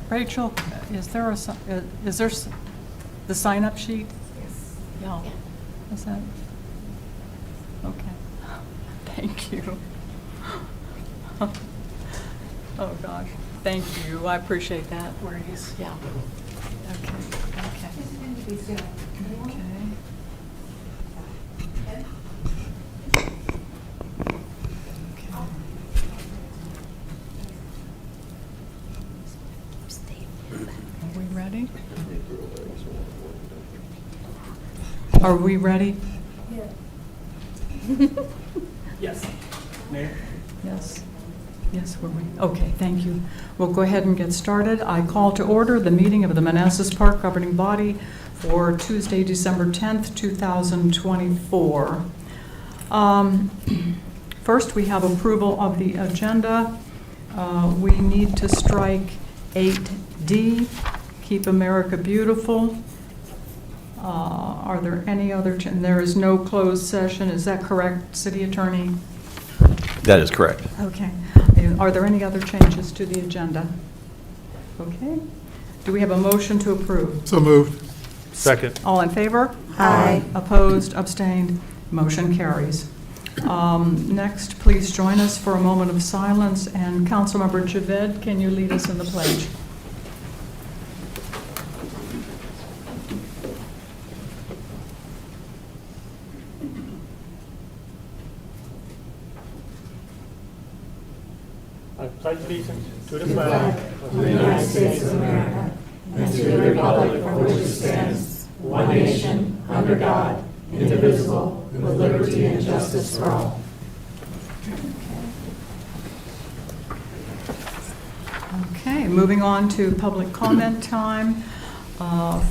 Rachel, is there the sign-up sheet? Yes. Yeah. Is that? Okay. Thank you. Oh, gosh. Thank you. I appreciate that. Where he's, yeah. Okay. Okay. Okay. Are we ready? Are we ready? Yes. Mayor? Yes. Yes, we're ready. Okay, thank you. We'll go ahead and get started. I call to order the meeting of the Manassas Park governing body for Tuesday, December 10th, 2024. First, we have approval of the agenda. We need to strike 8D, Keep America Beautiful. Are there any other, and there is no closed session, is that correct, City Attorney? That is correct. Okay. Are there any other changes to the agenda? Okay. Do we have a motion to approve? So moved. Second. All in favor? Aye. Opposed, abstained, motion carries. Next, please join us for a moment of silence, and Councilmember Javed, can you lead us in the pledge? I pledge allegiance to the flag of the United States of America and to the republic for which it stands, one nation, under God, indivisible, with liberty and justice for all. Okay, moving on to public comment time.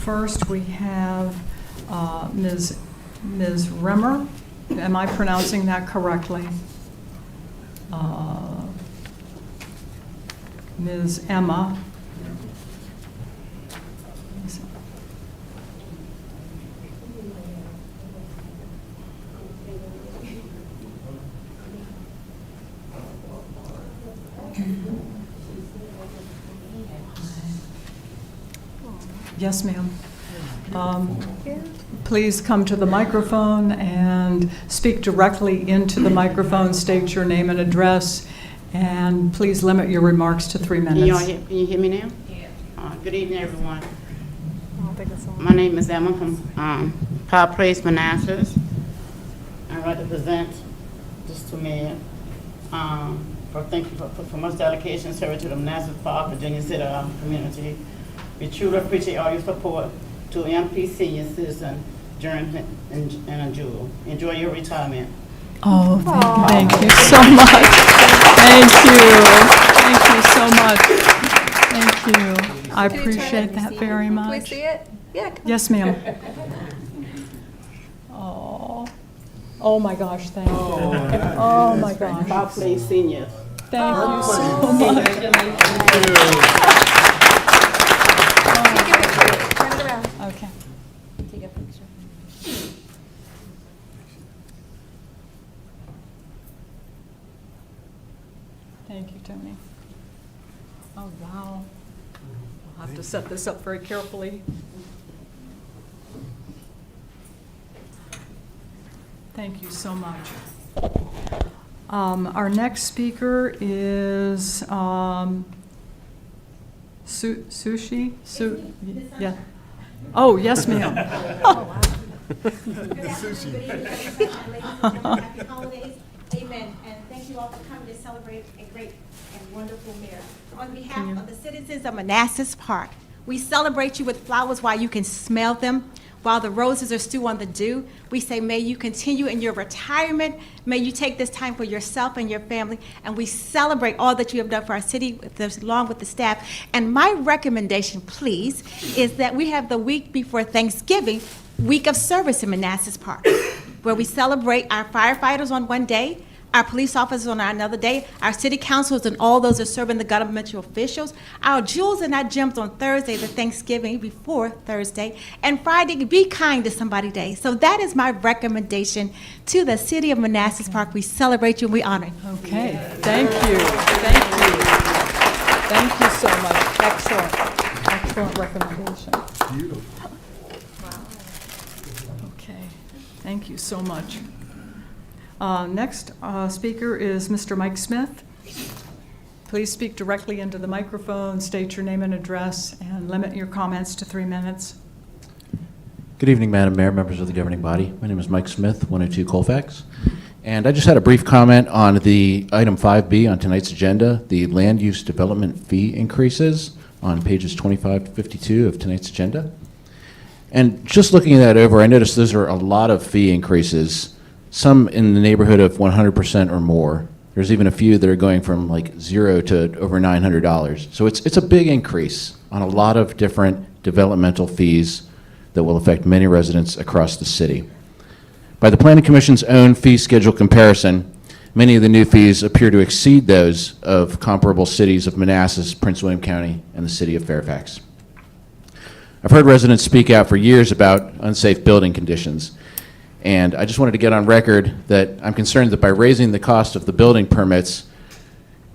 First, we have Ms. Remmer. Am I pronouncing that correctly? Ms. Emma. Yes, ma'am. Please come to the microphone and speak directly into the microphone. State your name and address, and please limit your remarks to 3 minutes. Can you hear me now? Yeah. Good evening, everyone. My name is Emma from Power Place, Manassas. I represent this to Mayor. Thank you for much dedication, service to the Manassas Park, Virginia City community. We truly appreciate all your support to MP senior citizen, Adjournment, and Jewel. Enjoy your retirement. Oh, thank you so much. Thank you. Thank you so much. Thank you. I appreciate that very much. Can we see it? Yeah. Come Yes, ma'am. Oh my gosh, thank you. Oh my gosh. Power Place seniors. Thank you so much. Take a picture. Turn it around. Okay. Take a picture. Thank you, Tony. Oh, wow. I'll have to set this up very carefully. Thank you so much. Our next speaker is Sushi? Yeah. Oh, yes, ma'am. Good afternoon, good evening, ladies and gentlemen. Happy holidays. Amen. And thank you all for coming to celebrate a great and wonderful mayor. On behalf of the citizens of Manassas Park, we celebrate you with flowers while you can smell them, while the roses are still on the dew. We say, may you continue in your retirement. May you take this time for yourself and your family. And we celebrate all that you have done for our city, along with the staff. And my recommendation, please, is that we have the week before Thanksgiving, week of service in Manassas Park, where we celebrate our firefighters on one day, our police officers on another day, our city councils and all those that are serving the governmental officials, our jewels and our gems on Thursday, the Thanksgiving before Thursday, and Friday, Be Kind to Somebody Day. So that is my recommendation to the city of Manassas Park. We celebrate you and we honor you. Okay, thank you. Thank you. Thank you so much. Excellent recommendation. Beautiful. Okay, thank you so much. Next speaker is Mr. Mike Smith. Please speak directly into the microphone, state your name and address, and limit your comments to 3 minutes. Good evening, Madam Mayor, members of the governing body. My name is Mike Smith, 102 Colfax. And I just had a brief comment on the item 5B on tonight's agenda, the land use development fee increases on pages 25 to 52 of tonight's agenda. And just looking that over, I noticed those are a lot of fee increases, some in the neighborhood of 100% or more. There's even a few that are going from like $0 to over $900. So it's a big increase on a lot of different developmental fees that will affect many residents across the city. By the Planning Commission's own fee schedule comparison, many of the new fees appear to exceed those of comparable cities of Manassas, Prince William County, and the city of Fairfax. I've heard residents speak out for years about unsafe building conditions, and I just wanted to get on record that I'm concerned that by raising the cost of the building permits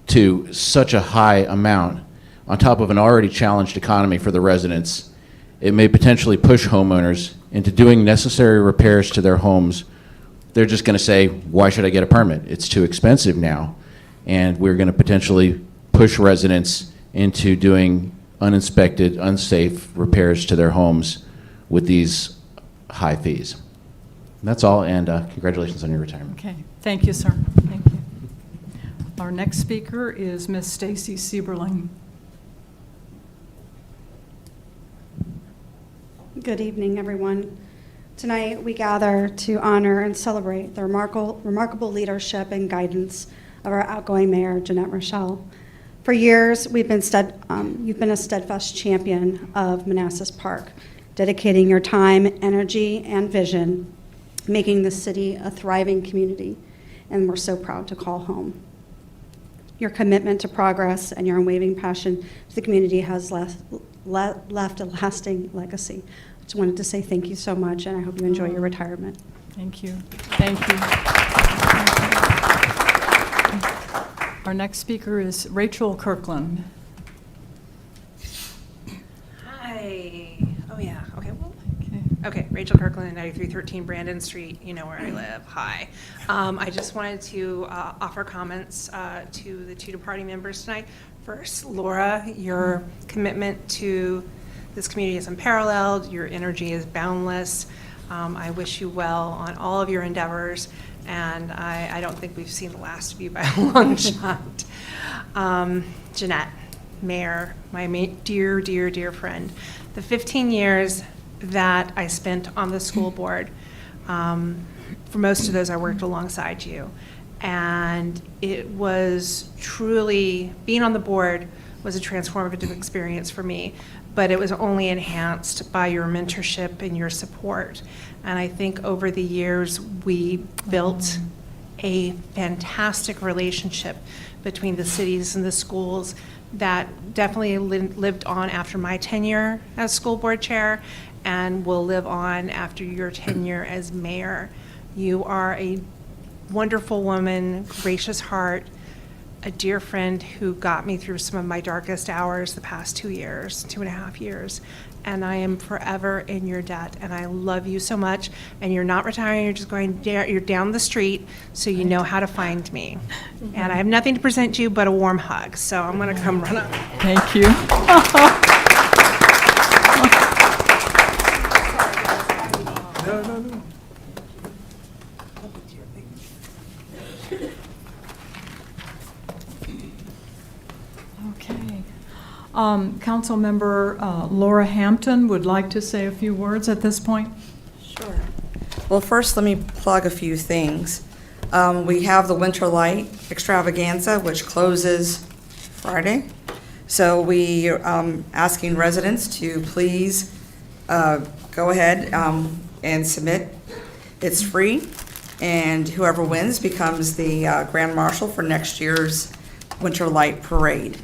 to such a high amount, on top of an already challenged economy for the residents, it may potentially push homeowners into doing necessary repairs to their homes. They're just going to say, why should I get a permit? It's too expensive now. And we're going to potentially push residents into doing uninspected, unsafe repairs to their homes with these high fees. And that's all, and congratulations on your retirement. Okay, thank you, sir. Thank you. Our next speaker is Ms. Stacy Sieberling. Good evening, everyone. Tonight, we gather to honor and celebrate the remarkable leadership and guidance of our outgoing mayor, Jeanette Rochelle. For years, you've been a steadfast champion of Manassas Park, dedicating your time, energy, and vision, making the city a thriving community, and we're so proud to call home. Your commitment to progress and your unwavering passion to the community has left a lasting legacy. I just wanted to say thank you so much, and I hope you enjoy your retirement. Thank you. Thank you. Our next speaker is Rachel Kirkland. Hi. Oh, yeah. Okay. Well, Okay. okay. Rachel Kirkland, 9313 Brandon Street. You know where I live. Hi. I just wanted to offer comments to the two departing members tonight. First, Laura, your commitment to this community is unparalleled. Your energy is boundless. I wish you well on all of your endeavors, and I don't think we've seen the last of you by a long shot. Jeanette, Mayor, my dear, dear, dear friend, the 15 years that I spent on the school board, for most of those I worked alongside you. And it was truly, being on the board was a transformative experience for me, but it was only enhanced by your mentorship and your support. And I think over the years, we built a fantastic relationship between the cities and the schools that definitely lived on after my tenure as school board chair and will live on after your tenure as mayor. You are a wonderful woman, gracious heart, a dear friend who got me through some of my darkest hours the past 2.5 years. And I am forever in your debt, and I love you so much. And you're not retiring, you're just going, you're down the street, so you know how to find me. And I have nothing to present you but a warm hug, so I'm gonna come run up. Thank you. No. Okay. Councilmember Laura Hampton would like to say a few words at this point. Sure. Well, first, let me plug a few things. We have the Winter Light Extravaganza, which closes Friday. So we are asking residents to please go ahead and submit. It's free, and whoever wins becomes the Grand Marshal for next year's Winter Light Parade.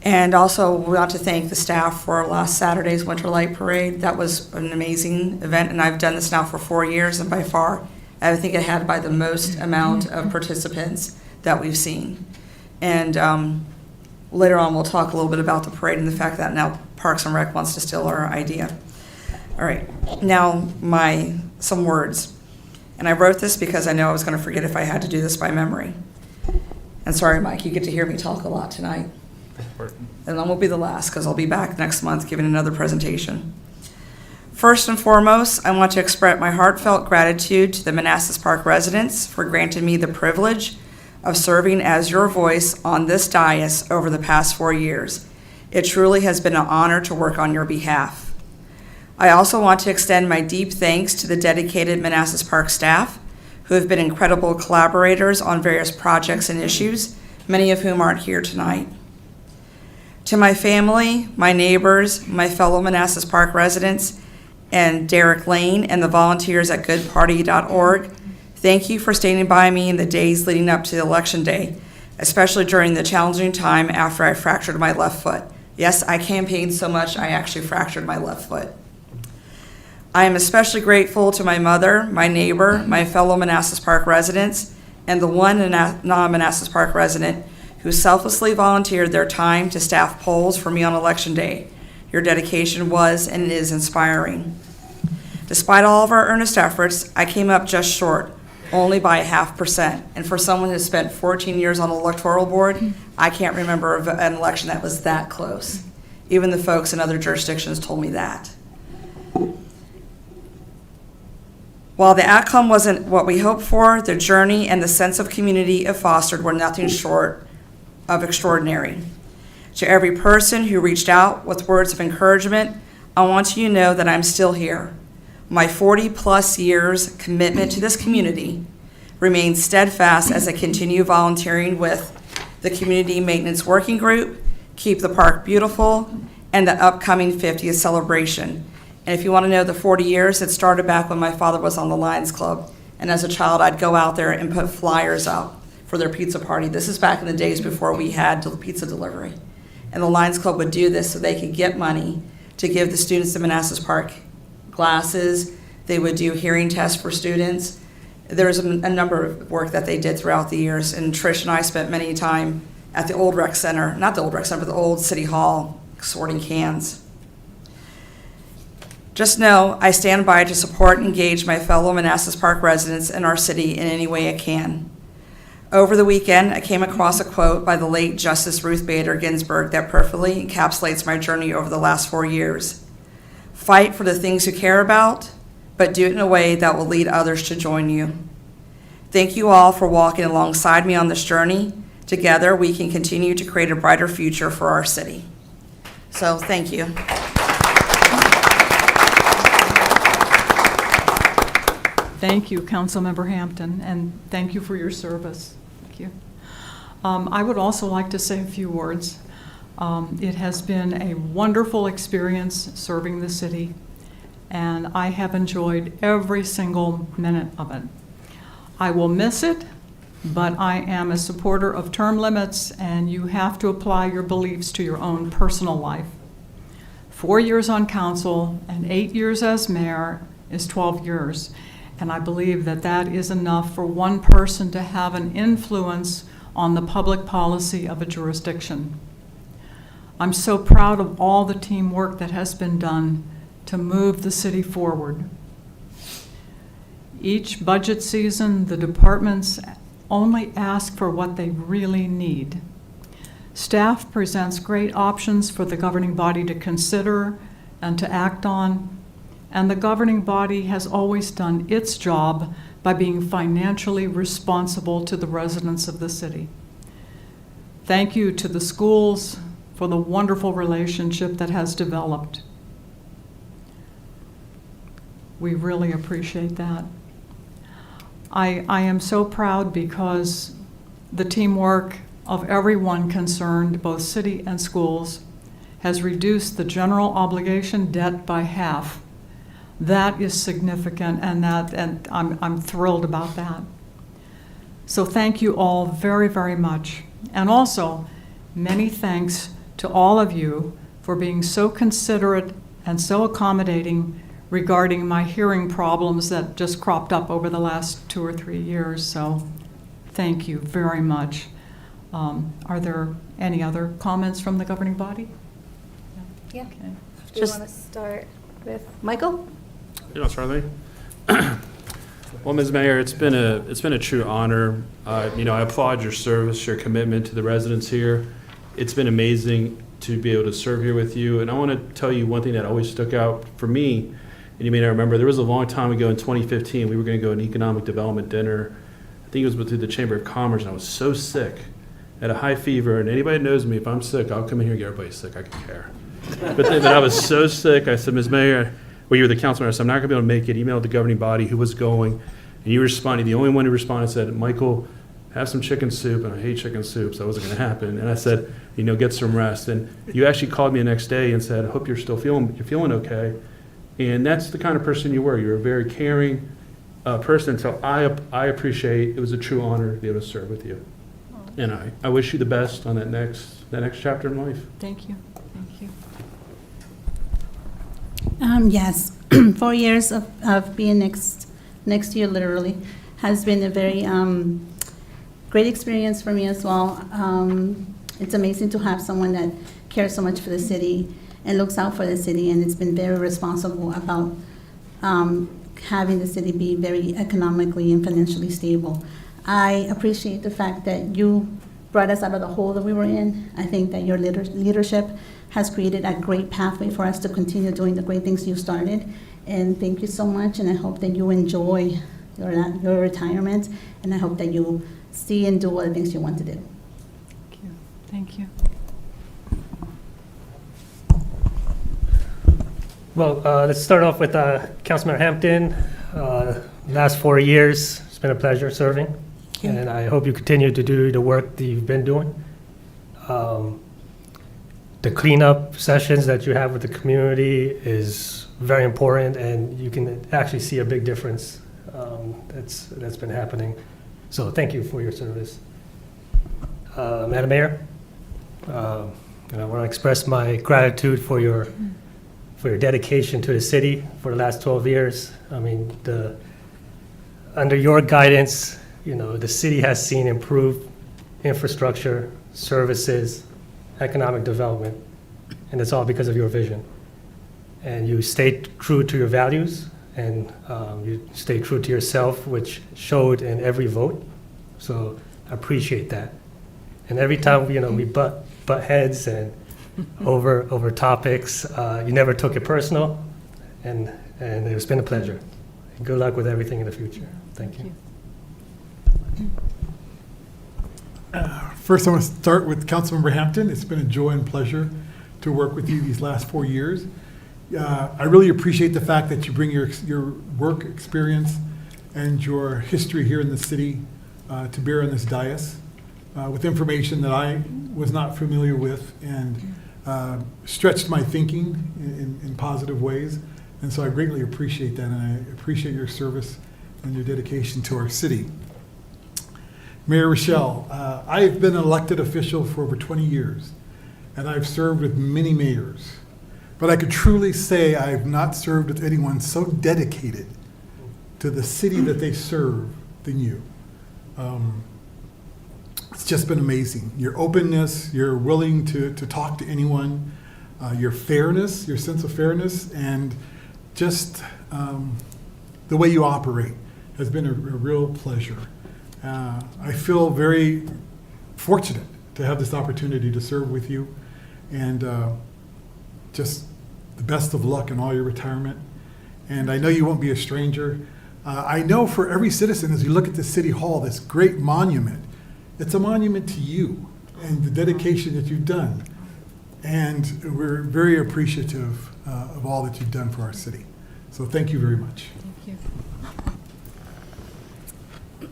And also, we want to thank the staff for last Saturday's Winter Light Parade. That was an amazing event, and I've done this now for 4 years, and by far, I think it had by the most amount of participants that we've seen. And Later on, we'll talk a little bit about the parade and the fact that now Parks and Rec wants to steal our idea. All right, now some words. And I wrote this because I know I was going to forget if I had to do this by memory. And sorry, Mike, you get to hear me talk a lot tonight. And that won't be the last, because I'll be back next month giving another presentation. First and foremost, I want to express my heartfelt gratitude to the Manassas Park residents for granting me the privilege of serving as your voice on this dais over the past 4 years. It truly has been an honor to work on your behalf. I also want to extend my deep thanks to the dedicated Manassas Park staff, who have been incredible collaborators on various projects and issues, many of whom aren't here tonight. To my family, my neighbors, my fellow Manassas Park residents, and Derek Lane and the volunteers at goodparty.org, thank you for standing by me in the days leading up to Election Day, especially during the challenging time after I fractured my left foot. Yes, I campaigned so much I actually fractured my left foot. I am especially grateful to my mother, my neighbor, my fellow Manassas Park residents, and the one non-Manassas Park resident who selflessly volunteered their time to staff polls for me on Election Day. Your dedication was and is inspiring. Despite all of our earnest efforts, I came up just short, only by 0.5%. And for someone who spent 14 years on the electoral board, I can't remember an election that was that close. Even the folks in other jurisdictions told me that. While the outcome wasn't what we hoped for, the journey and the sense of community it fostered were nothing short of extraordinary. To every person who reached out with words of encouragement, I want you to know that I'm still here. My 40-plus years commitment to this community remains steadfast as I continue volunteering with the Community Maintenance Working Group, Keep the Park Beautiful, and the upcoming 50th celebration. And if you want to know the 40 years, it started back when my father was on the Lions Club. And as a child, I'd go out there and put flyers out for their pizza party. This is back in the days before we had pizza delivery. And the Lions Club would do this so they could get money to give the students at Manassas Park glasses. They would do hearing tests for students. There was a number of work that they did throughout the years. And Trish and I spent many time at the old rec center, not the old rec center, but the old city hall, sorting cans. Just know I stand by to support and engage my fellow Manassas Park residents in our city in any way I can. Over the weekend, I came across a quote by the late Justice Ruth Bader Ginsburg that perfectly encapsulates my journey over the last 4 years. Fight for the things you care about, but do it in a way that will lead others to join you. Thank you all for walking alongside me on this journey. Together, we can continue to create a brighter future for our city. So, thank you. Thank you, Councilmember Hampton, and thank you for your service. Thank you. I would also like to say a few words. It has been a wonderful experience serving the city, and I have enjoyed every single minute of it. I will miss it, but I am a supporter of term limits, and you have to apply your beliefs to your own personal life. 4 years on council and 8 years as mayor is 12 years. And I believe that that is enough for one person to have an influence on the public policy of a jurisdiction. I'm so proud of all the teamwork that has been done to move the city forward. Each budget season, the departments only ask for what they really need. Staff presents great options for the governing body to consider and to act on. And the governing body has always done its job by being financially responsible to the residents of the city. Thank you to the schools for the wonderful relationship that has developed. We really appreciate that. I am so proud because the teamwork of everyone concerned, both city and schools, has reduced the general obligation debt by half. That is significant, and I'm thrilled about that. So thank you all very, very much. And also, many thanks to all of you for being so considerate and so accommodating regarding my hearing problems that just cropped up over the last 2 or 3 years. So thank you very much. Are there Any other comments from the governing body? Yeah. Okay. Do you want to start with Michael? You want to start with me? Well, Ms. Mayor, it's been a true honor. I applaud your service, your commitment to the residents here. It's been amazing to be able to serve here with you. And I want to tell you one thing that always stuck out for me, and you may not remember, there was a long time ago in 2015, we were going to go to an economic development dinner. I think it was through the Chamber of Commerce, and I was so sick. I had a high fever, and anybody that knows me, if I'm sick, I'll come in here and get everybody sick. I can care. But I was so sick, I said, Ms. Mayor, well, you were the councilor, I said, I'm not going to be able to make it. Emailed the governing body who was going, and you responded. The only one who responded said, Michael, have some chicken soup, and I hate chicken soup, so that wasn't going to happen. And I said, get some rest. And you actually called me the next day and said, I hope you're feeling okay. And that's the kind of person you were. You're a very caring person. So I appreciate, it was a true honor to be able to serve with you. And I wish you the best on that next chapter in life. Thank you. Thank you. Yes, 4 years of being next to you literally has been a very great experience for me as well. It's amazing to have someone that cares so much for the city and looks out for the city, and it's been very responsible about having the city be very economically and financially stable. I appreciate the fact that you brought us out of the hole that we were in. I think that your leadership has created a great pathway for us to continue doing the great things you started. And thank you so much, and I hope that you enjoy your retirement, and I hope that you see and do all the things you want to do. Thank you. Thank you. Well, let's start off with Councilmember Hampton. Last 4 years, it's been a pleasure serving, and I hope you continue to do the work that you've been doing. The cleanup sessions that you have with the community is very important, and you can actually see a big difference that's been happening. So thank you for your service. Madam Mayor, I want to express my gratitude for your dedication to the city for the last 12 years. I mean, under your guidance, the city has seen improved infrastructure, services, economic development, and it's all because of your vision. And you stayed true to your values, and you stayed true to yourself, which showed in every vote. So I appreciate that. And every time we butt heads and over topics, you never took it personal, and it's been a pleasure. Good luck with everything in the future. Thank you. First, I want to start with Councilmember Hampton. It's been a joy and pleasure to work with you these last 4 years. I really appreciate the fact that you bring your work experience and your history here in the city to bear on this dais with information that I was not familiar with, and stretched my thinking in positive ways. And so I greatly appreciate that, and I appreciate your service and your dedication to our city. Mayor Rochelle, I have been an elected official for over 20 years, and I've served with many mayors. But I could truly say I have not served with anyone so dedicated to the city that they serve than you. It's just been amazing. Your openness, you're willing to talk to anyone, your fairness, your sense of fairness, and just the way you operate has been a real pleasure. I feel very fortunate to have this opportunity to serve with you, and just the best of luck in all your retirement. And I know you won't be a stranger. I know for every citizen, as you look at the City Hall, this great monument, it's a monument to you and the dedication that you've done. And we're very appreciative of all that you've done for our city. So thank you very much. Thank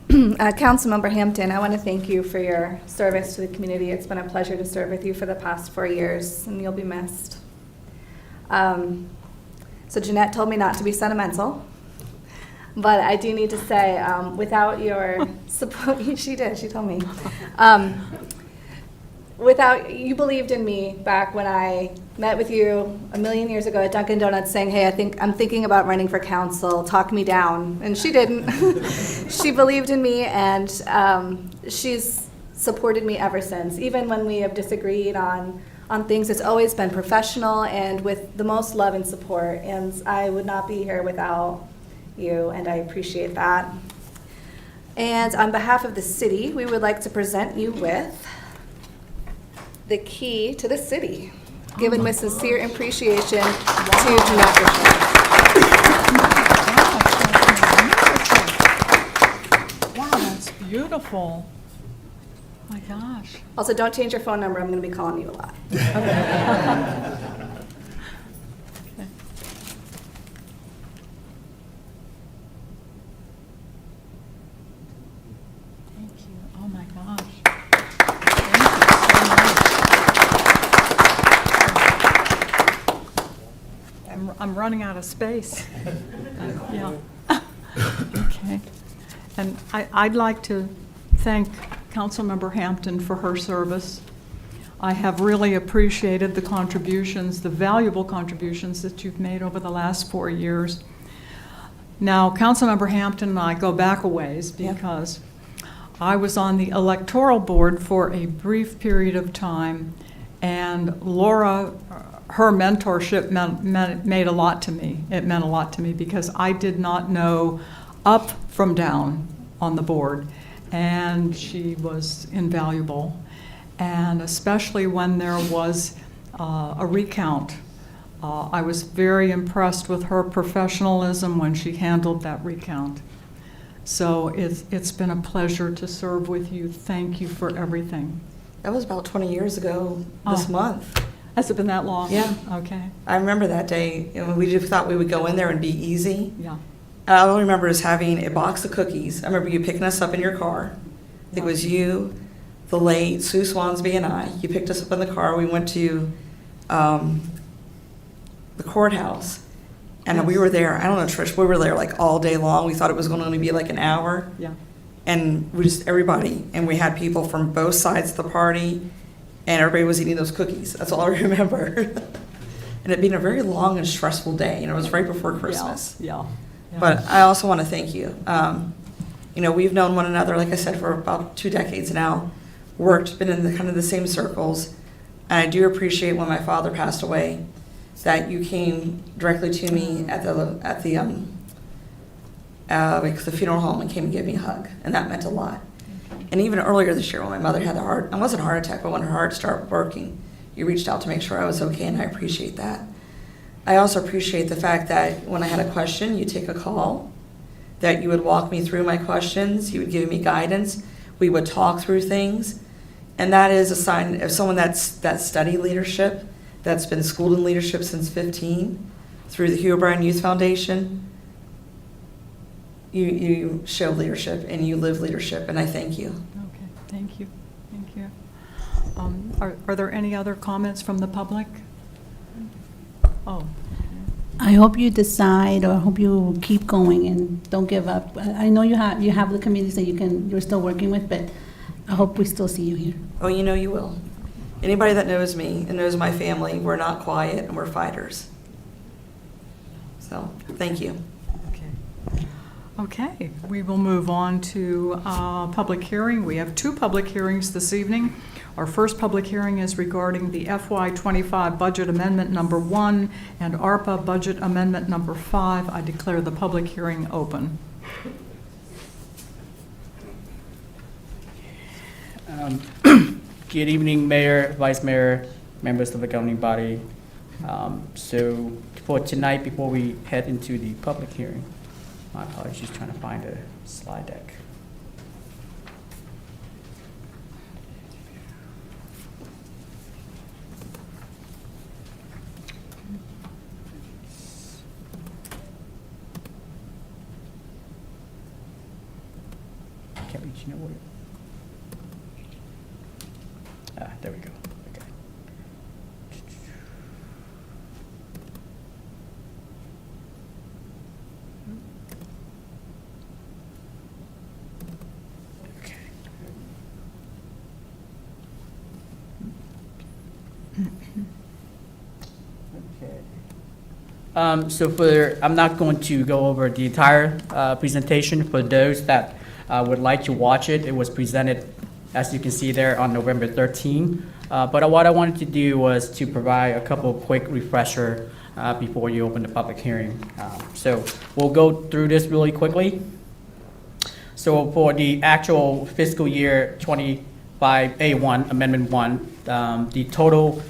you. Councilmember Hampton, I want to thank you for your service to the community. It's been a pleasure to serve with you for the past 4 years, and you'll be missed. So Jeanette told me not to be sentimental, but I do need to say, without your support, she did, she told me. You believed in me back when I met with you a million years ago at Dunkin' Donuts saying, hey, I'm thinking about running for council, talk me down. And she didn't. She believed in me, and she's supported me ever since. Even when we have disagreed on things, it's always been professional and with the most love and support. And I would not be here without you, and I appreciate that. And on behalf of the city, we would like to present you with the key to the city, given with sincere appreciation to Jeanette Rochelle. Wow, that's beautiful. My gosh. Also, don't change your phone number. I'm going to be calling you a lot. Thank you. Oh, my gosh. I'm running out of space. Yeah. Okay. And I'd like to thank Councilmember Hampton for her service. I have really appreciated the contributions, the valuable contributions that you've made over the last 4 years. Now, Councilmember Hampton and I go back a ways because I was on the electoral board for a brief period of time, and Laura, her mentorship made a lot to me. It meant a lot to me because I did not know up from down on the board, and she was invaluable. And especially when there was a recount, I was very impressed with her professionalism when she handled that recount. So it's been a pleasure to serve with you. Thank you for everything. That was about 20 years ago this month. Has it been that long? Yeah. Okay. I remember that day. You know, we just thought we would go in there and be easy. Yeah. And all I remember is having a box of cookies. I remember you picking us up in your car. I think it was you, the late Sue Swansby, and I. You picked us up in the car. We went to the courthouse. And we were there, I don't know, Trish, we were there like all day long. We thought it was going to only be like an hour. Yeah. And we just, everybody, and we had people from both sides of the party, and everybody was eating those cookies. That's all I remember. And it being a very long and stressful day. You know, it was right before Christmas. Yeah. But I also want to thank you. You know, we've known one another, like I said, for about 2 decades now. Been in the kind of the same circles. And I do appreciate when my father passed away that you came directly to me at the funeral home and came and gave me a hug, and that meant a lot. And even earlier this year when my mother had it wasn't a heart attack, but when her heart started working, you reached out to make sure I was okay, and I appreciate that. I also appreciate the fact that when I had a question, you take a call, that you would walk me through my questions, you would give me guidance, we would talk through things, and that is a sign of someone that studied leadership, that's been schooled in leadership since 15 through the Hugh O'Brien Youth Foundation. You show leadership and you live leadership, and I thank you. Okay, thank you. Thank you. Are there any other comments from the public? Oh. I hope you decide, or I hope you keep going and don't give up. I know you have the committees that you're still working with, but I hope we still see you here. Oh, you know you will. Anybody that knows me and knows my family, we're not quiet and we're fighters. So, thank you. Okay, we will move on to public hearing. We have 2 public hearings this evening. Our first public hearing is regarding the FY25 Budget Amendment Number 1 and ARPA Budget Amendment Number 5. I declare the public hearing open. Good evening, Mayor, Vice Mayor, members of the governing body. So for tonight, before we head into the public hearing, my apologies, trying to find a slide deck. Can't reach, you know what? There we go. Okay. So I'm not going to go over the entire presentation. For those that would like to watch it, it was presented as you can see there, on November 13. But what I wanted to do was to provide a couple of quick refresher before you open the public hearing. So we'll go through this really quickly. So for the actual fiscal year 25 A1, Amendment 1, the total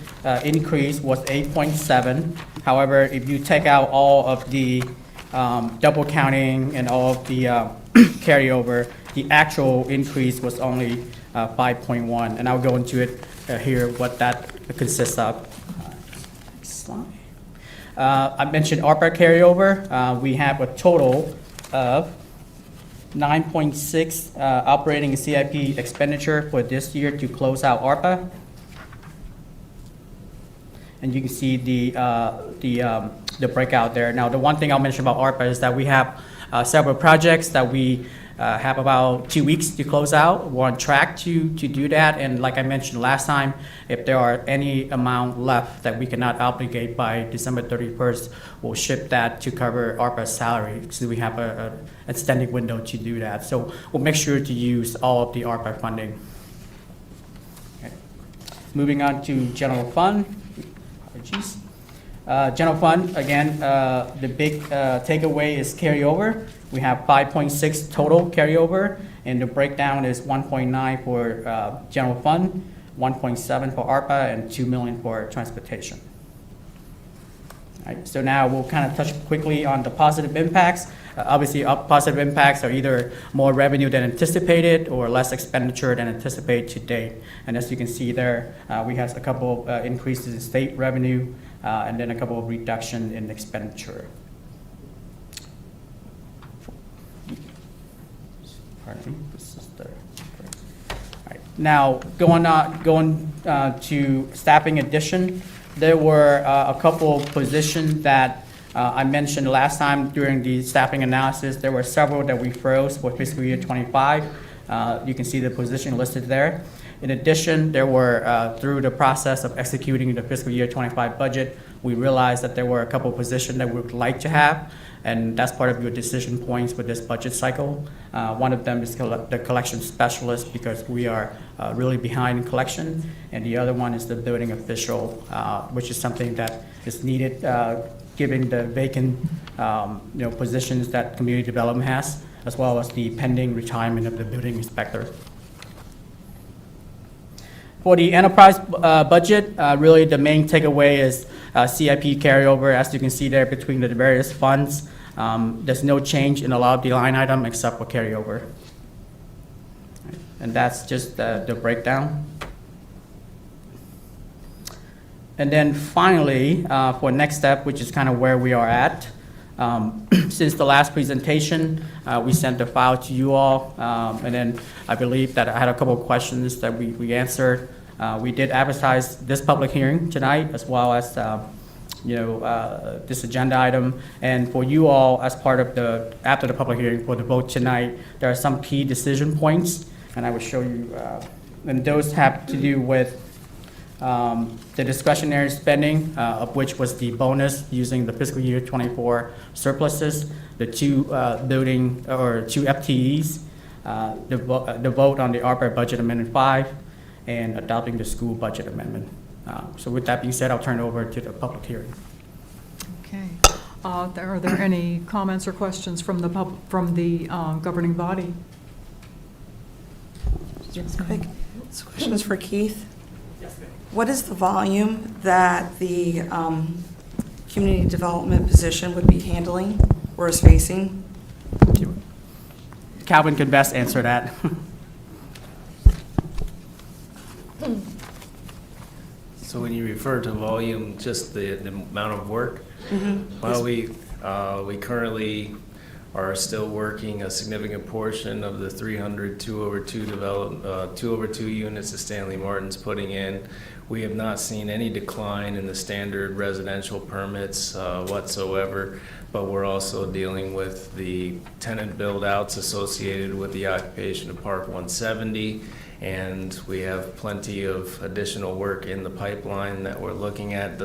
increase was 8.7. However, if you take out all of the double counting and all of the carryover, the actual increase was only 5.1. And I'll go into it here, what that consists of. Next slide. I mentioned ARPA carryover. We have a total of 9.6 operating and CIP expenditure for this year to close out ARPA. And you can see the breakout there. Now, the one thing I'll mention about ARPA is that we have several projects that we have about 2 weeks to close out. We're on track to do that. And like I mentioned last time, if there are any amount left that we cannot obligate by December 31st, we'll ship that to cover ARPA's salary. So we have an extended window to do that. So we'll make sure to use all of the ARPA funding. Okay. Moving on to general fund. Apologies. General fund, again, the big takeaway is carryover. We have 5.6 total carryover, and the breakdown is 1.9 for general fund, 1.7 for ARPA, and $2 million for transportation. All right, so now we'll kind of touch quickly on the positive impacts. Obviously, positive impacts are either more revenue than anticipated or less expenditure than anticipated to date. And as you can see there, we have a couple of increases in state revenue and then a couple of reduction in expenditure. Pardon me, this is the. All right. Now, going to staffing addition, there were a couple of positions that I mentioned last time during the staffing analysis. There were several that we froze for fiscal year 25. You can see the position listed there. In addition, there were, through the process of executing the fiscal year 25 budget, we realized that there were a couple of positions that we would like to have, and that's part of your decision points for this budget cycle. One of them is the collection specialist, because we are really behind in collection, and the other one is the building official, which is something that is needed given the vacant positions that community development has, as well as the pending retirement of the building inspector. For the enterprise budget, really the main takeaway is CIP carryover. As you can see there between the various funds, there's no change in a lot of the line item except for carryover. And that's just the breakdown. And then finally, for next step, which is kind of where we are at, since the last presentation, we sent the file to you all, and then I believe that I had a couple of questions that we answered. We did advertise this public hearing tonight, as well as this agenda item. And for you all, as part of after the public hearing for the vote tonight, there are some key decision points, and I will show you. And those have to do with the discretionary spending, of which was the bonus using the fiscal year 24 surpluses, the two FTEs, the vote on the ARPA budget amendment 5, and adopting the school budget amendment. So with that being said, I'll turn it over to the public hearing. Okay. Are there any comments or questions from the governing body? Just quick. This question is for Keith. What is the volume that the community development position would be handling or is facing? Calvin can best answer that. So when you refer to volume, just the amount of work? Mm-hmm. Well, we currently are still working a significant portion of the 300 2/2 units that Stanley Martin's putting in. We have not seen any decline in the standard residential permits whatsoever, but we're also dealing with the tenant build-outs associated with the occupation of Park 170, and we have plenty of additional work in the pipeline that we're looking at.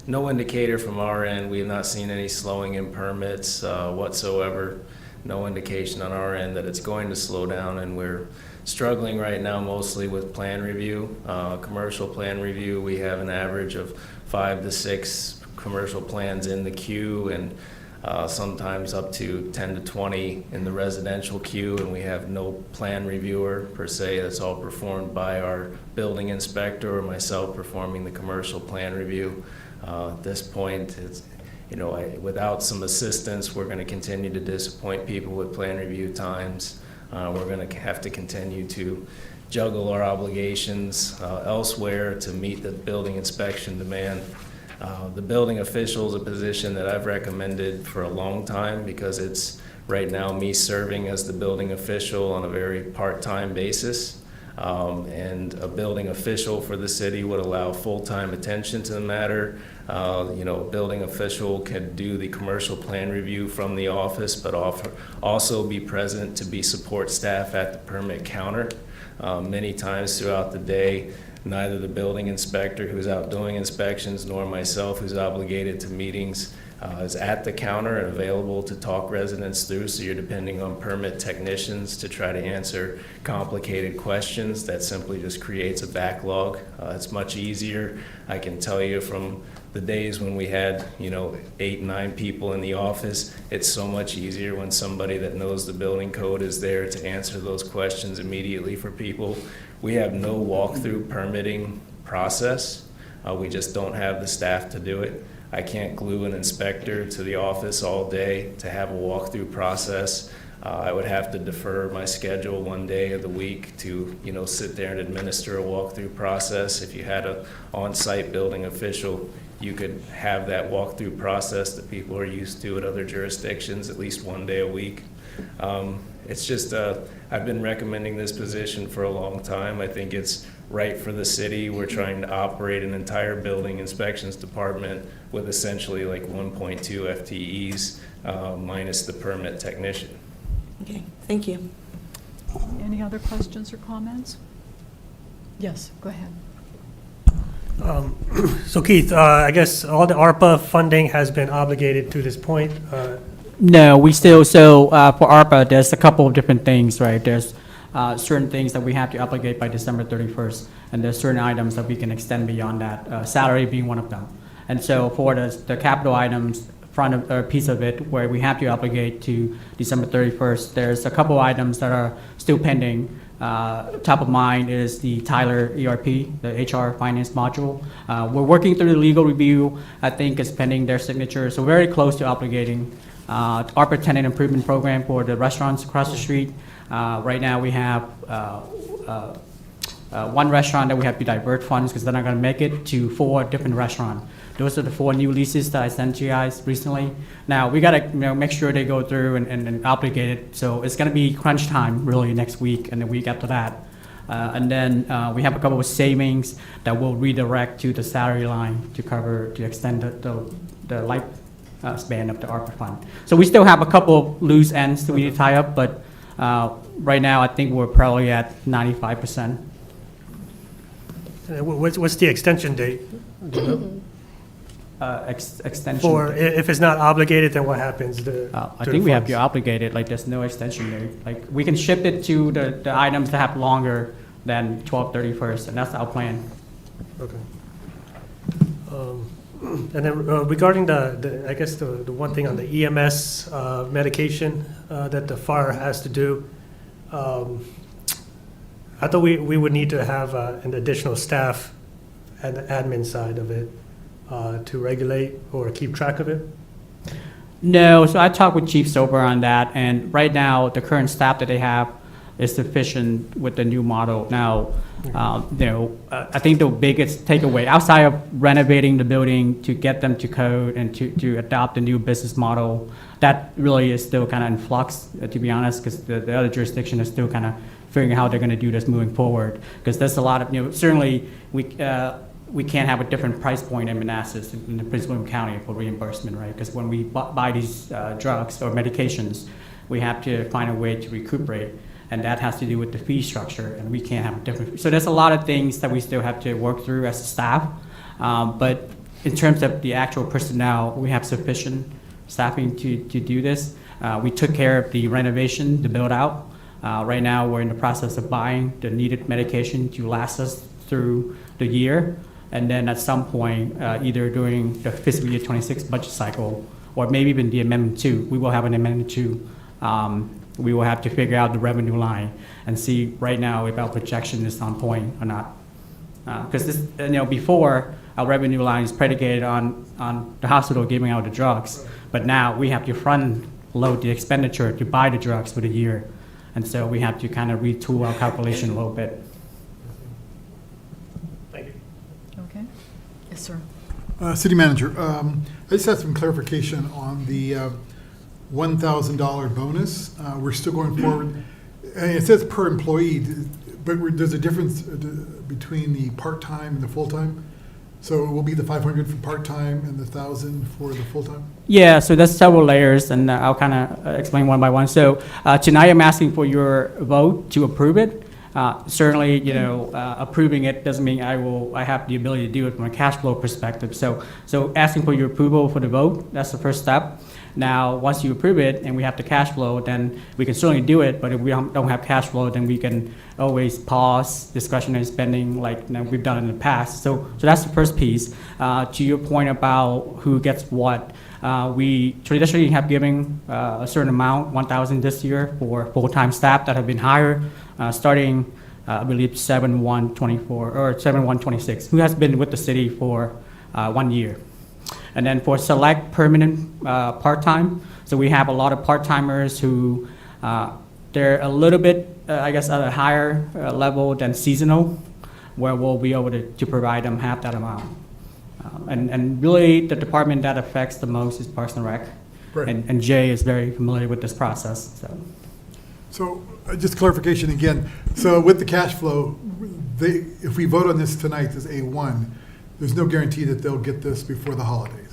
No indicator from our end. We have not seen any slowing in permits whatsoever. No indication on our end that it's going to slow down, and we're struggling right now mostly with plan review, commercial plan review. We have an average of 5 to 6 commercial plans in the queue, and sometimes up to 10 to 20 in the residential queue, and we have no plan reviewer per se. That's all performed by our building inspector or myself performing the commercial plan review. At this point, it's, without some assistance, we're going to continue to disappoint people with plan review times. We're going to have to continue to juggle our obligations elsewhere to meet the building inspection demand. The building official is a position that I've recommended for a long time because it's right now me serving as the building official on a very part-time basis. And a building official for the city would allow full-time attention to the matter. A building official can do the commercial plan review from the office, but also be present to be support staff at the permit counter. Many times throughout the day, neither the building inspector who's out doing inspections nor myself who's obligated to meetings is at the counter and available to talk residents through, so you're depending on permit technicians to try to answer complicated questions. That simply just creates a backlog. It's much easier. I can tell you from the days when we had 8, 9 people in the office, it's so much easier when somebody that knows the building code is there to answer those questions immediately for people. We have no walkthrough permitting process. We just don't have the staff to do it. I can't glue an inspector to the office all day to have a walkthrough process. I would have to defer my schedule one day of the week to sit there and administer a walkthrough process. If you had an on-site building official, you could have that walkthrough process that people are used to at other jurisdictions at least one day a week. It's just, I've been recommending this position for a long time. I think it's right for the city. We're trying to operate an entire building inspections department with essentially like 1.2 FTEs minus the permit technician. Okay, thank you. Any other questions or comments? Yes, go ahead. So Keith, I guess all the ARPA funding has been obligated to this point. No, we still, so for ARPA, there's a couple of different things, right? There's certain things that we have to obligate by December 31st, and there's certain items that we can extend beyond that, salary being one of them. And so for the capital items, piece of it where we have to obligate to December 31st, there's a couple items that are still pending. Top of mind is the Tyler ERP, the HR finance module. We're working through the legal review. I think it's pending their signature, so very close to obligating. ARPA tenant improvement program for the restaurants across the street. Right now we have one restaurant that we have to divert funds because they're not going to make it to 4 different restaurants. Those are the 4 new leases that I sent to you guys recently. Now we got to make sure they go through and obligate it. So it's going to be crunch time really next week and the week after that. And then we have a couple of savings that will redirect to the salary line to extend the life span of the ARPA fund. So we still have a couple of loose ends that we need to tie up, but right now I think we're probably at 95%. What's the extension date? Do you know? Extension. For if it's not obligated, then what happens? I think we have to obligate it. Like there's no extension date. Like we can shift it to the items that have longer than 12/31, and that's our plan. Okay. And then regarding I guess the one thing on the EMS medication that the fire has to do, I thought we would need to have an additional staff at the admin side of it to regulate or keep track of it? No, so I talked with Chief Sober on that, and right now the current staff that they have is sufficient with the new model. Now, I think the biggest takeaway outside of renovating the building to get them to code and to adopt the new business model, that really is still kind of in flux, to be honest, because the other jurisdiction is still kind of figuring out how they're going to do this moving forward. Because there's a lot of, certainly we can't have a different price point in Manassas in the Prince William County for reimbursement, right? Because when we buy these drugs or medications, we have to find a way to recuperate, and that has to do with the fee structure, and we can't have a different. So there's a lot of things that we still have to work through as a staff, but in terms of the actual personnel, we have sufficient staffing to do this. We took care of the renovation, the build out. Right now, we're in the process of buying the needed medication to last us through the year. And then at some point, either during the fiscal year 26 budget cycle, or maybe even the Amendment 2, we will have an Amendment 2. We will have to figure out the revenue line and see right now if our projection is on point or not. Because before, our revenue line is predicated on the hospital giving out the drugs, but now we have to front load the expenditure to buy the drugs for the year. And so we have to kind of retool our calculation a little bit. Thank you. Okay. Yes, sir. City Manager, I just have some clarification on the $1,000 bonus. We're still going forward. And it says per employee, but there's a difference between the part-time and the full-time? So it will be the 500 for part-time and the 1,000 for the full-time? Yeah, so there's several layers, and I'll kind of explain one by one. So tonight I'm asking for your vote to approve it. Certainly, approving it doesn't mean I have the ability to do it from a cash flow perspective. So asking for your approval for the vote, that's the first step. Now, once you approve it and we have the cash flow, then we can certainly do it. But if we don't have cash flow, then we can always pause discretionary spending like we've done in the past. So that's the first piece. To your point about who gets what, we traditionally have given a certain amount, 1,000 this year, for full-time staff that have been hired, starting, I believe, 7/1/24 or 7/1/26, who has been with the city for 1 year. And then for select permanent part-time, so we have a lot of part-timers who they're a little bit, I guess, at a higher level than seasonal, where we'll be able to provide them half that amount. And really, the department that affects the most is Parks and Rec. Right. And Jay is very familiar with this process. So just clarification again. So with the cash flow, if we vote on this tonight as A1, there's no guarantee that they'll get this before the holidays.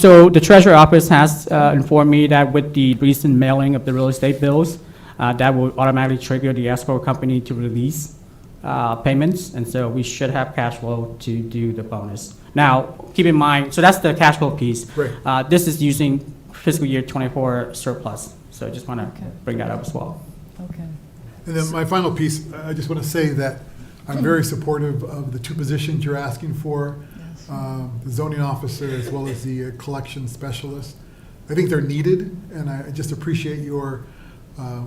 So the Treasurer Office has informed me that with the recent mailing of the real estate bills, that will automatically trigger the escrow company to release payments, and so we should have cash flow to do the bonus. Now, keep in mind, so that's the cash flow piece. Right. This is using fiscal year 24 surplus, so I just want to bring that up as well. Okay. And then my final piece, I just want to say that I'm very supportive of the two positions you're asking for, the zoning officer as well as the collection specialist. I think they're needed, and I just appreciate your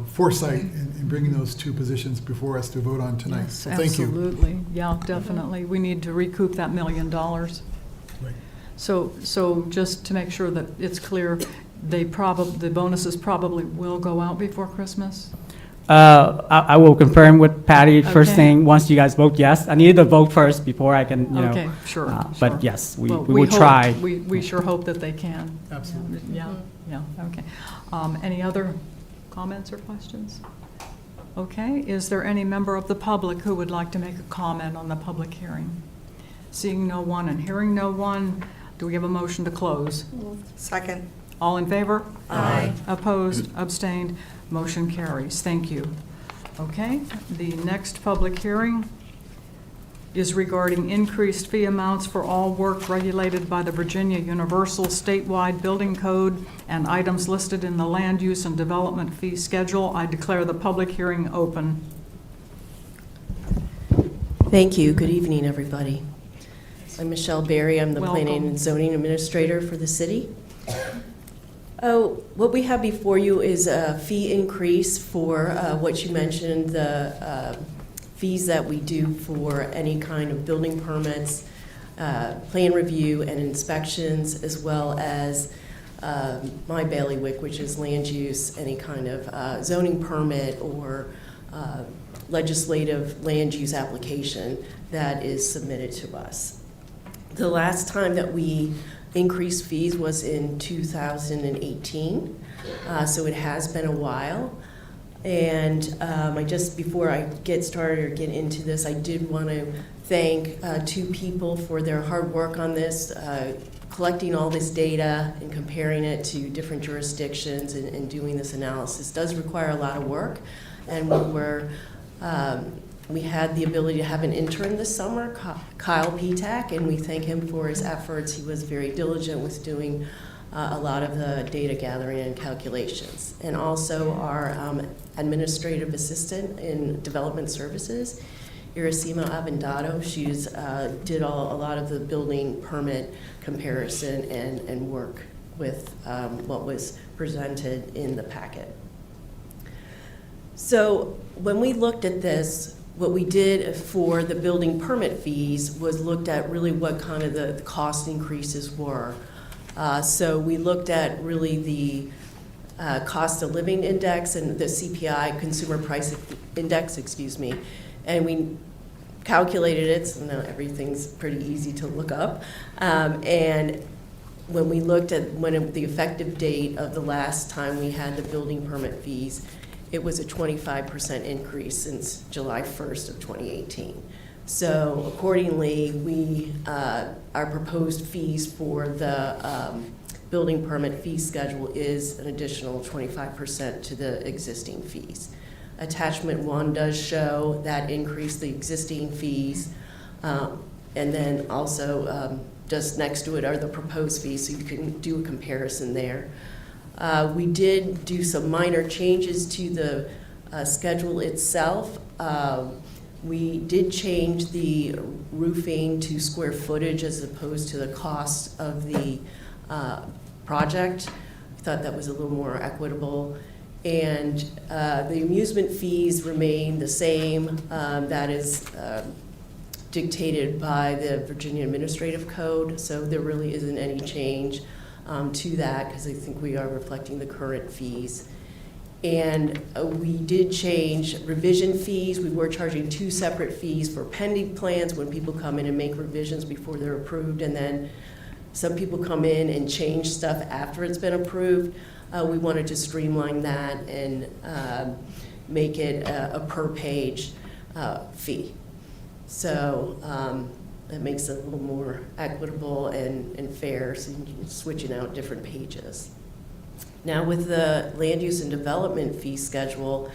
foresight in bringing those two positions before us to vote on tonight. Yes, So thank you. absolutely. Yeah, definitely. We need to recoup that $1 million. Right. So just to make sure that it's clear, the bonuses probably will go out before Christmas? I will confirm with Patty first Okay. thing, once you guys vote yes. I need to vote first before I can, Okay, sure. But yes, we Well, will hope- try. We sure hope that they can. Absolutely. Yeah, okay. Any other comments or questions? Okay, is there any member of the public who would like to make a comment on the public hearing? Seeing no one and hearing no one, do we have a motion to close? Second. All in favor? Aye. Opposed, abstained, motion carries. Thank you. Okay, the next public hearing is regarding increased fee amounts for all work regulated by the Virginia Universal Statewide Building Code and items listed in the Land Use and Development Fee Schedule. I declare the public hearing open. Thank you. Good evening, everybody. I'm Michelle Berry. I'm the Planning Welcome. and Zoning Administrator for the city. What we have before you is a fee increase for what you mentioned, the fees that we do for any kind of building permits, plan review and inspections, as well as my bailiwick, which is land use, any kind of zoning permit or legislative land use application that is submitted to us. The last time that we increased fees was in 2018, so it has been a while. And before I get started or get into this, I did want to thank two people for their hard work on this, collecting all this data and comparing it to different jurisdictions and doing this analysis does require a lot of work. And we had the ability to have an intern this summer, Kyle Petak, and we thank him for his efforts. He was very diligent with doing a lot of the data gathering and calculations. And also our administrative assistant in development services, Iracema Avendato, she's did a lot of the building permit comparison and work with what was presented in the packet. So when we looked at this, what we did for the building permit fees was looked at really what kind of the cost increases were. So we looked at really the cost of living index and the CPI, consumer price index, excuse me, and we calculated it, so now everything's pretty easy to look up. And when we looked at the effective date of the last time we had the building permit fees, it was a 25% increase since July 1st of 2018. So accordingly, our proposed fees for the building permit fee schedule is an additional 25% to the existing fees. Attachment 1 does show that increase the existing fees, and then also just next to it are the proposed fees, so you can do a comparison there. We did do some minor changes to the schedule itself. We did change the roofing to square footage as opposed to the cost of the project. I thought that was a little more equitable. And the amusement fees remain the same. That is dictated by the Virginia Administrative Code, so there really isn't any change to that because I think we are reflecting the current fees. And we did change revision fees. We were charging 2 separate fees for pending plans when people come in and make revisions before they're approved, and then some people come in and change stuff after it's been approved. We wanted to streamline that and make it a per page fee. So that makes it a little more equitable and fair, so you're switching out different pages. Now with the land use and development fee schedule,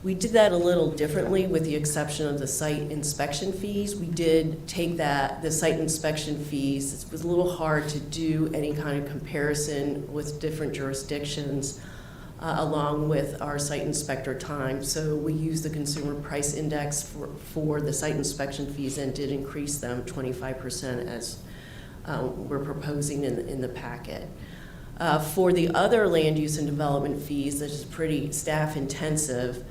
we did that a little differently with the exception of the site inspection fees. We did take the site inspection fees. It was a little hard to do any kind of comparison with different jurisdictions along with our site inspector time. So we used the consumer price index for the site inspection fees and did increase them 25% as we're proposing in the packet. For the other land use and development fees, that is pretty staff intensive,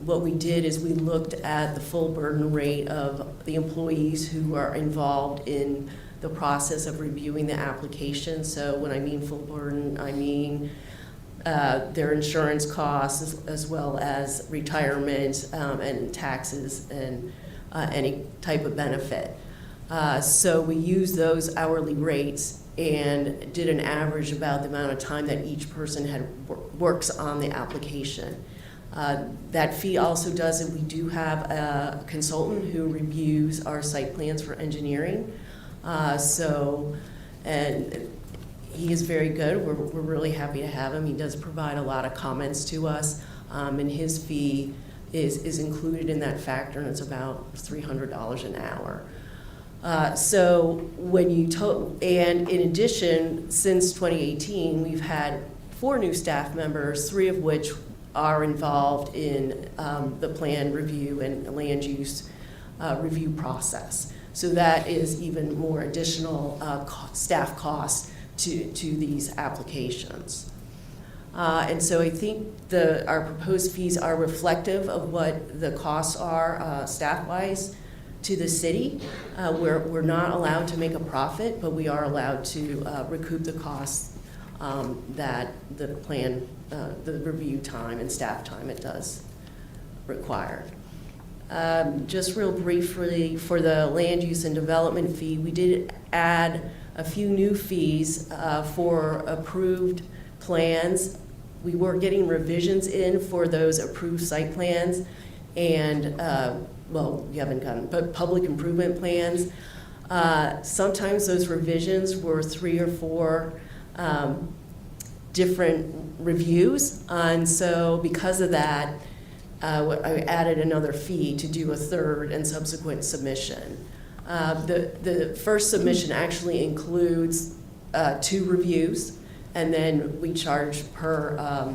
what we did is we looked at the full burden rate of the employees who are involved in the process of reviewing the application. So when I mean full burden, I mean their insurance costs as well as retirement and taxes and any type of benefit. So we used those hourly rates and did an average about the amount of time that each person works on the application. That fee also does it. We do have a consultant who reviews our site plans for engineering. And he is very good. We're really happy to have him. He does provide a lot of comments to us, and his fee is included in that factor, and it's about $300 an hour. So when you and in addition, since 2018, we've had 4 new staff members, 3 of which are involved in the plan review and land use review process. So that is even more additional staff costs to these applications. And so I think our proposed fees are reflective of what the costs are staff-wise to the city. We're not allowed to make a profit, but we are allowed to recoup the costs that the plan, the review time and staff time it does require. Just real briefly, for the land use and development fee, we did add a few new fees for approved plans. We were getting revisions in for those approved site plans and well, we haven't gotten, but public improvement plans. Sometimes those revisions were 3 or 4 different reviews, and so because of that, I added another fee to do a 3rd and subsequent submission. The first submission actually includes 2 reviews, and then we charge per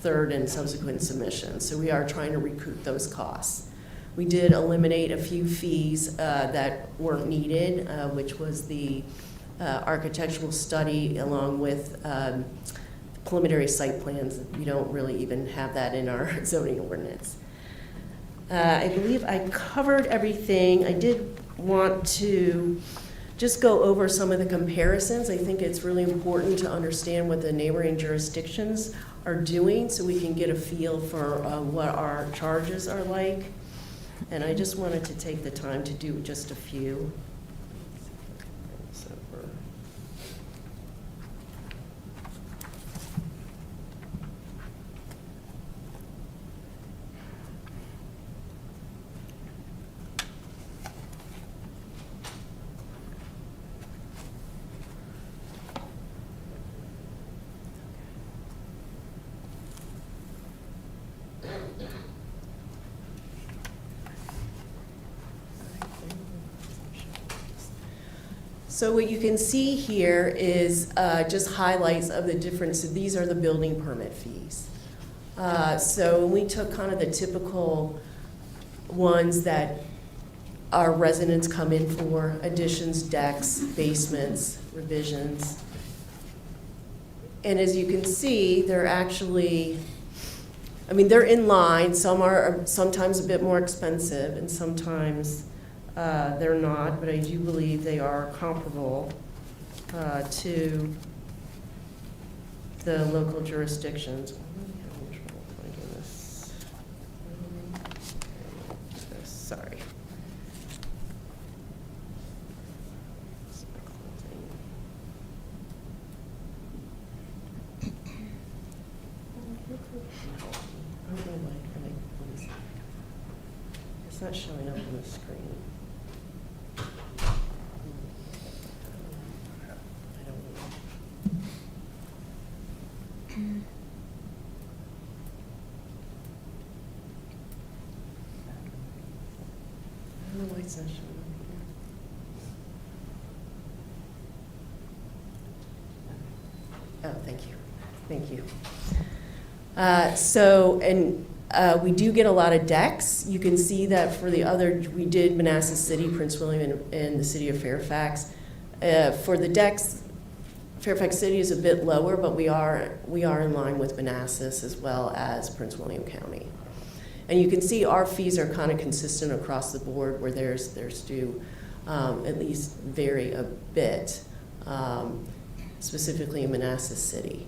third and subsequent submission. So we are trying to recoup those costs. We did eliminate a few fees that weren't needed, which was the architectural study along with preliminary site plans. We don't really even have that in our zoning ordinance. I believe I covered everything. I did want to just go over some of the comparisons. I think it's really important to understand what the neighboring jurisdictions are doing so we can get a feel for what our charges are like. And I just wanted to take the time to do just a few. So what you can see here is just highlights of the difference. So these are the building permit fees. So we took kind of the typical ones that our residents come in for: additions, decks, basements, revisions. And as you can see, they're actually, I mean, they're in line. Some are sometimes a bit more expensive, and sometimes they're not, but I do believe they are comparable to the local jurisdictions. I'm having trouble finding this. Sorry. It's not showing up on the screen. It's not showing up here. Oh, thank you. Thank you. We do get a lot of decks. You can see that for the other, we did Manassas City, Prince William, and the city of Fairfax. For the decks, Fairfax City is a bit lower, but we are in line with Manassas as well as Prince William County. And you can see our fees are kind of consistent across the board, where theirs do at least vary a bit, specifically in Manassas City.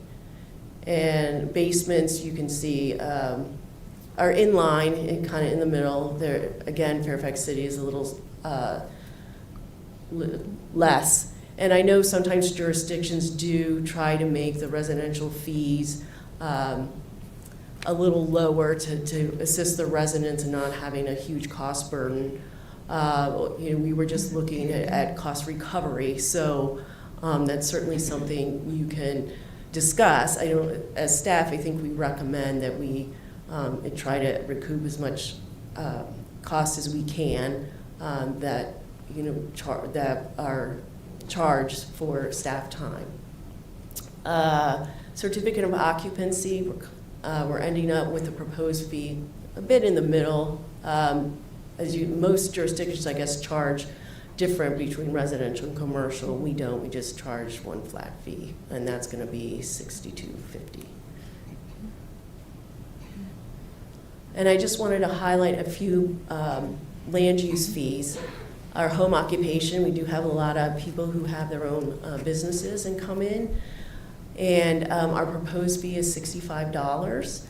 And basements, you can see, are in line and kind of in the middle. There, again, Fairfax City is a little less. And I know sometimes jurisdictions do try to make the residential fees a little lower to assist the residents in not having a huge cost burden. We were just looking at cost recovery, so that's certainly something you can discuss. As staff, I think we recommend that we try to recoup as much cost as we can that are charged for staff time. Certificate of occupancy. We're ending up with a proposed fee a bit in the middle. Most jurisdictions, I guess, charge different between residential and commercial. We don't. We just charge one flat fee, and that's going to be $62.50. And I just wanted to highlight a few land use fees. Our home occupation, we do have a lot of people who have their own businesses and come in. And our proposed fee is $65.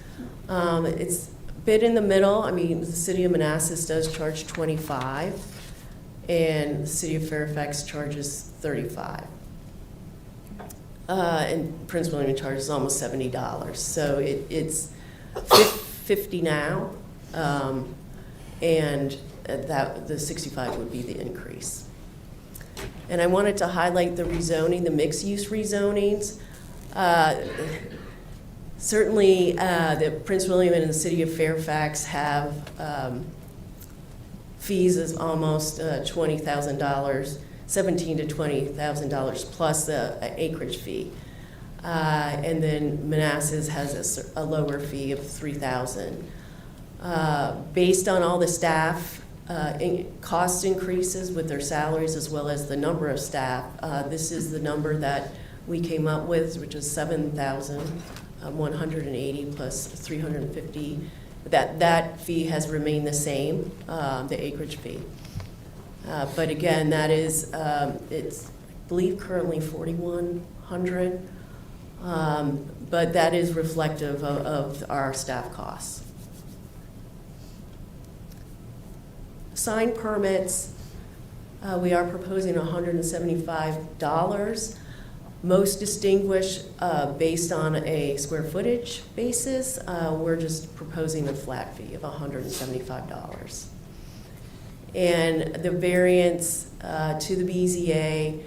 It's a bit in the middle. I mean, the city of Manassas does charge $25, and the city of Fairfax charges $35. And Prince William charges almost $70. So it's $50 now, and the $65 would be the increase. And I wanted to highlight the rezoning, the mixed-use rezonings. Certainly, the Prince William and the city of Fairfax have fees of almost $20,000 $17,000 to $20,000 plus the acreage fee. And then Manassas has a lower fee of $3,000. Based on all the staff cost increases with their salaries as well as the number of staff, this is the number that we came up with, which is $7,180 plus $350. That fee has remained the same, the acreage fee. But again, that is, it's, I believe, currently $4,100, but that is reflective of our staff costs. Sign permits, we are proposing $175. Most distinguished based on a square footage basis, we're just proposing a flat fee of $175. And the variance to the BZA,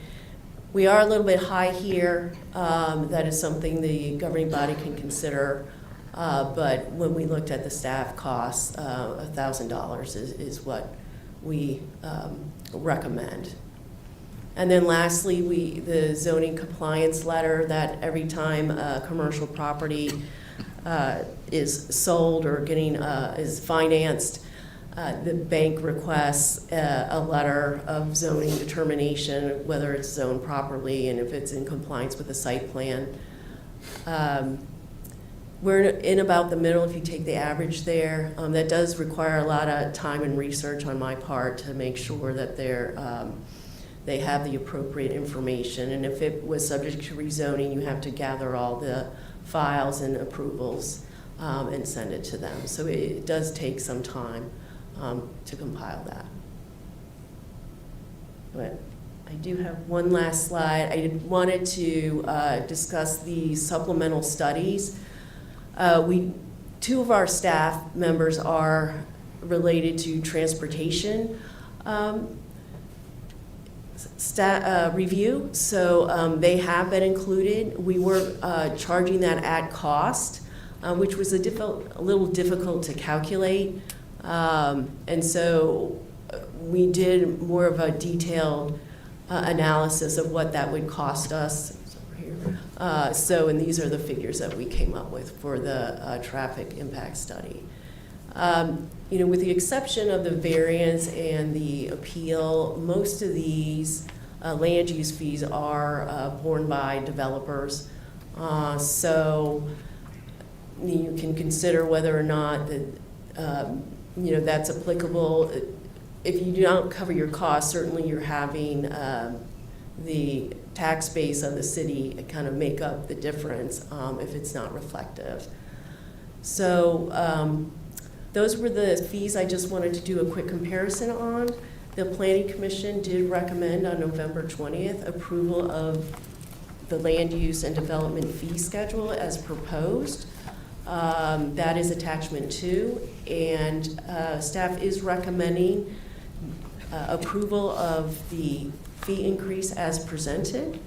we are a little bit high here. That is something the governing body can consider. But when we looked at the staff costs, $1,000 is what we recommend. And then lastly, the zoning compliance letter that every time a commercial property is sold or is financed, the bank requests a letter of zoning determination, whether it's zoned properly and if it's in compliance with the site plan. We're in about the middle if you take the average there. That does require a lot of time and research on my part to make sure that they have the appropriate information. And if it was subject to rezoning, you have to gather all the files and approvals and send it to them. So it does take some time to compile that. But I do have one last slide. I wanted to discuss the supplemental studies. Two of our staff members are related to transportation review, so they have been included. We were charging that at cost, which was a little difficult to calculate, and so we did more of a detailed analysis of what that would cost us. And these are the figures that we came up with for the traffic impact study. With the exception of the variance and the appeal, most of these land use fees are borne by developers. So you can consider whether or not that's applicable. If you do not cover your costs, certainly you're having the tax base of the city kind of make up the difference if it's not reflective. So those were the fees I just wanted to do a quick comparison on. The Planning Commission did recommend on November 20th approval of the land use and development fee schedule as proposed. That is attachment 2, and staff is recommending approval of the fee increase as presented,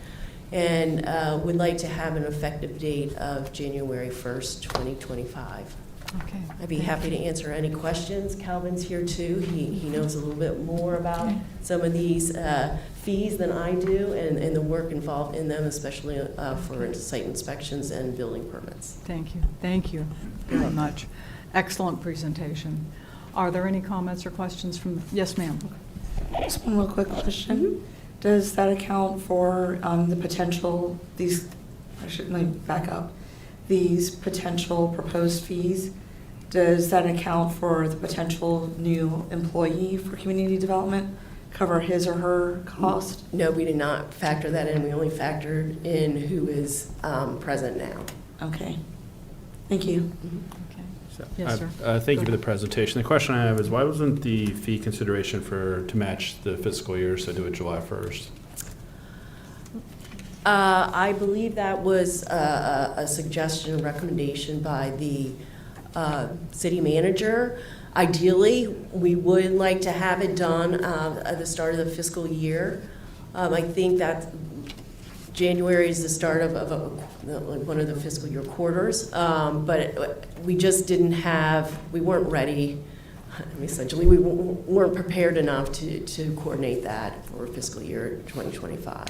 and would like to have an effective date of January 1st, 2025. Okay. I'd be happy to answer any questions. Calvin's here too. He knows a little bit more about some of these fees than I do, and the work involved in them, especially for site inspections and building permits. Thank you. Thank you very much. Excellent presentation. Are there any comments or questions from? Yes, ma'am. Just one real quick question. Does that account for the potential, let me back up, these potential proposed fees? Does that account for the potential new employee for community development, cover his or her cost? No, we did not factor that in. We only factored in who is present now. Okay. Thank you. Okay. Yes, sir. Thank you for the presentation. The question I have is, why wasn't the fee consideration to match the fiscal year, so do it July 1st? I believe that was a suggestion, recommendation by the city manager. Ideally, we would like to have it done at the start of the fiscal year. I think that January is the start of one of the fiscal year quarters, but we just we weren't ready essentially, we weren't prepared enough to coordinate that for fiscal year 2025.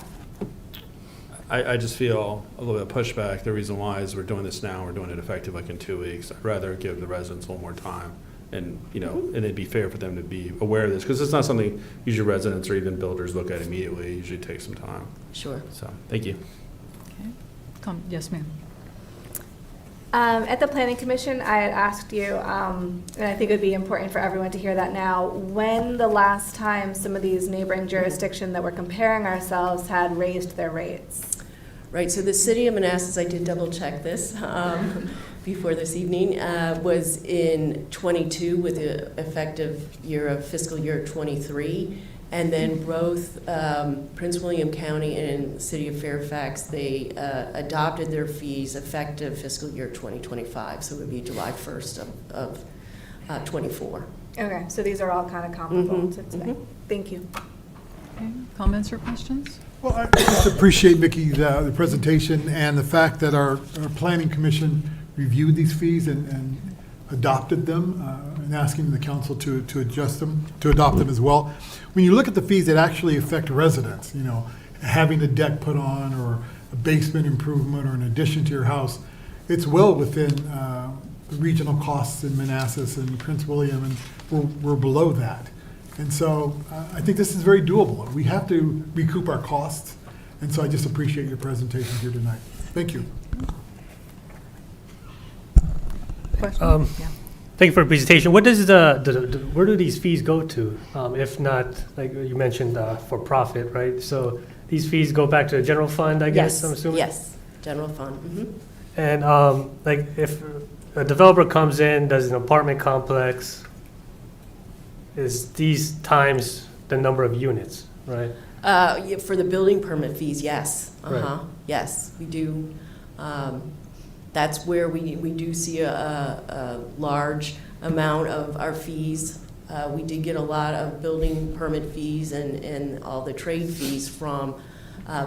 I just feel a little bit of pushback. The reason why is we're doing this now, we're doing it effective like in 2 weeks. I'd rather give the residents a little more time and, and it'd be fair for them to be aware of this, because it's not something usually residents or even builders look at immediately. It usually takes some time. Sure. So, thank you. Yes, ma'am. At the Planning Commission, I had asked you, and I think it would be important for everyone to hear that now, when the last time some of these neighboring jurisdictions that we're comparing ourselves had raised their rates? Right, so the city of Manassas, I did double check this before this evening, was in 22 with the effective year of fiscal year 23. And then both Prince William County and the City of Fairfax, they adopted their fees effective fiscal year 2025. So it would be July 1st of 24. Okay, so these are all kind of comparable to today. Thank you. Okay. Comments or questions? Well, I just appreciate, Vicki, the presentation and the fact that our Planning Commission reviewed these fees and adopted them, and asking the council to adjust them, to adopt them as well. When you look at the fees that actually affect residents, having a deck put on or a basement improvement or an addition to your house, it's well within the regional costs in Manassas and Prince William, and we're below that. And so I think this is very doable. We have to recoup our costs, and so I just appreciate your presentation here tonight. Thank you. Question? Yeah. Thank you for the presentation. What does where do these fees go to? If not, like you mentioned, for profit, right? So these fees go back to the general fund, I guess, I'm assuming? Yes, general fund. And like if a developer comes in, does an apartment complex, is these times the number of units, right? Yeah, for the building permit fees, yes. Right. Yes, we do. That's where we do see a large amount of our fees. We did get a lot of building permit fees and all the trade fees from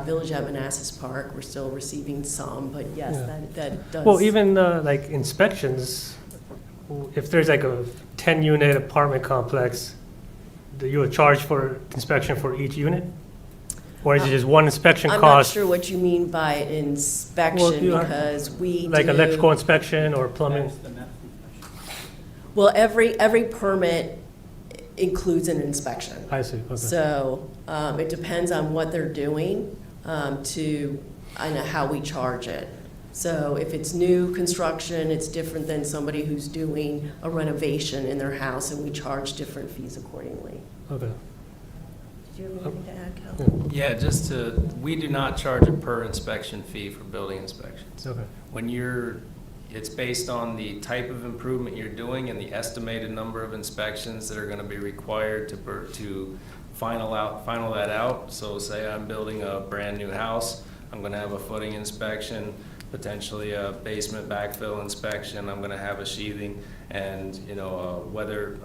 Village at Manassas Park. We're still receiving some, but yes, that does. Well, even like inspections, if there's like a 10-unit apartment complex, do you charge for inspection for each unit? Or is it just one inspection cost? I'm not sure what you mean by inspection, because we like do, electrical inspection or plumbing? Well, every permit includes an inspection. I see, okay. So it depends on what they're doing and how we charge it. So if it's new construction, it's different than somebody who's doing a renovation in their house, and we charge different fees accordingly. Okay. Did you have anything to add, Cal? Yeah, we do not charge a per inspection fee for building inspections. Okay. It's based on the type of improvement you're doing and the estimated number of inspections that are going to be required to final that out. So say I'm building a brand new house, I'm going to have a footing inspection, potentially a basement backfill inspection. I'm going to have a sheathing and a weather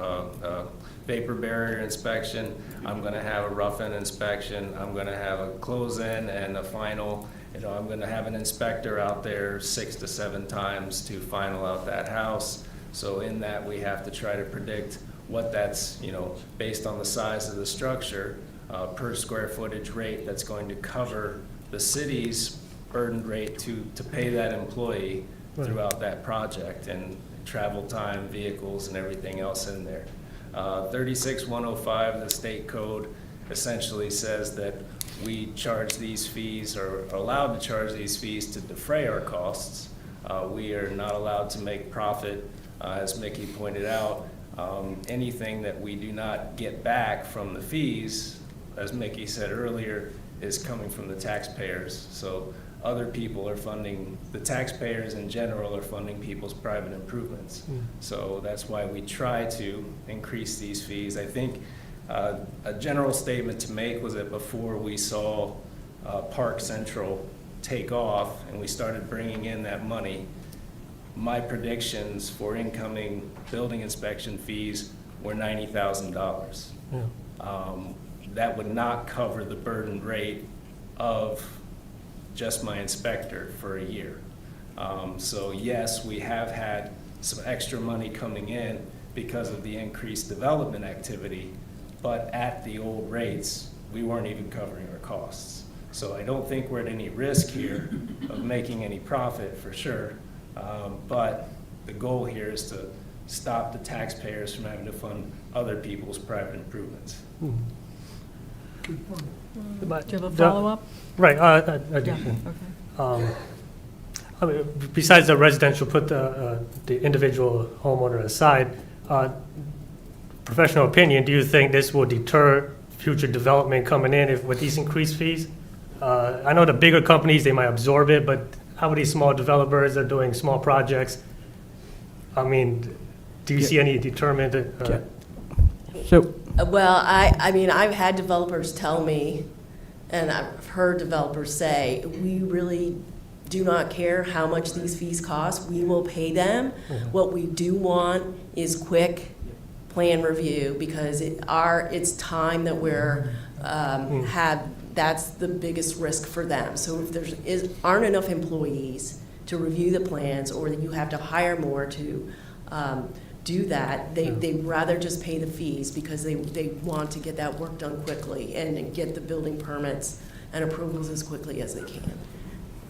vapor barrier inspection. I'm going to have a rough-in inspection. I'm going to have a close-in and a final. I'm going to have an inspector out there 6 to 7 times to final out that house. So in that, we have to try to predict what that's, based on the size of the structure, per square footage rate that's going to cover the city's burdened rate to pay that employee throughout that project, and travel time, vehicles, and everything else in there. 36105, the state code, essentially says that we charge these fees, or are allowed to charge these fees to defray our costs. We are not allowed to make profit, as Mickey pointed out. Anything that we do not get back from the fees, as Mickey said earlier, is coming from the taxpayers. So other people are funding, the taxpayers in general are funding people's private improvements. So that's why we try to increase these fees. I think a general statement to make was that before we saw Park Central take off and we started bringing in that money, my predictions for incoming building inspection fees were $90,000. That would not cover the burden rate of just my inspector for a year. So yes, we have had some extra money coming in because of the increased development activity, but at the old rates, we weren't even covering our costs. So I don't think we're at any risk here of making any profit for sure, but the goal here is to stop the taxpayers from having to fund other people's private improvements. Do you have a follow-up? Right, I do. Yeah, okay. I mean, besides the residential, put the individual homeowner aside, professional opinion, do you think this will deter future development coming in with these increased fees? I know the bigger companies, they might absorb it, but how about these small developers that are doing small projects? I mean, do you see any determined? Well, I mean, I've had developers tell me, and I've heard developers say, we really do not care how much these fees cost. We will pay them. What we do want is quick plan review, because it's time that we're that's the biggest risk for them. So if aren't enough employees to review the plans, or that you have to hire more to do that, they'd rather just pay the fees, because they want to get that work done quickly and get the building permits and approvals as quickly as they can.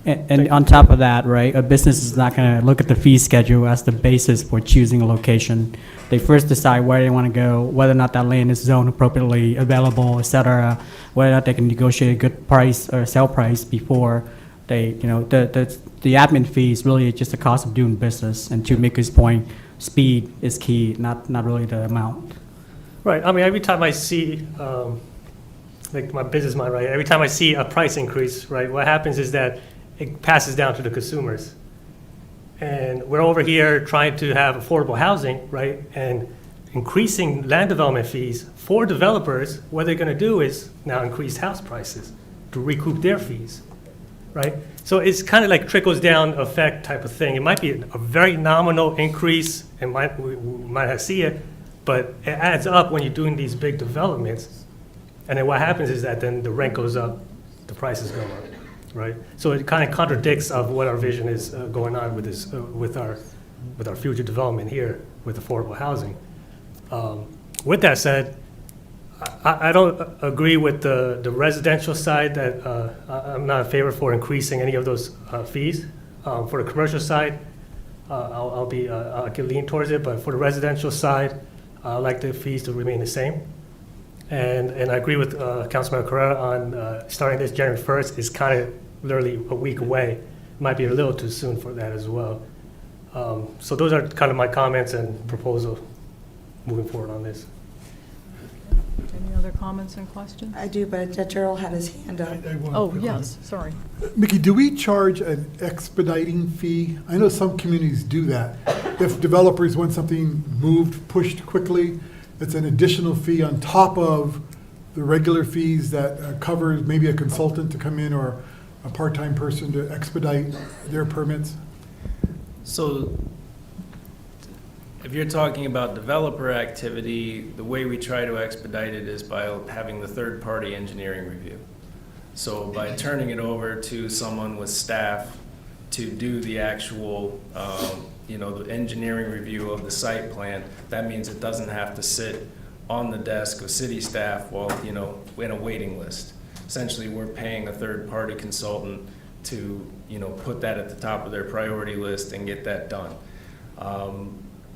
And on top of that, right, a business is not going to look at the fee schedule as the basis for choosing a location. They first decide where they want to go, whether or not that land is zoned appropriately available, et cetera, whether or not they can negotiate a good price or sell price before they, the admin fee is really just the cost of doing business. And to Mickey's point, speed is key, not really the amount. Right, I mean, every time I see, like my business mind, right, every time I see a price increase, right, what happens is that it passes down to the consumers. And we're over here trying to have affordable housing, right? And increasing land development fees for developers, what they're gonna do is now increase house prices to recoup their fees, right? So it's kind of like trickles down effect type of thing. It might be a very nominal increase, we might have see it, but it adds up when you're doing these big developments. And then what happens is that then the rent goes up, the prices go up. Right, so it kind of contradicts of what our vision is going on with this, with our future development here with affordable housing. With that said, I don't agree with the residential side that I'm not in favor for increasing any of those fees. For the commercial side, I can lean towards it, but for the residential side, I like the fees to remain the same. And I agree with Councilman Carrera on starting this January 1st is kind of literally a week away. Might be a little too soon for that as well. So those are kind of my comments and proposal moving forward on this. Any other comments and questions? I do, but Gerald had his hand up. Oh, yes, sorry. Mickey, do we charge an expediting fee? I know some communities do that. If developers want something moved, pushed quickly, it's an additional fee on top of the regular fees that covers maybe a consultant to come in or a part-time person to expedite their permits? So if you're talking about developer activity, the way we try to expedite it is by having the third-party engineering review. So by turning it over to someone with staff to do the actual the engineering review of the site plan, that means it doesn't have to sit on the desk of city staff while, in a waiting list. Essentially, we're paying a third-party consultant to, put that at the top of their priority list and get that done.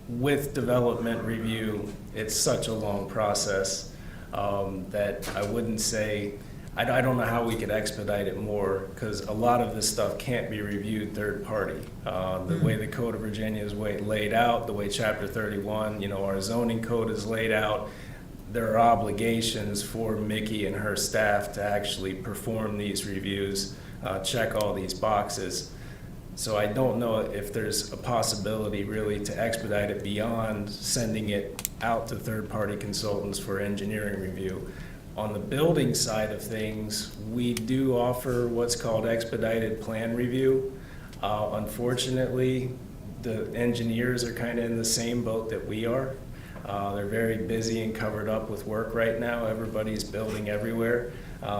With development review, it's such a long process that I wouldn't say, I don't know how we could expedite it more, because a lot of this stuff can't be reviewed third party. The way the Code of Virginia is laid out, the way Chapter 31, our zoning code is laid out, there are obligations for Mickey and her staff to actually perform these reviews, check all these boxes. So I don't know if there's a possibility really to expedite it beyond sending it out to third-party consultants for engineering review. On the building side of things, we do offer what's called expedited plan review. Unfortunately, the engineers are kind of in the same boat that we are. They're very busy and covered up with work right now. Everybody's building everywhere.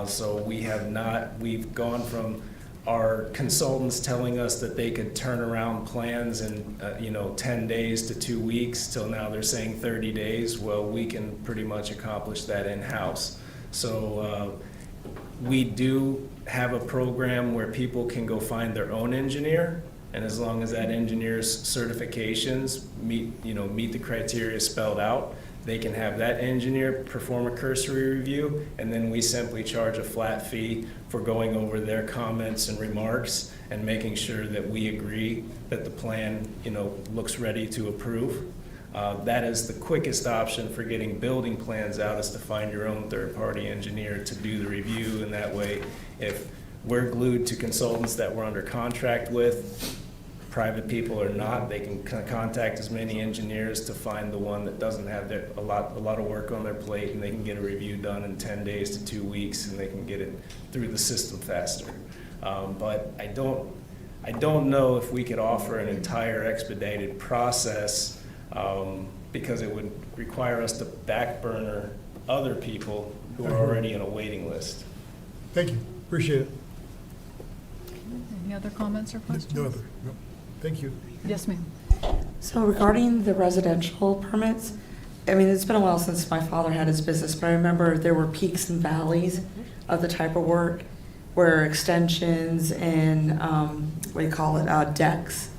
So we've gone from our consultants telling us that they could turn around plans in, 10 days to 2 weeks, till now they're saying 30 days. Well, we can pretty much accomplish that in-house. So we do have a program where people can go find their own engineer, and as long as that engineer's certifications meet the criteria spelled out, they can have that engineer perform a cursory review, and then we simply charge a flat fee for going over their comments and remarks and making sure that we agree that the plan, looks ready to approve. That is the quickest option for getting building plans out, is to find your own third-party engineer to do the review, and that way, if we're glued to consultants that we're under contract with, private people or not, they can contact as many engineers to find the one that doesn't have a lot of work on their plate, and they can get a review done in 10 days to 2 weeks, and they can get it through the system faster. But I don't know if we could offer an entire expedited process, because it would require us to backburner other people who are already in a waiting list. Thank you, appreciate it. Any other comments or questions? No other, no. Thank you. Yes, ma'am. So regarding the residential permits, I mean, it's been a while since my father had his business, but I remember there were peaks and valleys of the type of work where extensions and, decks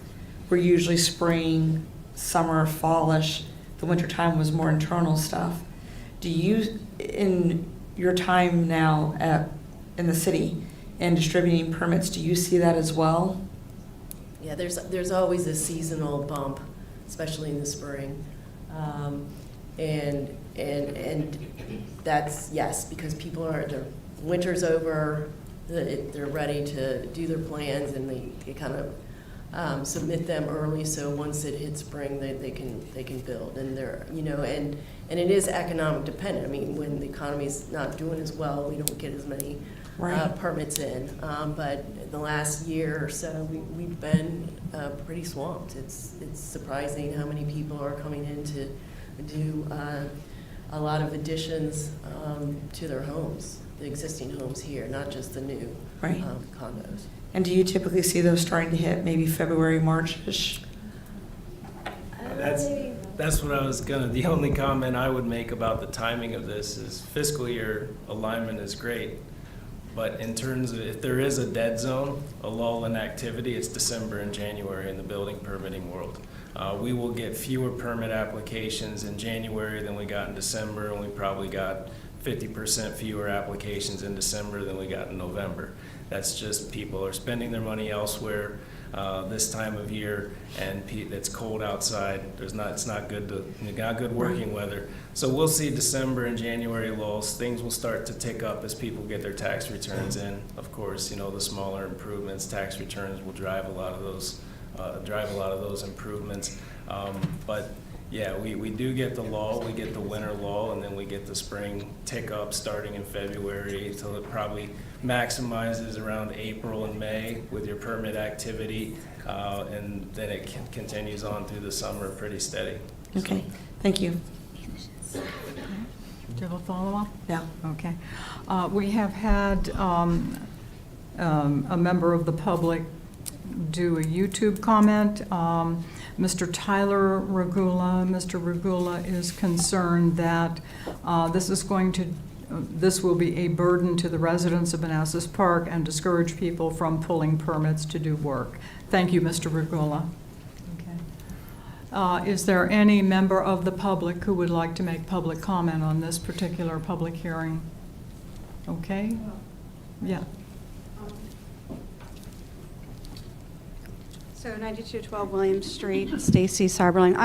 were usually spring, summer, fallish. The winter time was more internal stuff. Do you, in your time now in the city and distributing permits, do you see that as well? Yeah, there's always a seasonal bump, especially in the spring. And that's, yes, because people their winter's over, they're ready to do their plans, and they kind of submit them early, so once it hits spring, they can build, and they're, and it is economic dependent. I mean, when the economy's not doing as well, we don't get as many permits in, but the last year or so, we've been pretty swamped. It's surprising how many people are coming in to do a lot of additions to their homes, the existing homes here, not just the new condos. And do you typically see those starting to hit maybe February, March-ish? That's what I was the only comment I would make about the timing of this is fiscal year alignment is great, but in terms of if there is a dead zone, a lull in activity, it's December and January in the building permitting world. We will get fewer permit applications in January than we got in December, and we probably got 50% fewer applications in December than we got in November. That's just people are spending their money elsewhere this time of year, and it's cold outside. It's not good working weather. So we'll see December and January lulls. Things will start to tick up as people get their tax returns in. Of course, the smaller improvements, tax returns will drive a lot of those improvements. But yeah, we do get the lull, we get the winter lull, and then we get the spring tick up starting in February till it probably maximizes around April and May with your permit activity, and then it continues on through the summer pretty steady. Okay, thank you. Do you have a follow-up? Yeah. Okay. We have had a member of the public do a YouTube comment. Mr. Tyler Regula. Mr. Regula is concerned that this will be a burden to the residents of Manassas Park and discourage people from pulling permits to do work. Thank you, Mr. Regula. Okay. Is there any member of the public who would like to make public comment on this particular public hearing? Okay. Yeah. So 9212 Williams Street, Stacy Cyberling.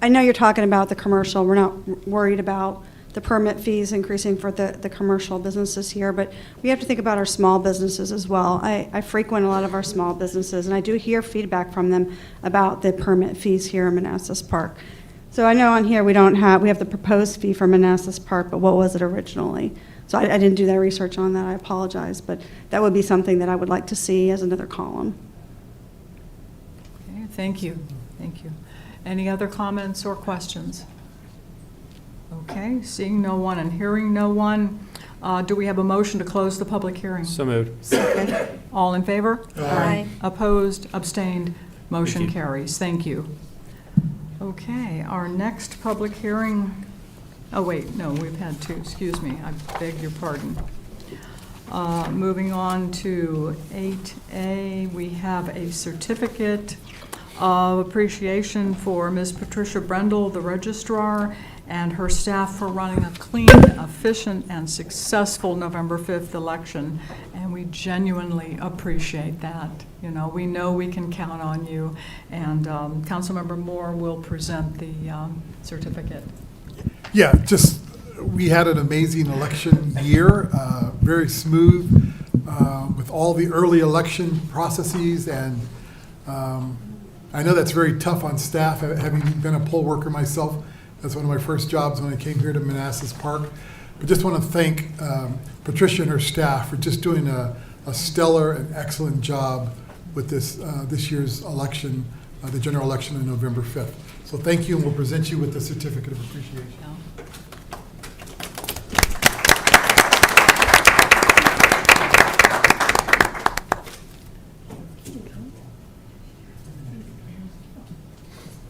I know you're talking about the commercial. We're not worried about the permit fees increasing for the commercial businesses here, but we have to think about our small businesses as well. I frequent a lot of our small businesses, and I do hear feedback from them about the permit fees here in Manassas Park. So I know on here we have the proposed fee for Manassas Park, but what was it originally? So I didn't do that research on that. I apologize, but that would be something that I would like to see as another column. Thank you. Thank you. Any other comments or questions? Okay, seeing no one and hearing no one, Do we have a motion to close the public hearing? So moved. All in favor? Aye. Opposed, abstained, motion Thank you. carries. Thank you. Okay, our next public hearing, oh wait, no, we've had two, excuse me, I beg your pardon. Moving on to 8A, we have a certificate of appreciation for Ms. Patricia Brendel, the Registrar, and her staff for running a clean, efficient, and successful November 5th election. And we genuinely appreciate that. You know we can count on you. And Councilmember Moore will present the certificate. Yeah, just, we had an amazing election year, very smooth, with all the early election processes, and I know that's very tough on staff, having been a poll worker myself. That's one of my first jobs when I came here to Manassas Park. But just want to thank Patricia and her staff for just doing a stellar and excellent job with this year's election, the general election on November 5th. So thank you, and we'll present you with the certificate of appreciation.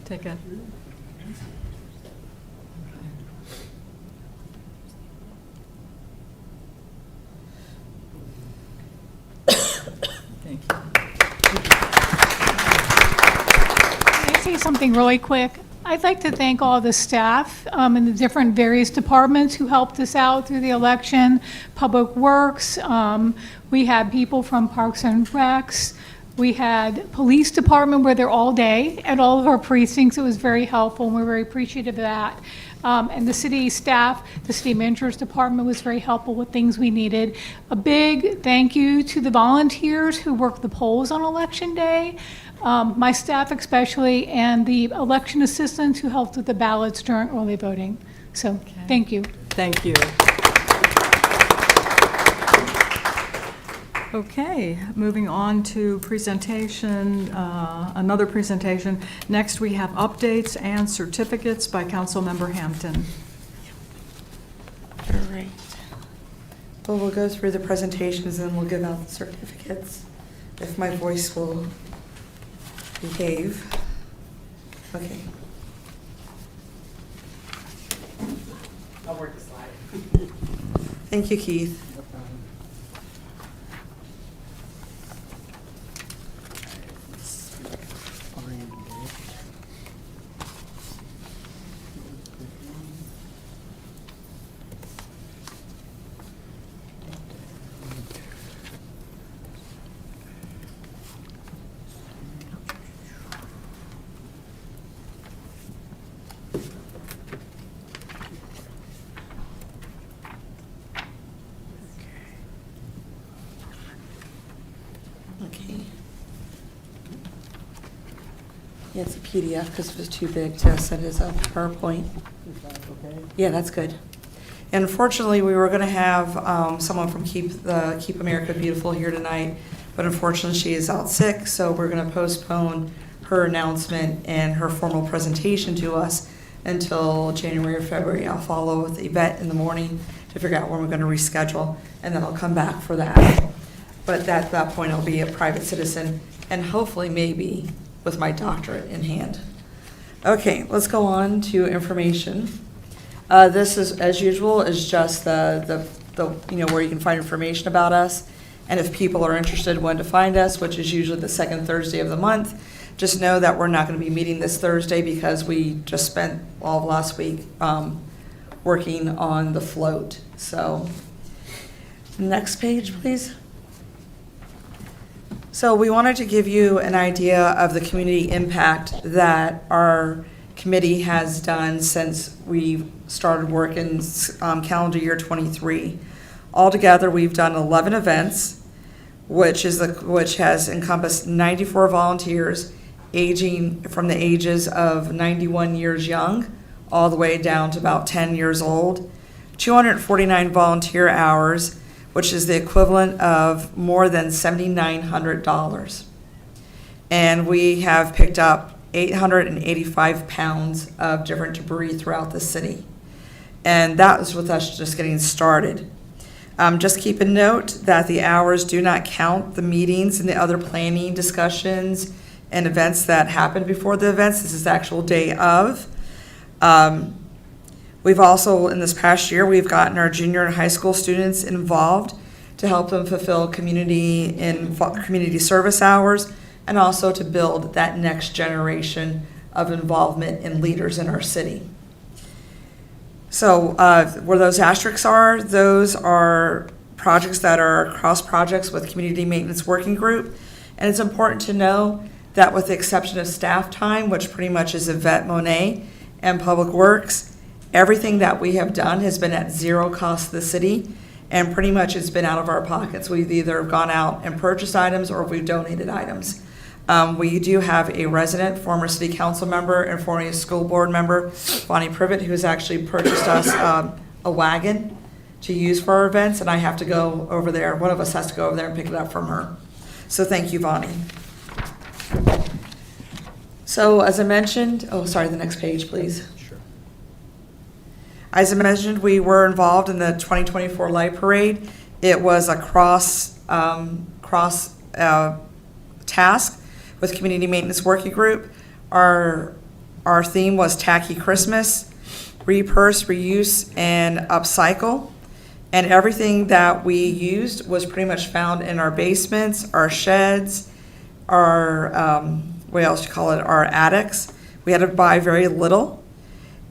Take it. Thank you. Can I say something really quick? I'd like to thank all the staff in the different various departments who helped us out through the election. Public Works, we had people from Parks and Recs, we had Police Department where they're all day at all of our precincts. It was very helpful, and we're very appreciative of that. And the city staff, the city manager's department was very helpful with things we needed. A big thank you to the volunteers who worked the polls on election day, my staff especially, and the election assistants who helped with the ballots during early voting. So, thank you. Thank you. Okay, moving on to presentation, another presentation. Next, we have updates and certificates by Councilmember Hampton. All right. Well, we'll go through the presentations and we'll give out the certificates, if my voice will behave. Okay. I'll work the slide. Thank you, Keith. Yeah, it's a PDF because it was too big to set as a PowerPoint. Yeah, that's good. And unfortunately, we were going to have someone from Keep America Beautiful here tonight, but unfortunately she is out sick, so we're going to postpone her announcement and her formal presentation to us until January or February. I'll follow with Yvette in the morning to figure out when we're going to reschedule, and then I'll come back for that. But at that point, I'll be a private citizen, and hopefully maybe with my doctorate in hand. Okay, let's go on to information. This is, as usual, is just the where you can find information about us, and if people are interested when to find us, which is usually the second Thursday of the month. Just know that we're not going to be meeting this Thursday because we just spent all of last week working on the float. So, next page, please. So we wanted to give you an idea of the community impact that our committee has done since we started work in calendar year 23. Altogether, we've done 11 events, which has encompassed 94 volunteers aging from the ages of 91 years young all the way down to about 10 years old, 249 volunteer hours, which is the equivalent of more than $7,900. And we have picked up 885 pounds of different debris throughout the city. And that was with us just getting started. Just keep a note that the hours do not count the meetings and the other planning discussions and events that happened before the events. This is the actual day of. We've also, in this past year, we've gotten our junior and high school students involved to help them fulfill community service hours, and also to build that next generation of involvement in leaders in our city. So where those asterisks are, those are projects that are cross projects with Community Maintenance Working Group. And it's important to know that with the exception of staff time, which pretty much is Yvette Monet and Public Works, everything that we have done has been at zero cost to the city, and pretty much it's been out of our pockets. We've either gone out and purchased items or we've donated items. We do have a resident, former city council member and former school board member, Bonnie Privet, who has actually purchased us a wagon to use for our events, and I have to go over there. One of us has to go over there and pick it up from her. So thank you, Bonnie. So as I mentioned, the next page, please. Sure. As I mentioned, we were involved in the 2024 Light Parade. It was a cross task with Community Maintenance Working Group. Our theme was Tacky Christmas, Repurse, Reuse, and Upcycle. And everything that we used was pretty much found in our basements, our sheds, our, our attics. We had to buy very little.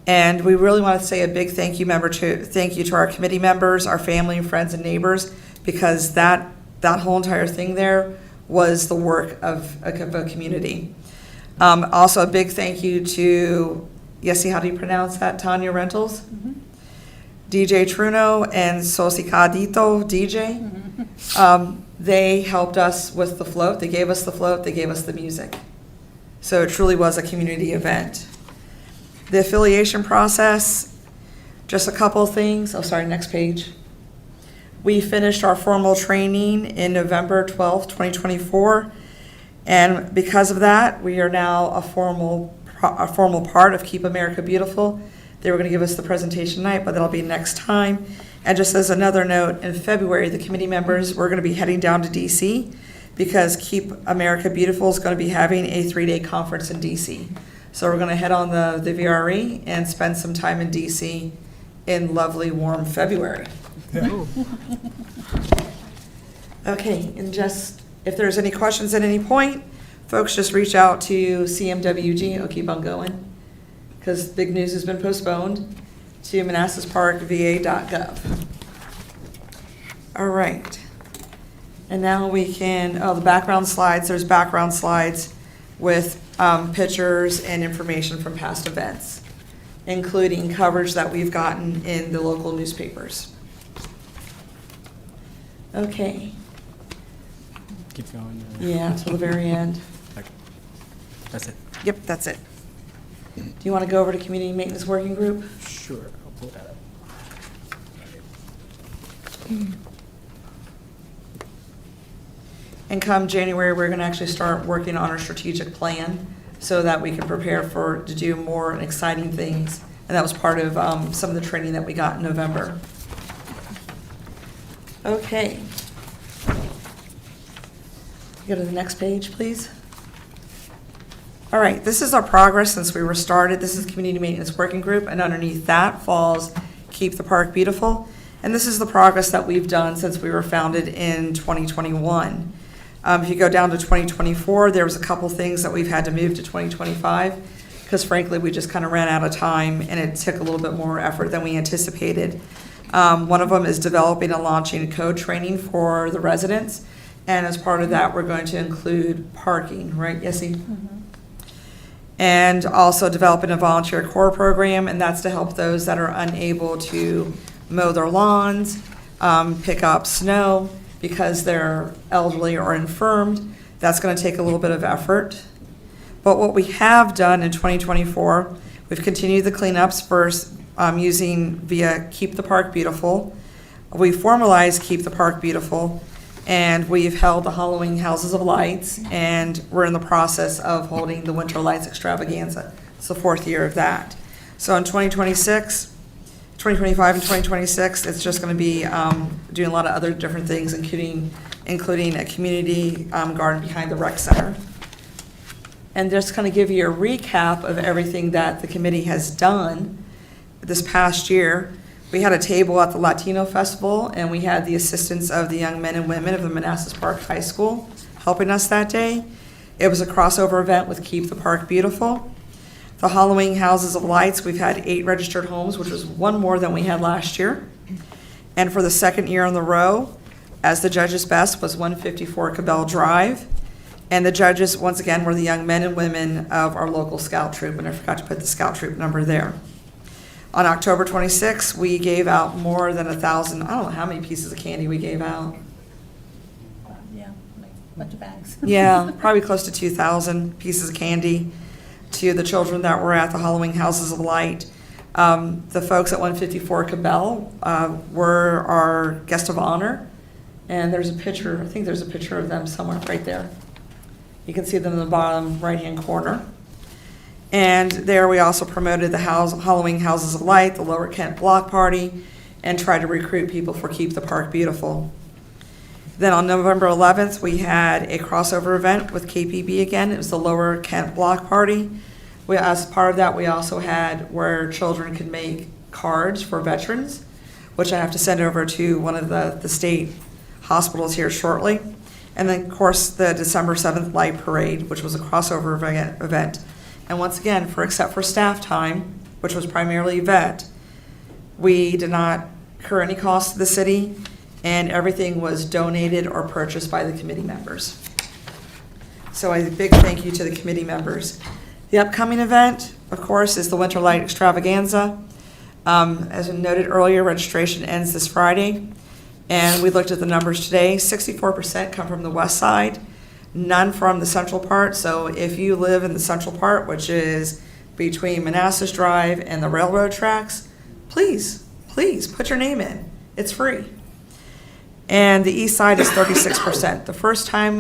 And we really want to say a big thank you to our committee members, our family, friends, and neighbors, because that whole entire thing there was the work of a community. Also, a big thank you to, Yessi, how do you pronounce that? Tanya Rentals? Mm-hmm. DJ Truno and Sosicadito DJ. Mm-hmm. They helped us with the float. They gave us the float. They gave us the music. So it truly was a community event. The affiliation process, just a couple of things. Next page. We finished our formal training in November 12th, 2024, and because of that, we are now a formal part of Keep America Beautiful. They were going to give us the presentation tonight, but that'll be next time. And just as another note, in February, the committee members, we're going to be heading down to DC because Keep America Beautiful is going to be having a 3-day conference in DC. So we're going to head on the VRE and spend some time in DC in lovely, warm February. Yeah. Okay, and just if there's any questions at any point, folks, just reach out to CMWG. I'll keep on going because big news has been postponed to ManassasParkVA.gov. All right, and now we can, the background slides. There's background slides with pictures and information from past events, including coverage that we've gotten in the local newspapers. Okay. Keep going. Yeah, till the very end. Okay. That's it. Yep, that's it. Do you want to go over to Community Maintenance Working Group? Sure, I'll pull that up. And come January, we're going to actually start working on our strategic plan so that we can prepare to do more exciting things. And that was part of some of the training that we got in November. Okay. Go to the next page, please. All right, this is our progress since we were started. This is Community Maintenance Working Group, and underneath that falls Keep the Park Beautiful. And this is the progress that we've done since we were founded in 2021. If you go down to 2024, there was a couple things that we've had to move to 2025 because frankly, we just kind of ran out of time and it took a little bit more effort than we anticipated. One of them is developing and launching code training for the residents. And as part of that, we're going to include parking, right, Yessi? Mm-hmm. And also developing a volunteer core program, and that's to help those that are unable to mow their lawns, pick up snow because they're elderly or infirmed. That's going to take a little bit of effort. But what we have done in 2024, we've continued the cleanups first using via Keep the Park Beautiful. We formalized Keep the Park Beautiful, and we've held the Halloween Houses of Lights, and we're in the process of holding the Winter Lights Extravaganza. It's the 4th year of that. So in 2026, 2025 and 2026, it's just going to be doing a lot of other different things, including a community garden behind the rec center. And just kind of give you a recap of everything that the committee has done this past year. We had a table at the Latino Festival, and we had the assistance of the young men and women of the Manassas Park High School helping us that day. It was a crossover event with Keep the Park Beautiful. The Halloween Houses of Lights, we've had 8 registered homes, which was 1 more than we had last year. And for the second year in a row, as the judge's best was 154 Cabell Drive. And the judges, once again, were the young men and women of our local scout troop, and I forgot to put the scout troop number there. On October 26th, we gave out more than 1,000, I don't know how many pieces of candy we gave out. Yeah, like a bunch of bags. Yeah, probably close to 2,000 pieces of candy to the children that were at the Halloween Houses of Light. The folks at 154 Cabell were our guest of honor, and there's a picture, I think there's a picture of them somewhere right there. You can see them in the bottom right-hand corner. And there we also promoted the Halloween Houses of Light, the Lower Kent Block Party, and tried to recruit people for Keep the Park Beautiful. Then on November 11th, we had a crossover event with KPB again. It was the Lower Kent Block Party. As part of that, we also had where children could make cards for veterans, which I have to send over to one of the state hospitals here shortly. And then, of course, the December 7th Light Parade, which was a crossover event. And once again, except for staff time, which was primarily vet, we did not incur any cost to the city, and everything was donated or purchased by the committee members. So a big thank you to the committee members. The upcoming event, of course, is the Winter Light Extravaganza. As noted earlier, registration ends this Friday. And we looked at the numbers today. 64% come from the west side, none from the central part. So if you live in the central part, which is between Manassas Drive and the railroad tracks, please put your name in. It's free. And the east side is 36%. The first time,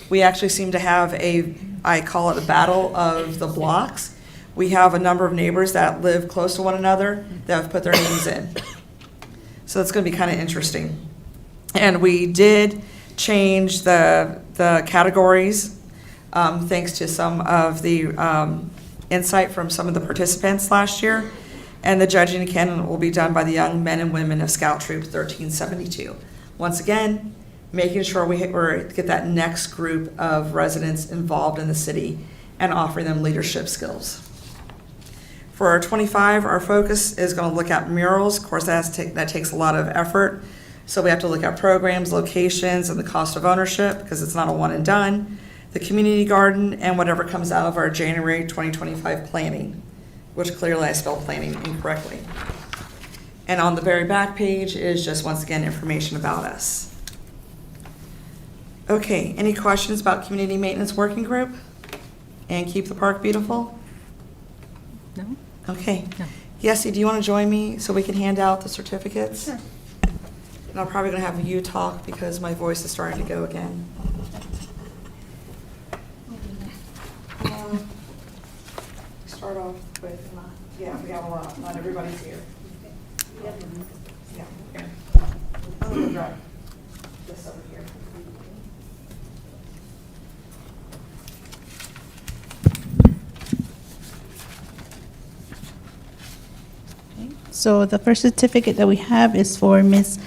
we actually seem to have I call it a battle of the blocks. We have a number of neighbors that live close to one another that have put their names in. So it's going to be kind of interesting. And we did change the categories thanks to some of the insight from some of the participants last year. And the judging again will be done by the young men and women of Scout Troop 1372. Once again, making sure we get that next group of residents involved in the city and offering them leadership skills. For our 25, our focus is going to look at murals. Of course, that takes a lot of effort. So we have to look at programs, locations, and the cost of ownership, because it's not a one and done. The community garden, and whatever comes out of our January 2025 planning, which clearly I spelled planning incorrectly. And on the very back page is just, once again, information about us. Okay, any questions about Community Maintenance Working Group and Keep the Park Beautiful? No? Okay. No. Yessie, do you want to join me so we can hand out the certificates? Sure. And I'm probably going to have you talk because my voice is starting to go again. Start off with, yeah, we have a lot. Not everybody's here. Yeah, here. I'm going to grab this over here. So the first certificate that we have is for Ms.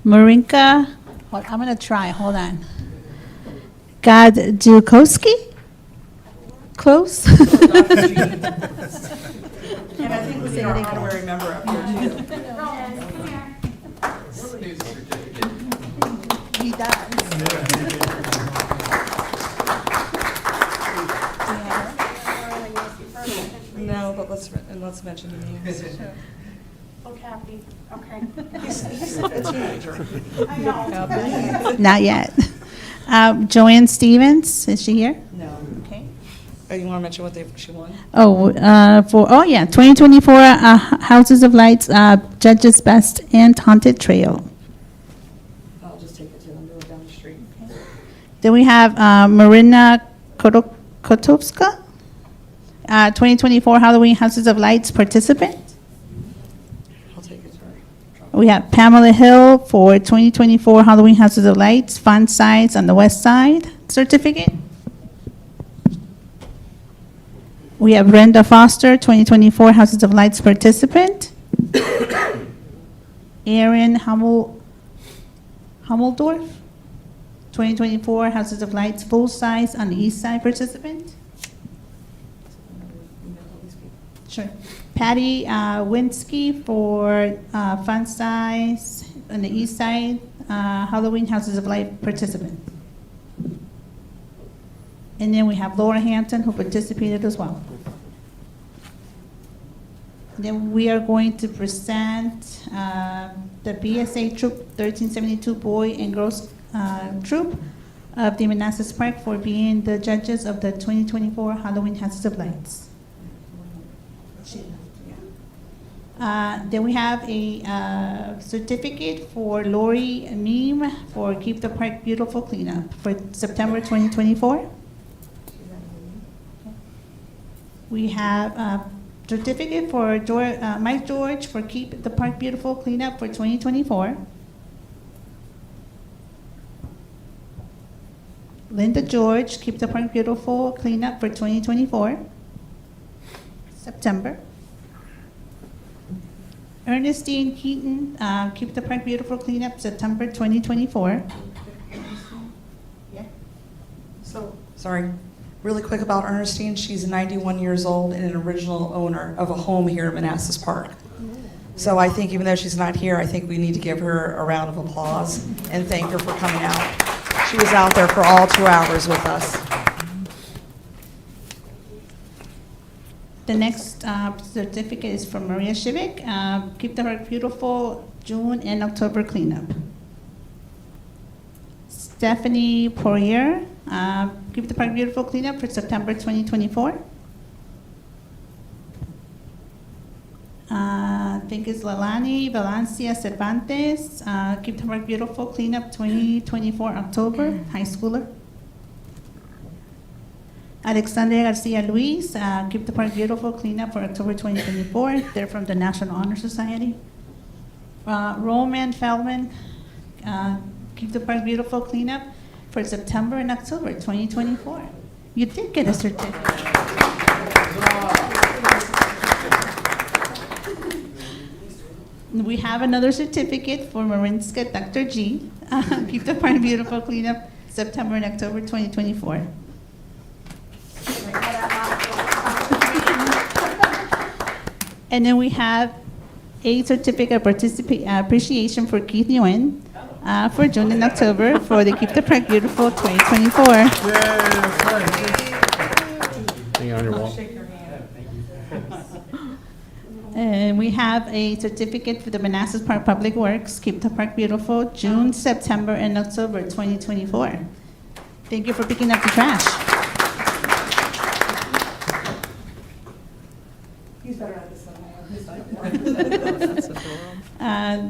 Marinka. I'm going to try. Hold on. Gaddukowski? Close? And I think we need our honorary member up here too. He does. No, but let's mention the names. Oh, Kathy, okay. He's a teenager. I know. Not yet. Joanne Stevens, is she here? No. Okay. Oh, you want to mention what she won? Oh, 2024 Houses of Lights, Judges Best and Haunted Trail. I'll just take it to them, go down the street. Then we have Marina Kotovska, 2024 Halloween Houses of Lights participant. We have Pamela Hill for 2024 Halloween Houses of Lights, font size on the west side certificate. We have Brenda Foster, 2024 Houses of Lights participant. Aaron Hummeldorf, 2024 Houses of Lights full size on the east side participant. Sure. Patty Winsky for font size on the east side, Halloween Houses of Light participant. And then we have Laura Hampton, who participated as well. Then we are going to present the BSA Troop 1372 Boy and Girls Troop of the Manassas Park for being the judges of the 2024 Halloween Houses of Lights. Then we have a certificate for Lori Meme for Keep the Park Beautiful Cleanup for September 2024. We have a certificate for Mike George for Keep the Park Beautiful Cleanup for 2024. Linda George, Keep the Park Beautiful Cleanup for 2024, September. Ernestine Keaton, Keep the Park Beautiful Cleanup, September 2024. So, sorry, really quick about Ernestine. She's 91 years old and an original owner of a home here at Manassas Park. So I think even though she's not here, I think we need to give her a round of applause and thank her for coming out. She was out there for all 2 hours with us. The next certificate is from Maria Shivik, Keep the Park Beautiful, June and October cleanup. Stephanie Poirier, Keep the Park Beautiful cleanup for September 2024. I think it's Lalani Valencia Cervantes, Keep the Park Beautiful cleanup 2024 October, high schooler. Alexandria Garcia Luis, Keep the Park Beautiful cleanup for October 2024. They're from the National Honor Society. Roman Feldman, Keep the Park Beautiful cleanup for September and October 2024. You did get a certificate. We have another certificate for Marinska Dr. G, Keep the Park Beautiful cleanup September and October 2024. And then we have a certificate of appreciation for Keith Nguyen for June and October for the Keep the Park Beautiful 2024. Hang on your wall. And we have a certificate for the Manassas Park Public Works, Keep the Park Beautiful, June, September, and October 2024. Thank you for picking up the trash. He's better at this one.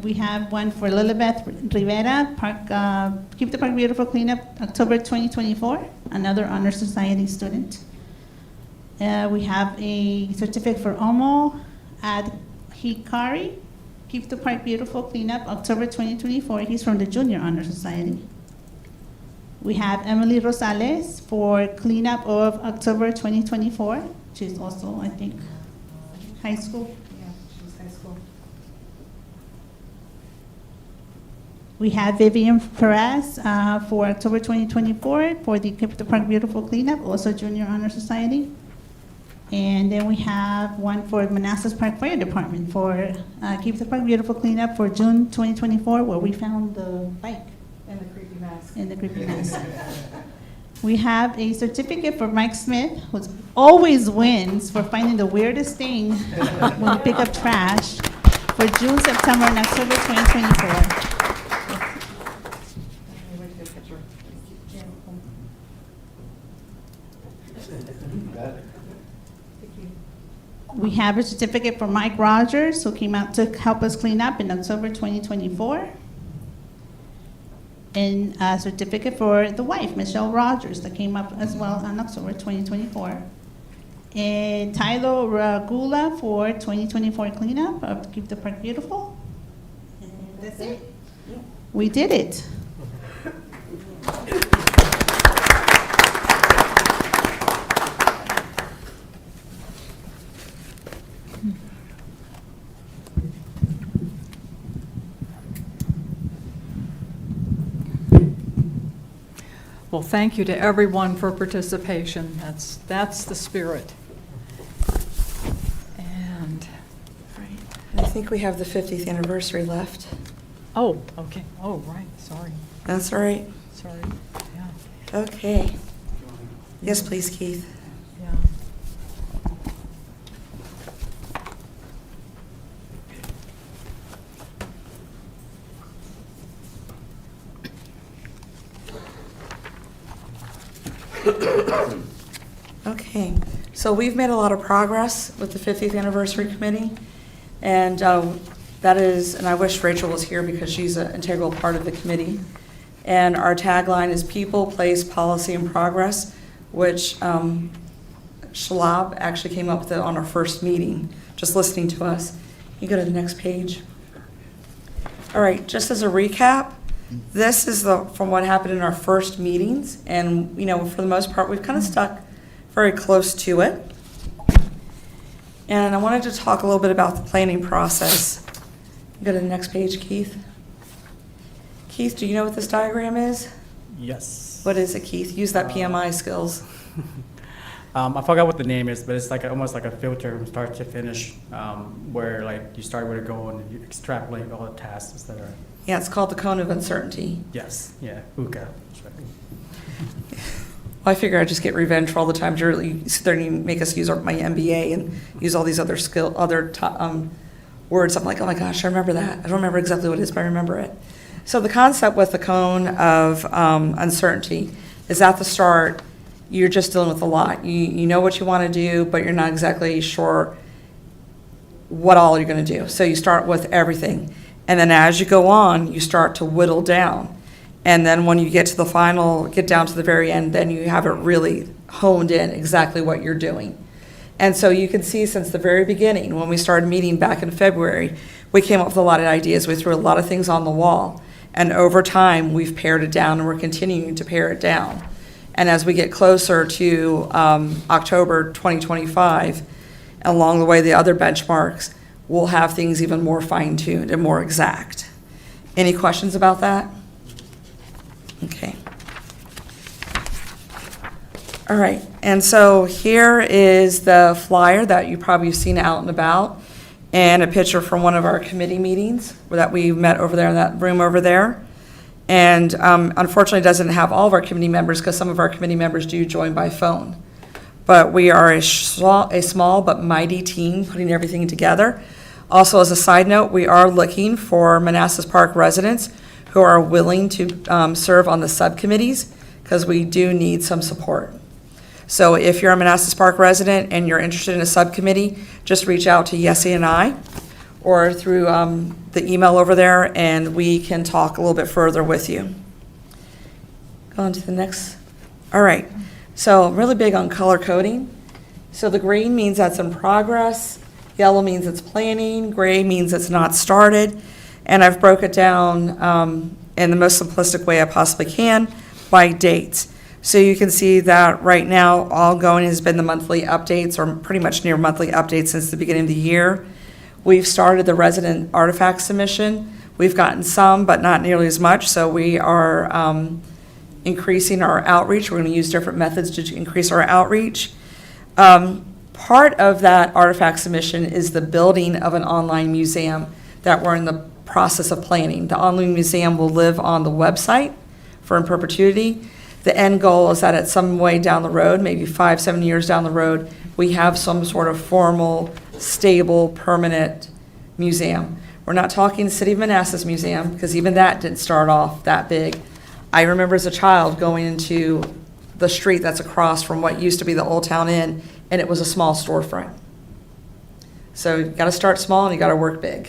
We have one for Lilibeth Rivera, Keep the Park Beautiful Cleanup, October 2024, another Honor Society student. We have a certificate for Omo Hikari, Keep the Park Beautiful Cleanup, October 2024. He's from the Junior Honor Society. We have Emily Rosales for cleanup of October 2024. She's also, I think, high school. Yeah, she's high school. We have Vivian Perez for October 2024 for the Keep the Park Beautiful Cleanup, also Junior Honor Society. And then we have one for Manassas Park Fire Department for Keep the Park Beautiful Cleanup for June 2024, where we found the bike. And the creepy mask. And the creepy mask. We have a certificate for Mike Smith, who always wins for finding the weirdest thing when we pick up trash for June, September, and October 2024. We have a certificate for Mike Rogers, who came out to help us clean up in October 2024. And a certificate for the wife, Michelle Rogers, that came up as well on October 2024. And Tyler Ragula for 2024 cleanup of Keep the Park Beautiful. That's it. We did it. Well, thank you to everyone for participation. That's the spirit. And, I think we have the 50th anniversary left. oh, okay, oh, right, sorry, That's all right. sorry, yeah, Okay. Yes, please, Keith. yeah. Okay, so we've made a lot of progress with the 50th Anniversary Committee, and that is, and I wish Rachel was here because she's an integral part of the committee. And our tagline is People, Place, Policy, and Progress, which Shalab actually came up with it on our first meeting, just listening to us. You go to the next page. All right, just as a recap, this is from what happened in our first meetings, and for the most part, we've kind of stuck very close to it. And I wanted to talk a little bit about the planning process. Go to the next page, Keith. Keith, do you know what this diagram is? Yes. What is it, Keith? Use that PMI skills. I forgot what the name is, but it's like almost like a filter from start to finish, where like you start with a goal and you extrapolate all the tasks that are. Yeah, it's called the cone of uncertainty. Yes. Yeah. UCA. That's right. Well, I figure I just get revenge for all the times you sit there and you make us use my MBA and use all these other words. I'm like, oh my gosh, I remember that. I don't remember exactly what it is, but I remember it. So the concept with the cone of uncertainty is at the start, you're just dealing with a lot. You know what you want to do, but you're not exactly sure what all you're going to do. So you start with everything. And then as you go on, you start to whittle down. And then when you get to the final, get down to the very end, then you have it really honed in exactly what you're doing. And so you can see since the very beginning, when we started meeting back in February, we came up with a lot of ideas. We threw a lot of things on the wall. And over time, we've pared it down, and we're continuing to pare it down. And as we get closer to October 2025, along the way, the other benchmarks, we'll have things even more fine-tuned and more exact. Any questions about that? Okay. All right, and so here is the flyer that you probably have seen out and about, and a picture from one of our committee meetings that we met over there in that room over there. And unfortunately, it doesn't have all of our committee members because some of our committee members do join by phone. But we are a small but mighty team putting everything together. Also, as a side note, we are looking for Manassas Park residents who are willing to serve on the subcommittees because we do need some support. So if you're a Manassas Park resident and you're interested in a subcommittee, just reach out to Yessie and I or through the email over there, and we can talk a little bit further with you. Go on to the next. All right. So I'm really big on color coding. So the green means that's in progress. Yellow means it's planning. Gray means it's not started. And I've broke it down in the most simplistic way I possibly can by dates. So you can see that right now, all going has been the monthly updates, or pretty much near monthly updates since the beginning of the year. We've started the resident artifact submission. We've gotten some, but not nearly as much. So we are increasing our outreach. We're going to use different methods to increase our outreach. Part of that artifact submission is the building of an online museum that we're in the process of planning. The online museum will live on the website for in perpetuity. The end goal is that at some way down the road, maybe 5-7 years down the road, we have some sort of formal, stable, permanent museum. We're not talking City of Manassas Museum, because even that didn't start off that big. I remember as a child going into the street that's across from what used to be the Old Town Inn, and it was a small storefront. So you've got to start small and you got to work big.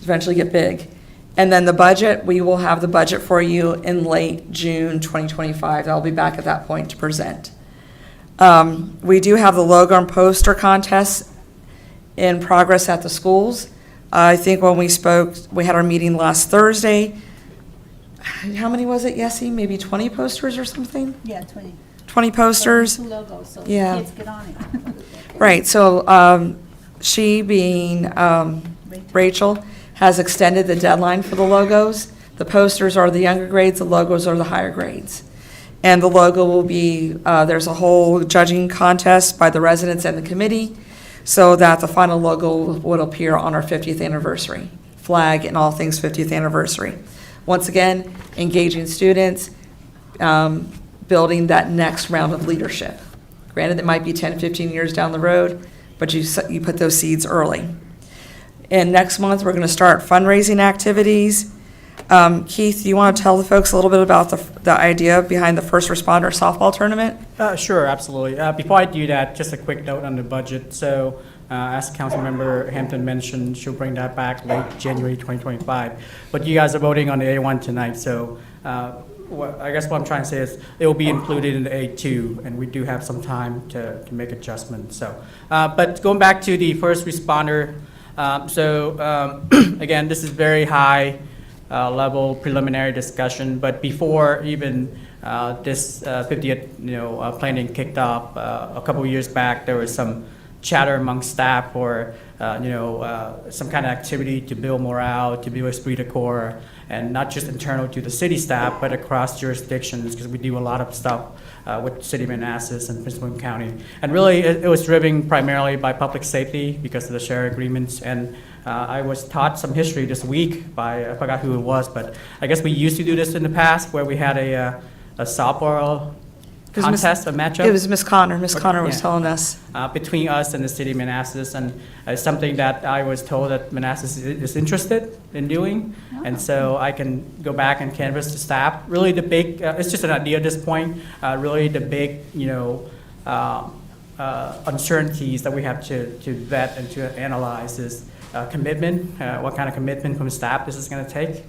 Eventually get big. And then the budget, we will have the budget for you in late June 2025. I'll be back at that point to present. We do have the logo and poster contest in progress at the schools. I think when we spoke, we had our meeting last Thursday. How many was it, Yessie? Maybe 20 posters or something? Yeah, 20. 20 posters? 2 logos, so Yeah. kids get on it. Right, so she being Rachel has extended the deadline for the logos. The posters are the younger grades, the logos are the higher grades. And the logo will be, there's a whole judging contest by the residents and the committee so that the final logo would appear on our 50th anniversary flag and all things 50th anniversary. Once again, engaging students, building that next round of leadership. Granted, it might be 10, 15 years down the road, but you put those seeds early. And next month, we're going to start fundraising activities. Keith, do you want to tell the folks a little bit about the idea behind the first responder softball tournament? Sure, absolutely. Before I do that, just a quick note on the budget. So, as Councilmember Hampton mentioned, she'll bring that back late January 2025. But you guys are voting on the A1 tonight, so I guess what I'm trying to say is it will be included in the A2, and we do have some time to make adjustments. So, but going back to the first responder, again, this is very high level preliminary discussion, but before even this 50th planning kicked off a couple of years back, there was some chatter among staff or some kind of activity to build morale, to build esprit de corps, and not just internal to the city staff, but across jurisdictions, because we do a lot of stuff with City of Manassas and Prince William County. And really, it was driven primarily by public safety because of the share agreements. And I was taught some history this week by, I forgot who it was, but I guess we used to do this in the past where we had a softball contest, a matchup. It was Miss Connor. Miss Connor was Yeah. telling us. Between us and the City of Manassas, and it's something that I was told that Manassas is interested in doing, and so I can go back and canvass the staff. Really the big, it's just an idea at this point, really the big, uncertainties that we have to vet and to analyze is commitment, what kind of commitment from staff this is going to take.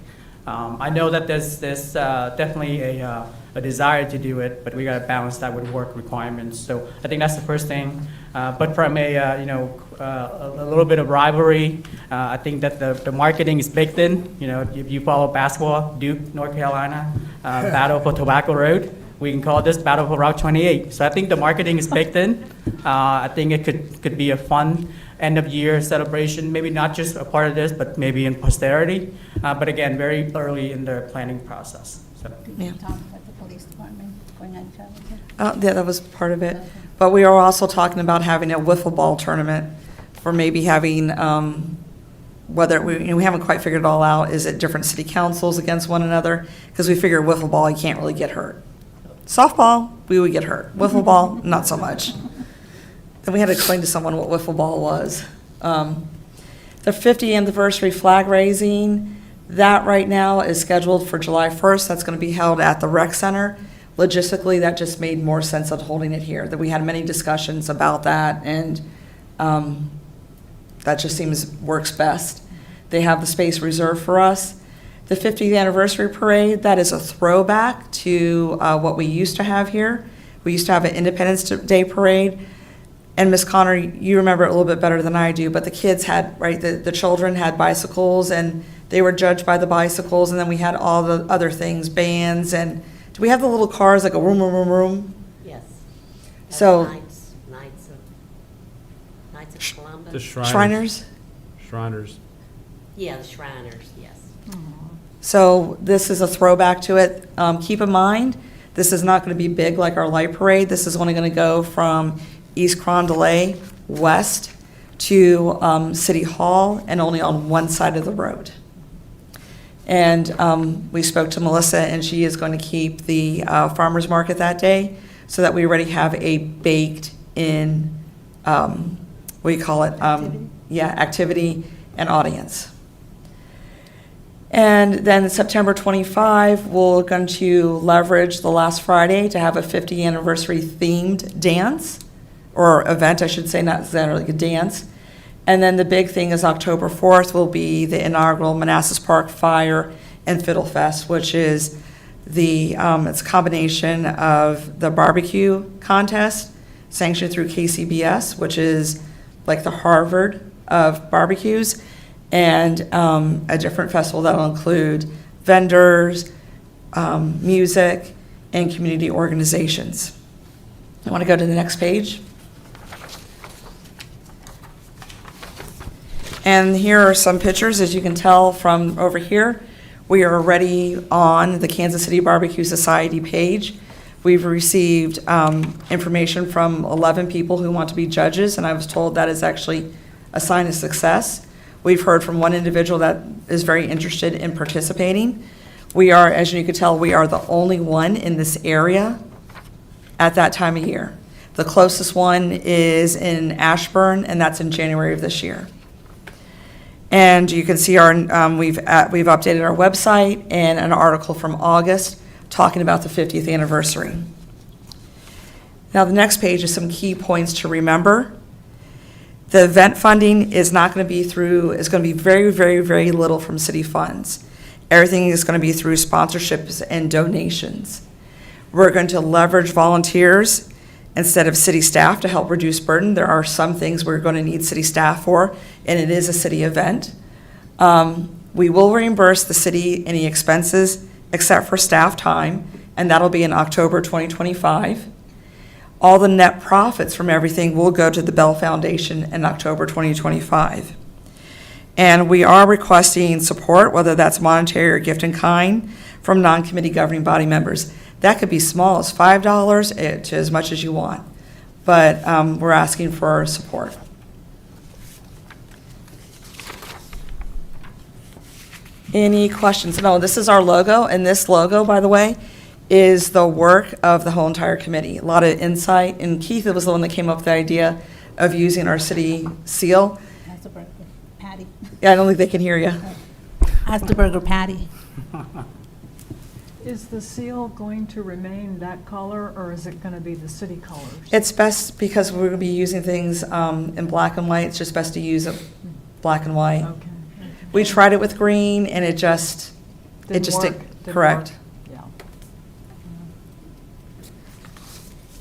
I know that there's definitely a desire to do it, but we got to balance that with work requirements. So I think that's the first thing. But from a little bit of rivalry, I think that the marketing is baked in. If you follow basketball, Duke, North Carolina, Battle for Tobacco Road. We can call this Battle for Route 28. So I think the marketing is baked in. I think it could be a fun end of year celebration, maybe not just a part of this, but maybe in posterity. But again, very early in the planning process. So. Yeah. Talk about the police department going on travel. Yeah, that was part of it. But we are also talking about having a wiffle ball tournament for maybe having, whether we haven't quite figured it all out. Is it different city councils against one another? Because we figure wiffle ball, you can't really get hurt. Softball, we would get hurt. Wiffle ball, not so much. Then we had to explain to someone what wiffle ball was. The 50th anniversary flag raising, that right now is scheduled for July 1st. That's going to be held at the rec center. Logistically, that just made more sense of holding it here. That we had many discussions about that, and that just works best. They have the space reserved for us. The 50th anniversary parade, that is a throwback to what we used to have here. We used to have an Independence Day parade. And Ms. Connor, you remember it a little bit better than I do, but the kids had, right, the children had bicycles, and they were judged by the bicycles, and then we had all the other things, bands, and do we have the little cars that go room, room, room, room? Yes. So. Knights of Columbus. The Shriners? Shriners. Yeah, the Shriners, yes. So this is a throwback to it. Keep in mind, this is not going to be big like our light parade. This is only going to go from East Carondelet west to City Hall and only on one side of the road. And we spoke to Melissa, and she is going to keep the farmer's market that day so that we already have a baked-in, activity and audience. And then September 25, we're going to leverage the last Friday to have a 50th anniversary themed dance, or event, I should say, not exactly a dance. And then the big thing is October 4th will be the inaugural Manassas Park Fire and Fiddle Fest, which is it's a combination of the barbecue contest sanctioned through KCBS, which is like the Harvard of barbecues, and a different festival that'll include vendors, music, and community organizations. I want to go to the next page. And here are some pictures. As you can tell from over here, we are already on the Kansas City Barbecue Society page. We've received information from 11 people who want to be judges, and I was told that is actually a sign of success. We've heard from one individual that is very interested in participating. We are, as you can tell, we are the only one in this area at that time of year. The closest one is in Ashburn, and that's in January of this year. And you can see our we've updated our website and an article from August talking about the 50th anniversary. Now the next page is some key points to remember. The event funding is not going to be through, is going to be very, very, very little from city funds. Everything is going to be through sponsorships and donations. We're going to leverage volunteers instead of city staff to help reduce burden. There are some things we're going to need city staff for, and it is a city event. We will reimburse the city any expenses except for staff time, and that'll be in October 2025. All the net profits from everything will go to the Bell Foundation in October 2025. And we are requesting support, whether that's monetary or gift in kind, from non-committee governing body members. That could be small as $5 to as much as you want, but we're asking for support. Any questions? No, this is our logo, and this logo, by the way, is the work of the whole entire committee. A lot of insight, and Keith was the one that came up with the idea of using our city seal. Asperger patty. Yeah, I don't think they can hear you. Asperger patty. Is the seal going to remain that color, or is it going to be the city colors? It's best because we're going to be using things in black and white. It's just best to use it black and white. Okay. We tried it with green, and it just Didn't correct. work. Yeah.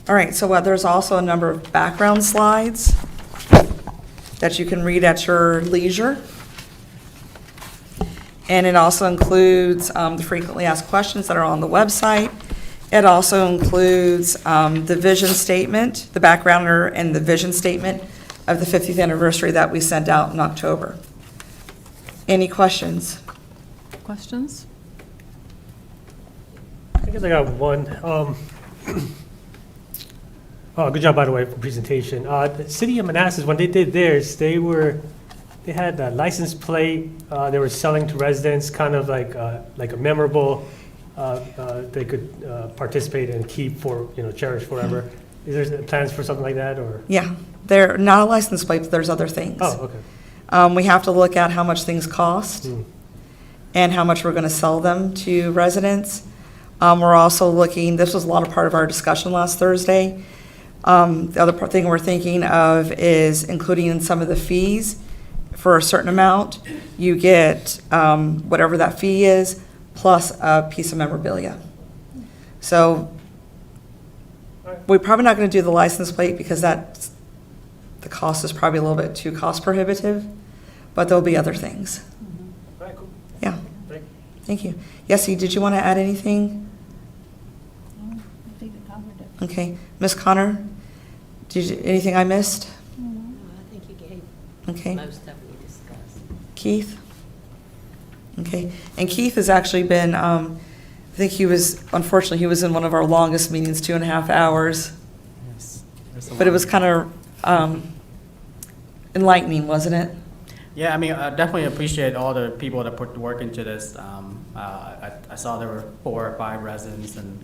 All right, so there's also a number of background slides that you can read at your leisure. And it also includes the frequently asked questions that are on the website. It also includes the vision statement, the backgrounder, and the vision statement of the 50th anniversary that we sent out in October. Any questions? Questions? I guess I got one. Oh, good job, by the way, for the presentation. The city of Manassas, when they did theirs, they had a license plate they were selling to residents, kind of like a memorable they could participate and keep for, cherish forever. Is there plans for something like that, or? Yeah, they're not a license plate, but there's other things. Oh, okay. We have to look at how much things cost and how much we're going to sell them to residents. We're also looking, this was a lot of part of our discussion last Thursday. The other thing we're thinking of is including in some of the fees for a certain amount. You get whatever that fee is plus a piece of memorabilia. So we're probably not going to do the license plate because the cost is probably a little bit too cost prohibitive, but there'll be other things. All right, cool. Yeah. Thank you. Yessie, did you want to add anything? I think we covered it. Okay. Ms. Connor, anything I missed? No, I think you gave Okay. most of what we discussed. Keith? Okay. And Keith has actually been, I think unfortunately, he was in one of our longest meetings, 2.5 hours. Yes. But it was kind of enlightening, wasn't it? Yeah, I mean, I definitely appreciate all the people that put the work into this. I saw there were 4 or 5 residents, and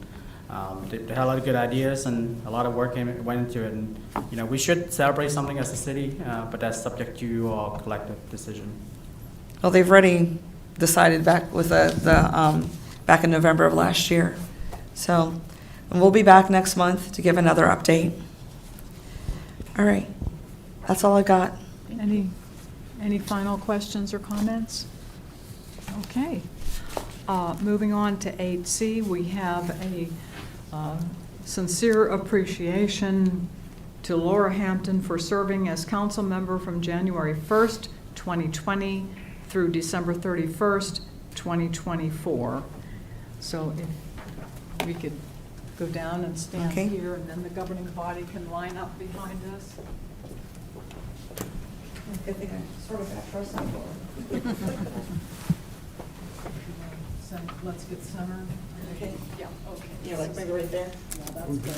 they had a lot of good ideas, and a lot of work went into it. And, we should celebrate something as a city, but that's subject to your collective decision. Well, they've already decided back with back in November of last year. So, and we'll be back next month to give another update. All right, that's all I got. Any final questions or comments? Okay. Moving on to 8C, we have a sincere appreciation to Laura Hampton for serving as council member from January 1st, 2020 through December 31st, 2024. So if we could go down and stand Okay. here, and then the governing body can line up behind us. Good thing I sort of got first on board. Let's get centered. Okay. Yeah, okay. Yeah, like maybe right there? Yeah, that's good.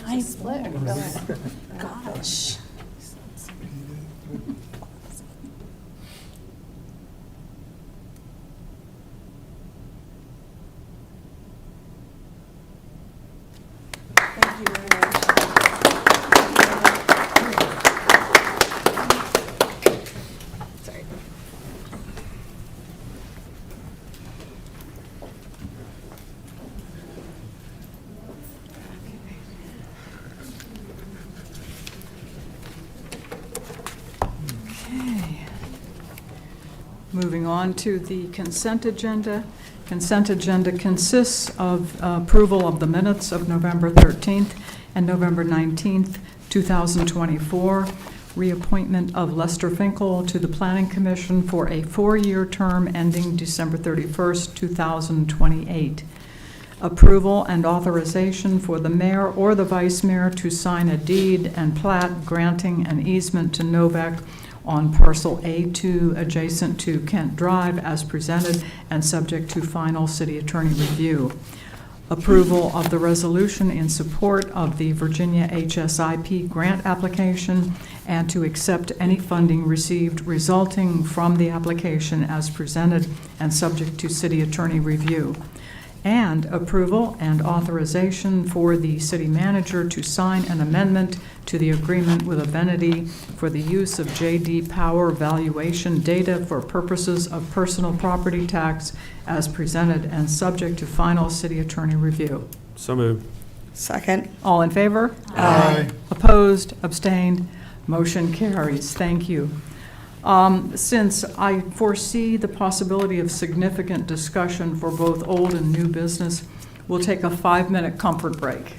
I split. Gosh. Thank you very much. Sorry. Okay. Moving on to the consent agenda. Consent agenda consists of approval of the minutes of November 13th and November 19th, 2024, reappointment of Lester Finkle to the Planning Commission for a 4-year term ending December 31st, 2028. Approval and authorization for the mayor or the vice mayor to sign a deed and plat granting an easement to NOVEC on Parcel A-2 adjacent to Kent Drive as presented and subject to final city attorney review. Approval of the resolution in support of the Virginia HSIP grant application and to accept any funding received resulting from the application as presented and subject to city attorney review. And approval and authorization for the city manager to sign an amendment to the agreement with Avenity for the use of J.D. Power valuation data for purposes of personal property tax as presented and subject to final city attorney review. So moved. Second. All in favor? Aye. Opposed? Abstained? Motion carries. Thank you. Since I foresee the possibility of significant discussion for both old and new business, we'll take a 5-minute comfort break.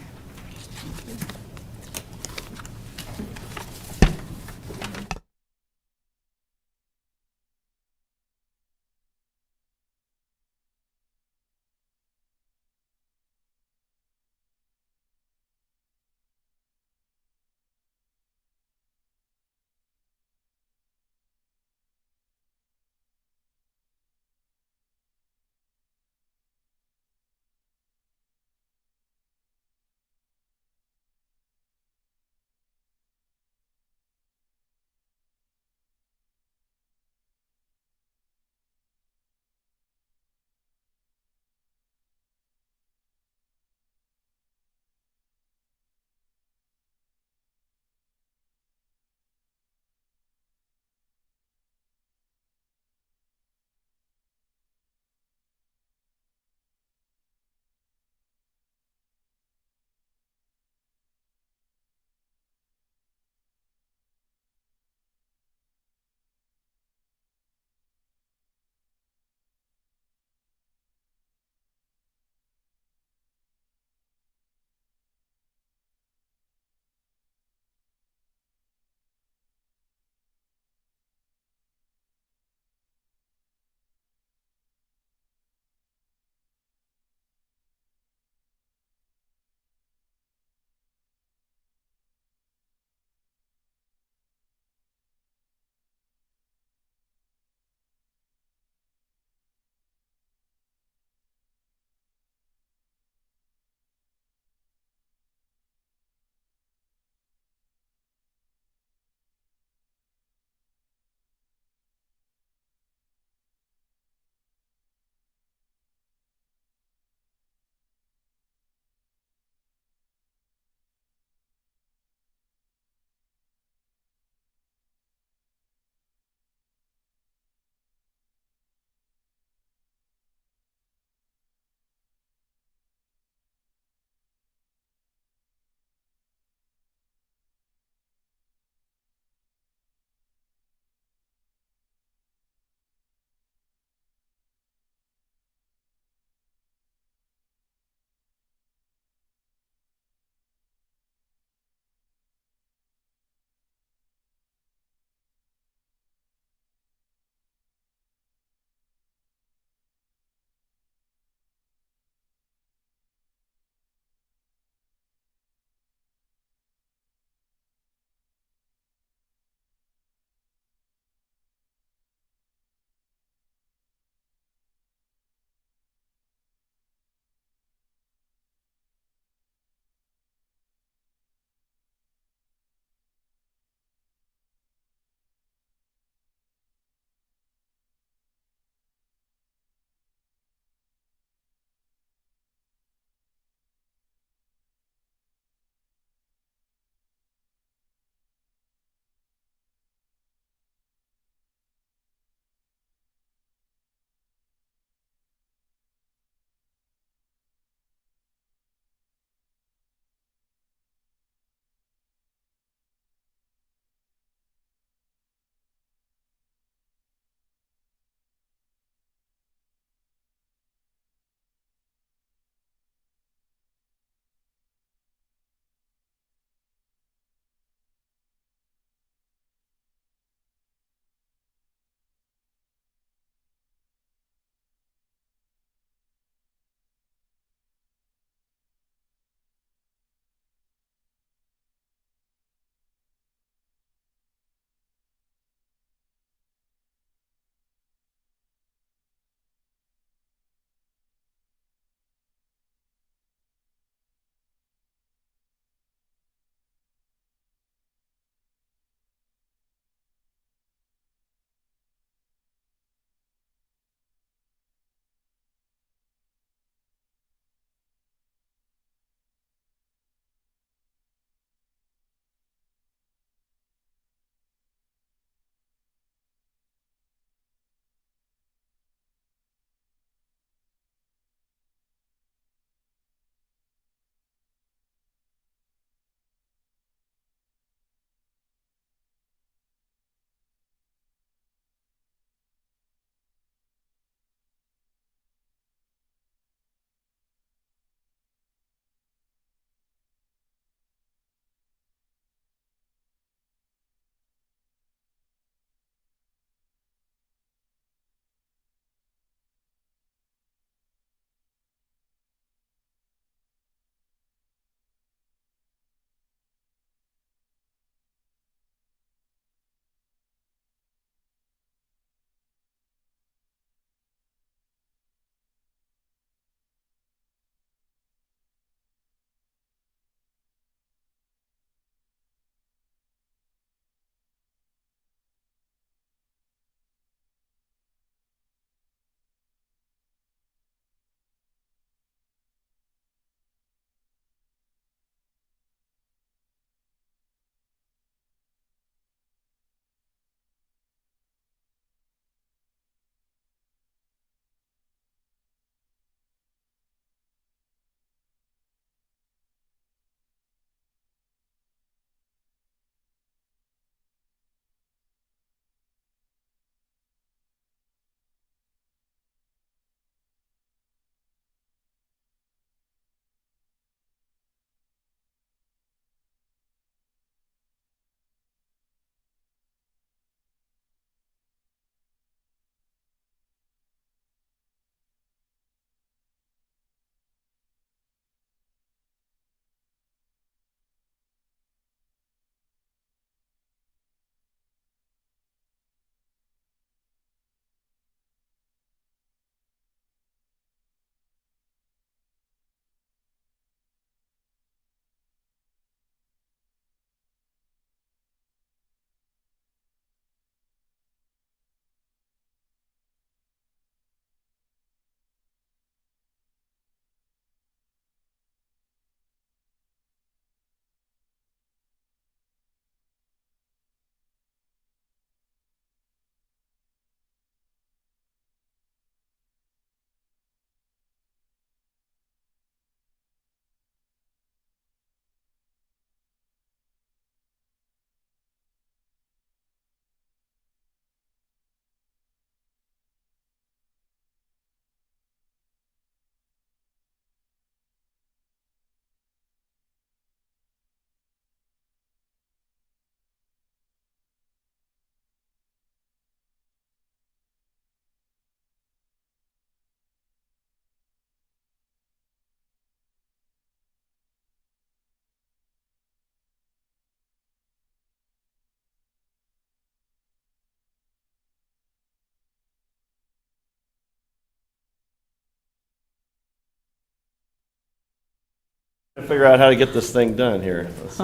Figure out how to get this thing done here. Let's see.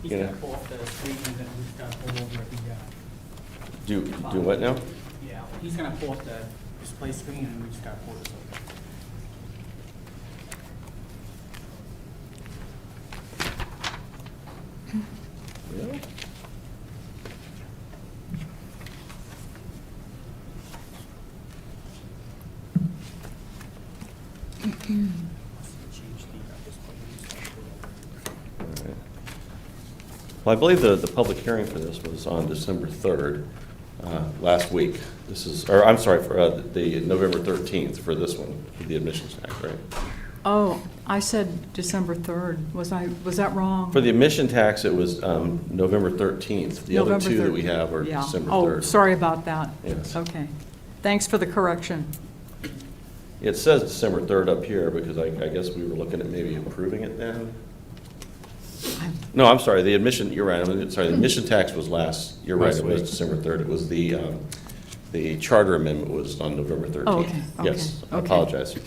He's You know. gonna pull up the screen and then we just gotta pull over the, Do what now? yeah, he's gonna pull up the display screen and we just gotta pull this over. Really? Alright. Well, I believe the public hearing for this was on December 3rd, last week. This is, or I'm sorry, for the November 13th for this one, for the admissions tax, right? Oh, I said December 3rd. Was that wrong? For the admission tax, it was November 13th. The other November two that 3rd. we have are Yeah. December Oh, 3rd. sorry about that. Yes. Okay. Thanks for the correction. It says December 3rd up here because I guess we were looking at maybe approving it then. No, I'm sorry, the admission, you're right, sorry, the admission tax was you're right, it was December 3rd. It was the charter amendment was on November 13th. Oh, okay, okay, Yes, I okay. apologize. Okay.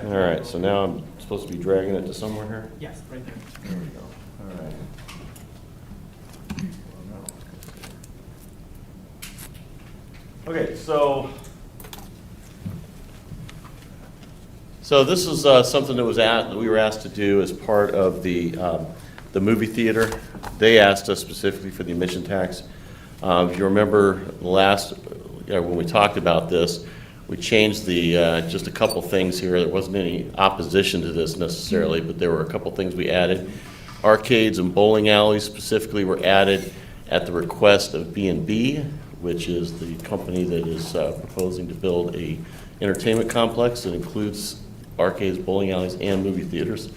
All right, so now I'm supposed to be dragging it to somewhere here? Yes, right there. There we go. All right. Okay, so this is something that we were asked to do as part of the movie theater. They asked us specifically for the admission tax. If you remember when we talked about this, we changed just a couple things here. There wasn't any opposition to this necessarily, but there were a couple things we added. Arcades and bowling alleys specifically were added at the request of B&B, which is the company that is proposing to build a entertainment complex that includes arcades, bowling alleys, and movie theaters.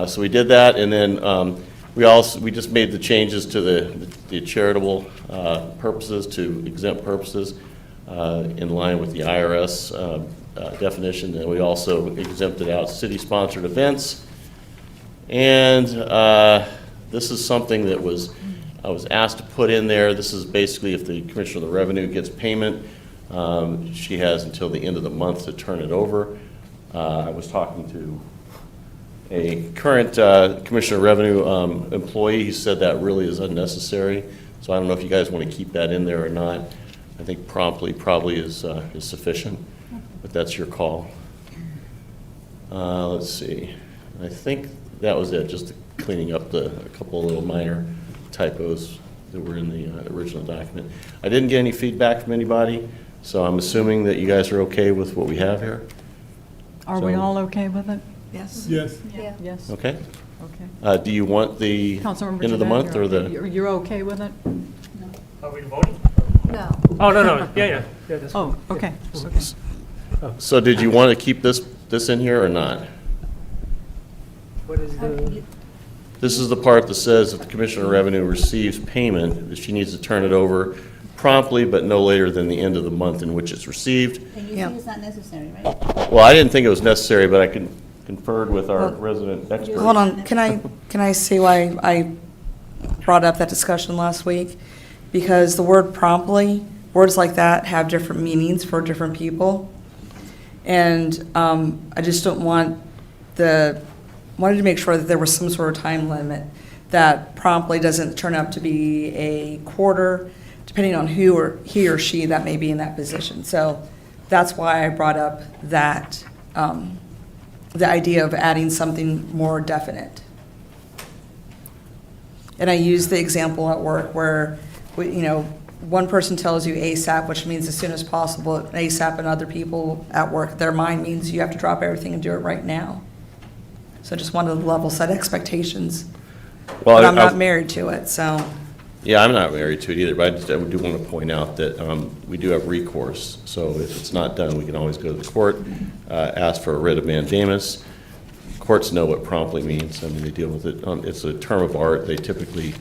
So we did that, and then we just made the changes to the charitable purposes to exempt purposes in line with the IRS definition. And we also exempted out city-sponsored events. And this is something that I was asked to put in there. This is basically if the Commissioner of the Revenue gets payment, she has until the end of the month to turn it over. I was talking to a current Commissioner of Revenue employee. He said that really is unnecessary. So I don't know if you guys want to keep that in there or not. I think promptly probably is sufficient, but that's your call. Let's see. I think that was it, just cleaning up a couple of little minor typos that were in the original document. I didn't get any feedback from anybody, so I'm assuming that you guys are okay with what we have here. Are we all okay with it? Yes. Yes. Yeah. Yes. Okay. Okay. Do you want the Councilmember end of the Jeanette, month or You're okay with it? Are we voting? No. Oh, no, yeah, that's Oh, okay, okay. So did you want to keep this in here or not? What is the? This is the part that says if the Commissioner of Revenue receives payment, that she needs to turn it over promptly, but no later than the end of the month in which it's received. And you think it's not necessary, right? Well, I didn't think it was necessary, but I conferred with our resident expert. Hold on, can I say why I brought up that discussion last week? Because the word promptly, words like that have different meanings for different people. And I just don't wanted to make sure that there was some sort of time limit, that promptly doesn't turn out to be a quarter, depending on he or she that may be in that position. So that's why I brought up that, the idea of adding something more definite. And I used the example at work where, one person tells you ASAP, which means as soon as possible, ASAP, and other people at work, their mind means you have to drop everything and do it right now. So I just wanted to level set expectations. Well, But I'm not married to it, so. Yeah, I'm not married to it either, but I do want to point out that we do have recourse. So if it's not done, we can always go to the court, ask for a writ of mandamus. Courts know what promptly means. I mean, they deal with it. It's a term of art. They typically,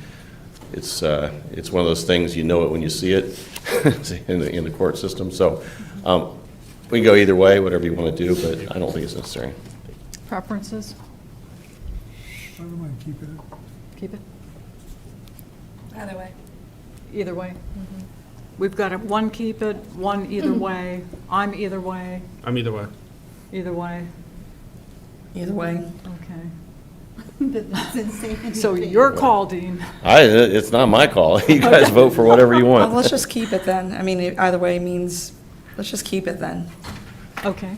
it's one of those things, you know it when you see it in the court system. So we can go either way, whatever you want to do, but I don't think it's necessary. Preferences? I don't mind keeping it. Keep it? Either way. Either way? We've got one keep it, one either way. I'm either way. I'm either way. Either way? Either way. Okay. That doesn't say anything. So your call, Dean. It's not my call. You guys vote for whatever you Well, want. let's just keep it then. I mean, either way means, let's just keep it then. Okay.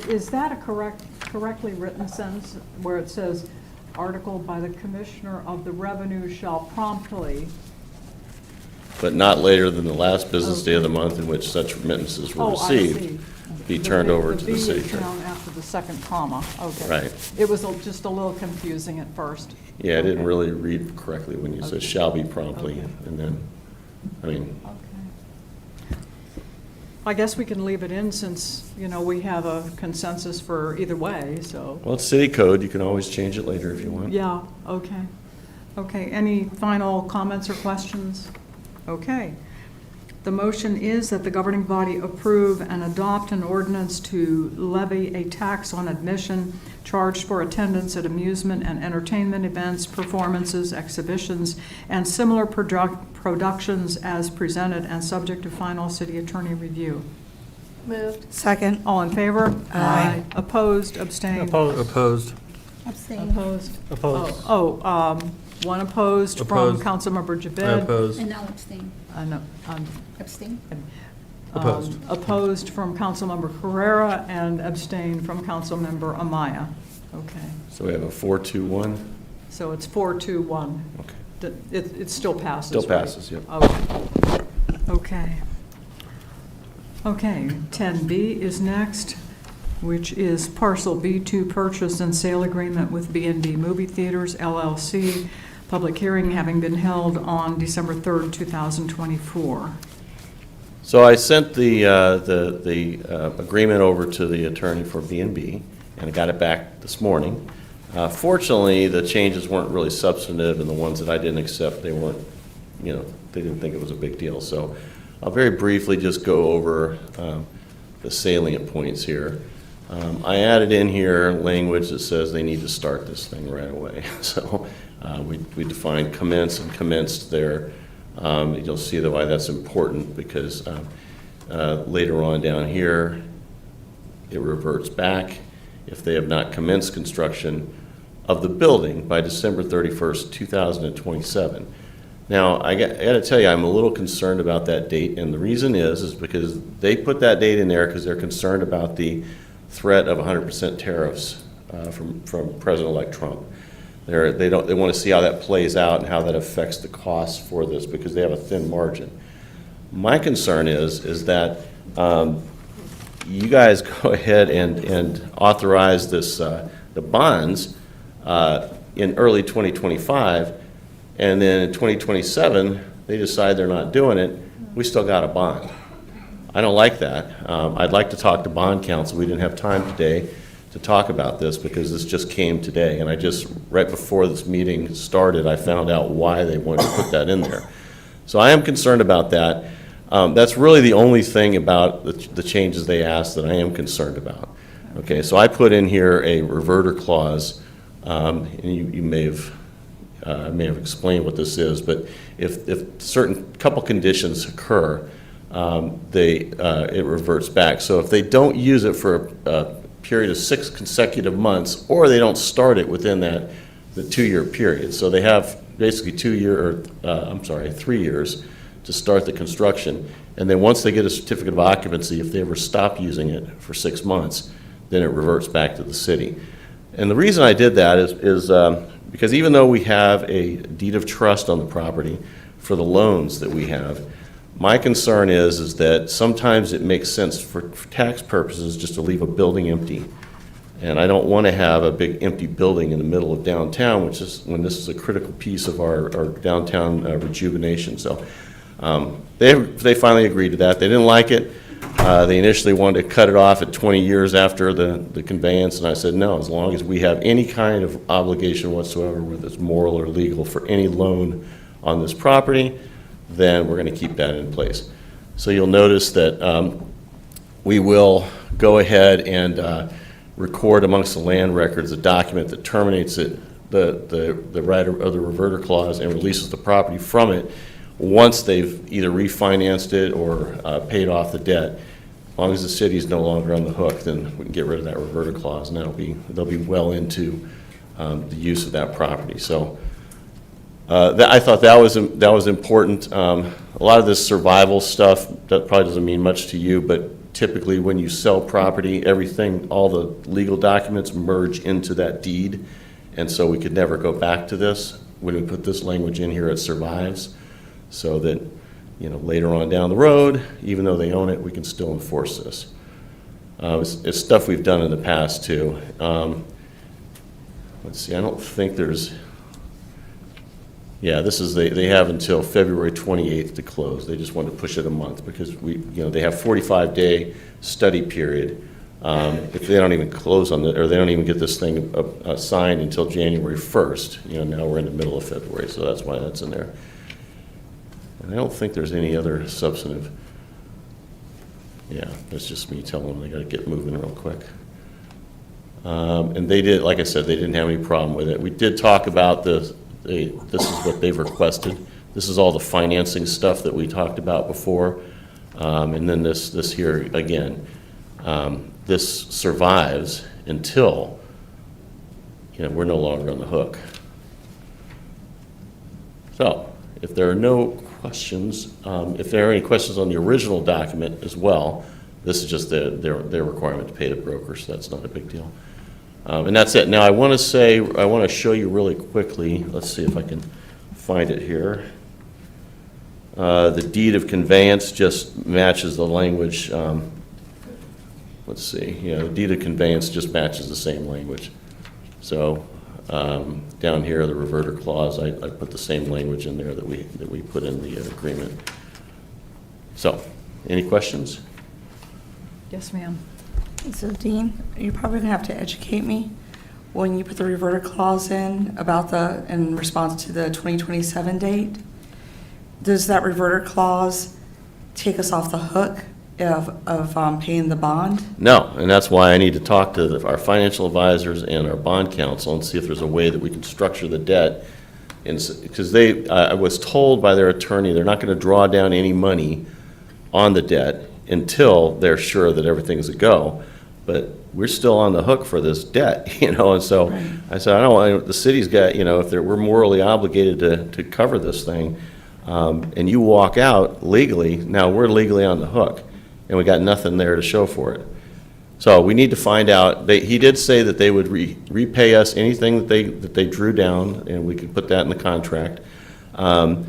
Is that a correctly written sentence where it says, article by the Commissioner of the Revenue shall promptly? But not later than the last business day of the month in which such remittances were Oh, I see. received, be turned over to the city B is clerk. down after the second comma, okay. Right. It was just a little confusing at first. Yeah, I didn't Okay. really read correctly when you said shall be promptly, and then, I mean, Okay. I guess we can leave it in since, we have a consensus for either way, so. well, it's city code, you can always change it later if you want. Yeah, okay. Okay, any final comments or questions? Okay. The motion is that the governing body approve and adopt an ordinance to levy a tax on admission charged for attendance at amusement and entertainment events, performances, exhibitions, and similar productions as presented and subject to final city attorney review. Moved. Second. All in favor? Aye. Opposed, abstained? Opposed. Abstain. Opposed? Opposed. One opposed from Opposed. Councilmember I Javid. oppose. And now abstain. No, Abstain? Opposed. Opposed from Councilmember Carrera and abstained from Councilmember Amaya. Okay, So we have a 4-2-1. so it's 4-2-1. Okay. It still passes, Still right? passes, yep. Okay. Okay, 10B is next, which is Parcel B-2 purchase and sale agreement with B&B Movie Theatres LLC. Public hearing having been held on December 3rd, 2024. So I sent the agreement over to the attorney for B&B, and I got it back this morning. Fortunately, the changes weren't really substantive, and the ones that I didn't accept, they weren't, they didn't think it was a big deal. So I'll very briefly just go over the salient points here. I added in here language that says they need to start this thing right away. So we defined commence and commenced there. You'll see why that's important, because later on down here, it reverts back if they have not commenced construction of the building by December 31st, 2027. Now, I got to tell you, I'm a little concerned about that date, and the reason is because they put that date in there because they're concerned about the threat of 100% tariffs from President-elect Trump. They want to see how that plays out and how that affects the costs for this, because they have a thin margin. My concern is that you guys go ahead and authorize this the bonds in early 2025, and then in 2027 they decide they're not doing it. We still got a bond. I don't like that. I'd like to talk to bond counsel. We didn't have time today to talk about this because this just came today, and I just, right before this meeting started, I found out why they wanted to put that in there. So I am concerned about that. That's really the only thing about the changes they asked that I am concerned about. Okay, so I put in here a reverter clause, and you may have explained what this is, but if certain couple conditions occur, it reverts back. So if they don't use it for a period of 6 consecutive months, or they don't start it within the 2-year period. So they have basically 3 years to start the construction. And then once they get a certificate of occupancy, if they ever stop using it for 6 months, then it reverts back to the city. And the reason I did that is because even though we have a deed of trust on the property for the loans that we have, my concern is that sometimes it makes sense for tax purposes just to leave a building empty. And I don't want to have a big empty building in the middle of downtown, which is when this is a critical piece of our downtown rejuvenation. So they finally agreed to that. They didn't like it. They initially wanted to cut it off at 20 years after the conveyance, and I said, no, as long as we have any kind of obligation whatsoever, whether it's moral or legal, for any loan on this property, then we're going to keep that in place. So you'll notice that we will go ahead and record amongst the land records a document that terminates it, the right of the reverter clause, and releases the property from it once they've either refinanced it or paid off the debt. long as the city's no longer on the hook, then we can get rid of that reverter clause, and they'll be well into the use of that property. So I thought that was important. A lot of this survival stuff, that probably doesn't mean much to you, but typically when you sell property, everything, all the legal documents merge into that deed, and so we could never go back to this. When we put this language in here, it survives, so that, you know, later on down the road, even though they own it, we can still enforce this. It's stuff we've done in the past too. Let's see, I don't think there's, yeah, this is, they have until February 28th to close. They just wanted to push it a month because they have 45-day study period. If they don't even close on or they don't even get this thing signed until January 1st, now we're in the middle of February, so that's why that's in there. And I don't think there's any other substantive. Yeah, that's just me telling them they got to get moving real quick. And they did, like I said, they didn't have any problem with it. We did talk about this is what they've requested. This is all the financing stuff that we talked about before. And then this here again. This survives until we're no longer on the hook. So if there are no questions, if there are any questions on the original document as well, this is just their requirement to pay the broker, so that's not a big deal. And that's it. Now I want to show you really quickly, let's see if I can find it here. The deed of conveyance just matches the language. Let's see, the deed of conveyance just matches the same language. So down here, the reverter clause, I put the same language in there that we put in the agreement. So, any questions? Yes, ma'am. So Dean, you're probably gonna have to educate me when you put the reverter clause in response to the 2027 date. Does that reverter clause take us off the hook of paying the bond? No, and that's why I need to talk to our financial advisors and our bond counsel and see if there's a way that we can structure the debt. Because I was told by their attorney they're not going to draw down any money on the debt until they're sure that everything's a go. But we're still on the hook for this debt, and so right. I said, I don't want the city's got, if we're morally obligated to cover this thing, and you walk out legally, now we're legally on the hook. And we got nothing there to show for it. So we need to find out. He did say that they would repay us anything that they drew down, and we could put that in the contract. I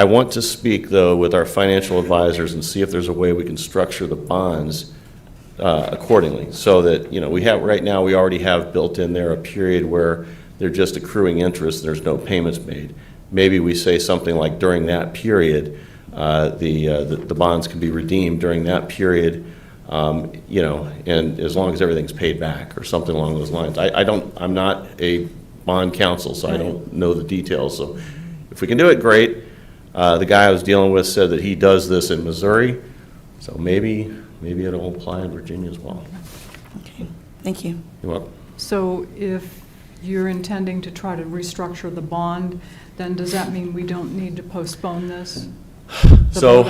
want to speak, though, with our financial advisors and see if there's a way we can structure the bonds accordingly, so that, we have, right now, we already have built in there a period where they're just accruing interest, there's no payments made. Maybe we say something like during that period, the bonds can be redeemed during that period, and as long as everything's paid back or something along those lines. I'm not a bond counsel, so I don't know the details. So if we can do it, great. The guy I was dealing with said that he does this in Missouri, so maybe it'll apply in Virginia as well. Okay, thank you. You're welcome. So if you're intending to try to restructure the bond, then does that mean we don't need to postpone this? So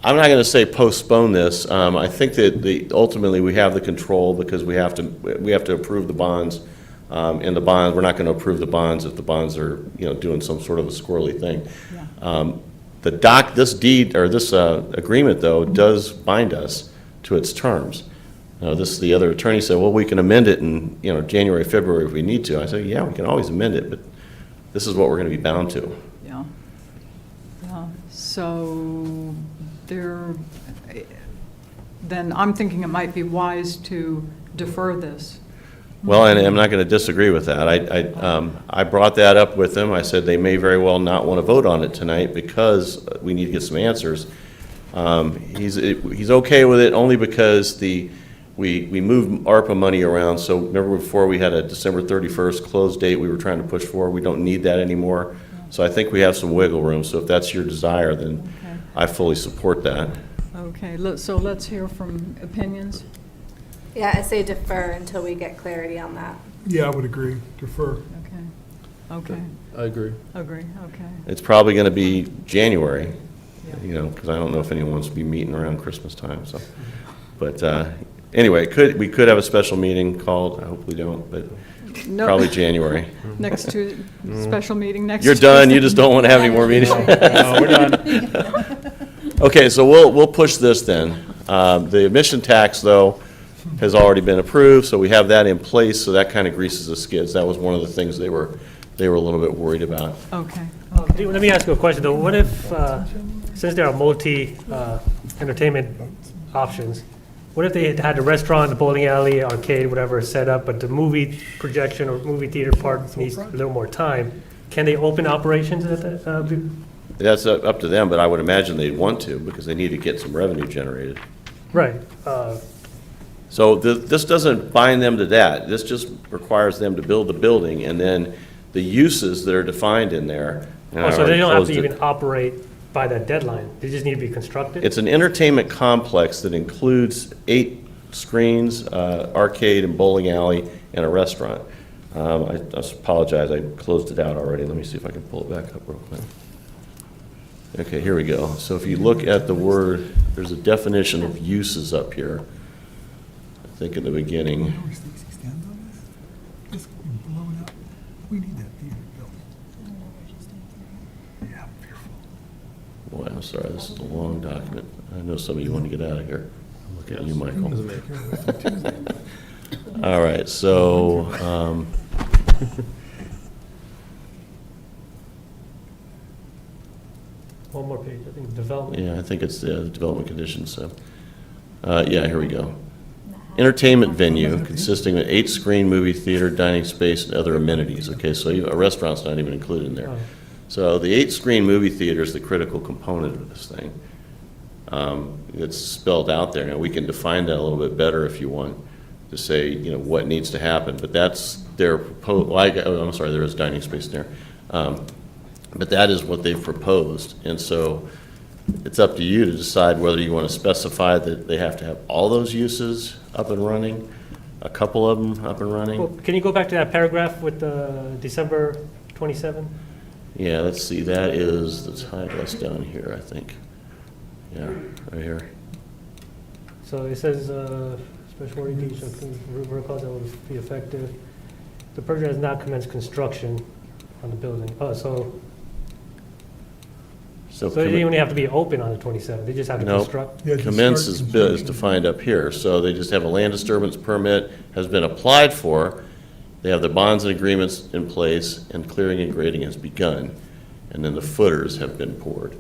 I'm not going to say postpone this. I think that ultimately we have the control because we have to approve the bonds. And the bonds, we're not going to approve the bonds if the bonds are doing some sort of a squirrely thing. Yeah. This deed or this agreement though does bind us to its terms. The other attorney said, well, we can amend it in January, February if we need to. I said, yeah, we can always amend it, but this is what we're going to be bound to. Yeah. So then I'm thinking it might be wise to defer this. Well, and I'm not going to disagree with that. I brought that up with them. I said they may very well not want to vote on it tonight because we need to get some answers. He's okay with it only because we moved ARPA money around. So remember before we had a December 31st close date we were trying to push for. We don't need that anymore. So I think we have some wiggle room. So if that's your desire, then okay. I fully support that. Okay, so let's hear from opinions. Yeah, I say defer until we get clarity on that. Yeah, I would agree. Defer. Okay. I agree. Agree, okay. It's probably going to be January Yeah. Because I don't know if anyone wants to be meeting around Christmas time, so. But anyway, we could have a special meeting called, I hope we don't, but No. probably January. Next to, special meeting next. You're done, Tuesday. you just don't want to have any more meetings? No, we're done. Okay, so we'll push this then. The emission tax, though, has already been approved, so we have that in place, so that kind of greases the skids. That was one of the things they were a little bit worried about. Okay. Let me ask you a question, though. What if, since there are entertainment options, what if they had the restaurant, the bowling alley, arcade, whatever set up, but the movie projection or movie theater part needs a little more time? Can they open operations at that? That's up to them, but I would imagine they'd want to, because they need to get some revenue generated. Right. So this doesn't bind them to that. This just requires them to build the building, and then the uses that are defined in there. and I So they already don't have closed to it. even operate by that deadline? They just need to be constructed? It's an entertainment complex that includes 8 screens, arcade and bowling alley, and a restaurant. I apologize, I closed it out already. Let me see if I can pull it back up real quick. Okay, here we go. So if you look at the word, there's a definition of uses up here. I think in the beginning. We need that theater built. Yeah, Boy, I'm sorry, this is a long document. I know some of you want to get out of here. I'm looking at you, Michael. All right, so, One more page, I think, development. yeah, I think it's the development conditions, so. Yeah, here we go. Entertainment venue consisting of 8-screen movie theater, dining space, and other amenities. Okay, so a restaurant's not even included in there. Oh. So the 8-screen movie theater is the critical component of this thing. It's spelled out there. Now, we can define that a little bit better if you want to say, what needs to happen, but that's their proposed, I'm sorry, there is dining space there. But that is what they've proposed, and so it's up to you to decide whether you want to specify that they have to have all those uses up and running, a couple of them up and running. Well, can you go back to that paragraph with December 27? Yeah, let's see, that is the title, that's down here, I think. Yeah, right here. So it says, special orientation, root cause that will be effective. The project has not commenced construction on the building. Oh, so they don't even have to be open on the 27th, they just have to No, construct? commence is defined up here, so they just have a land disturbance permit has been applied for, they have the bonds and agreements in place, and clearing and grading has begun, and then the footers have been poured.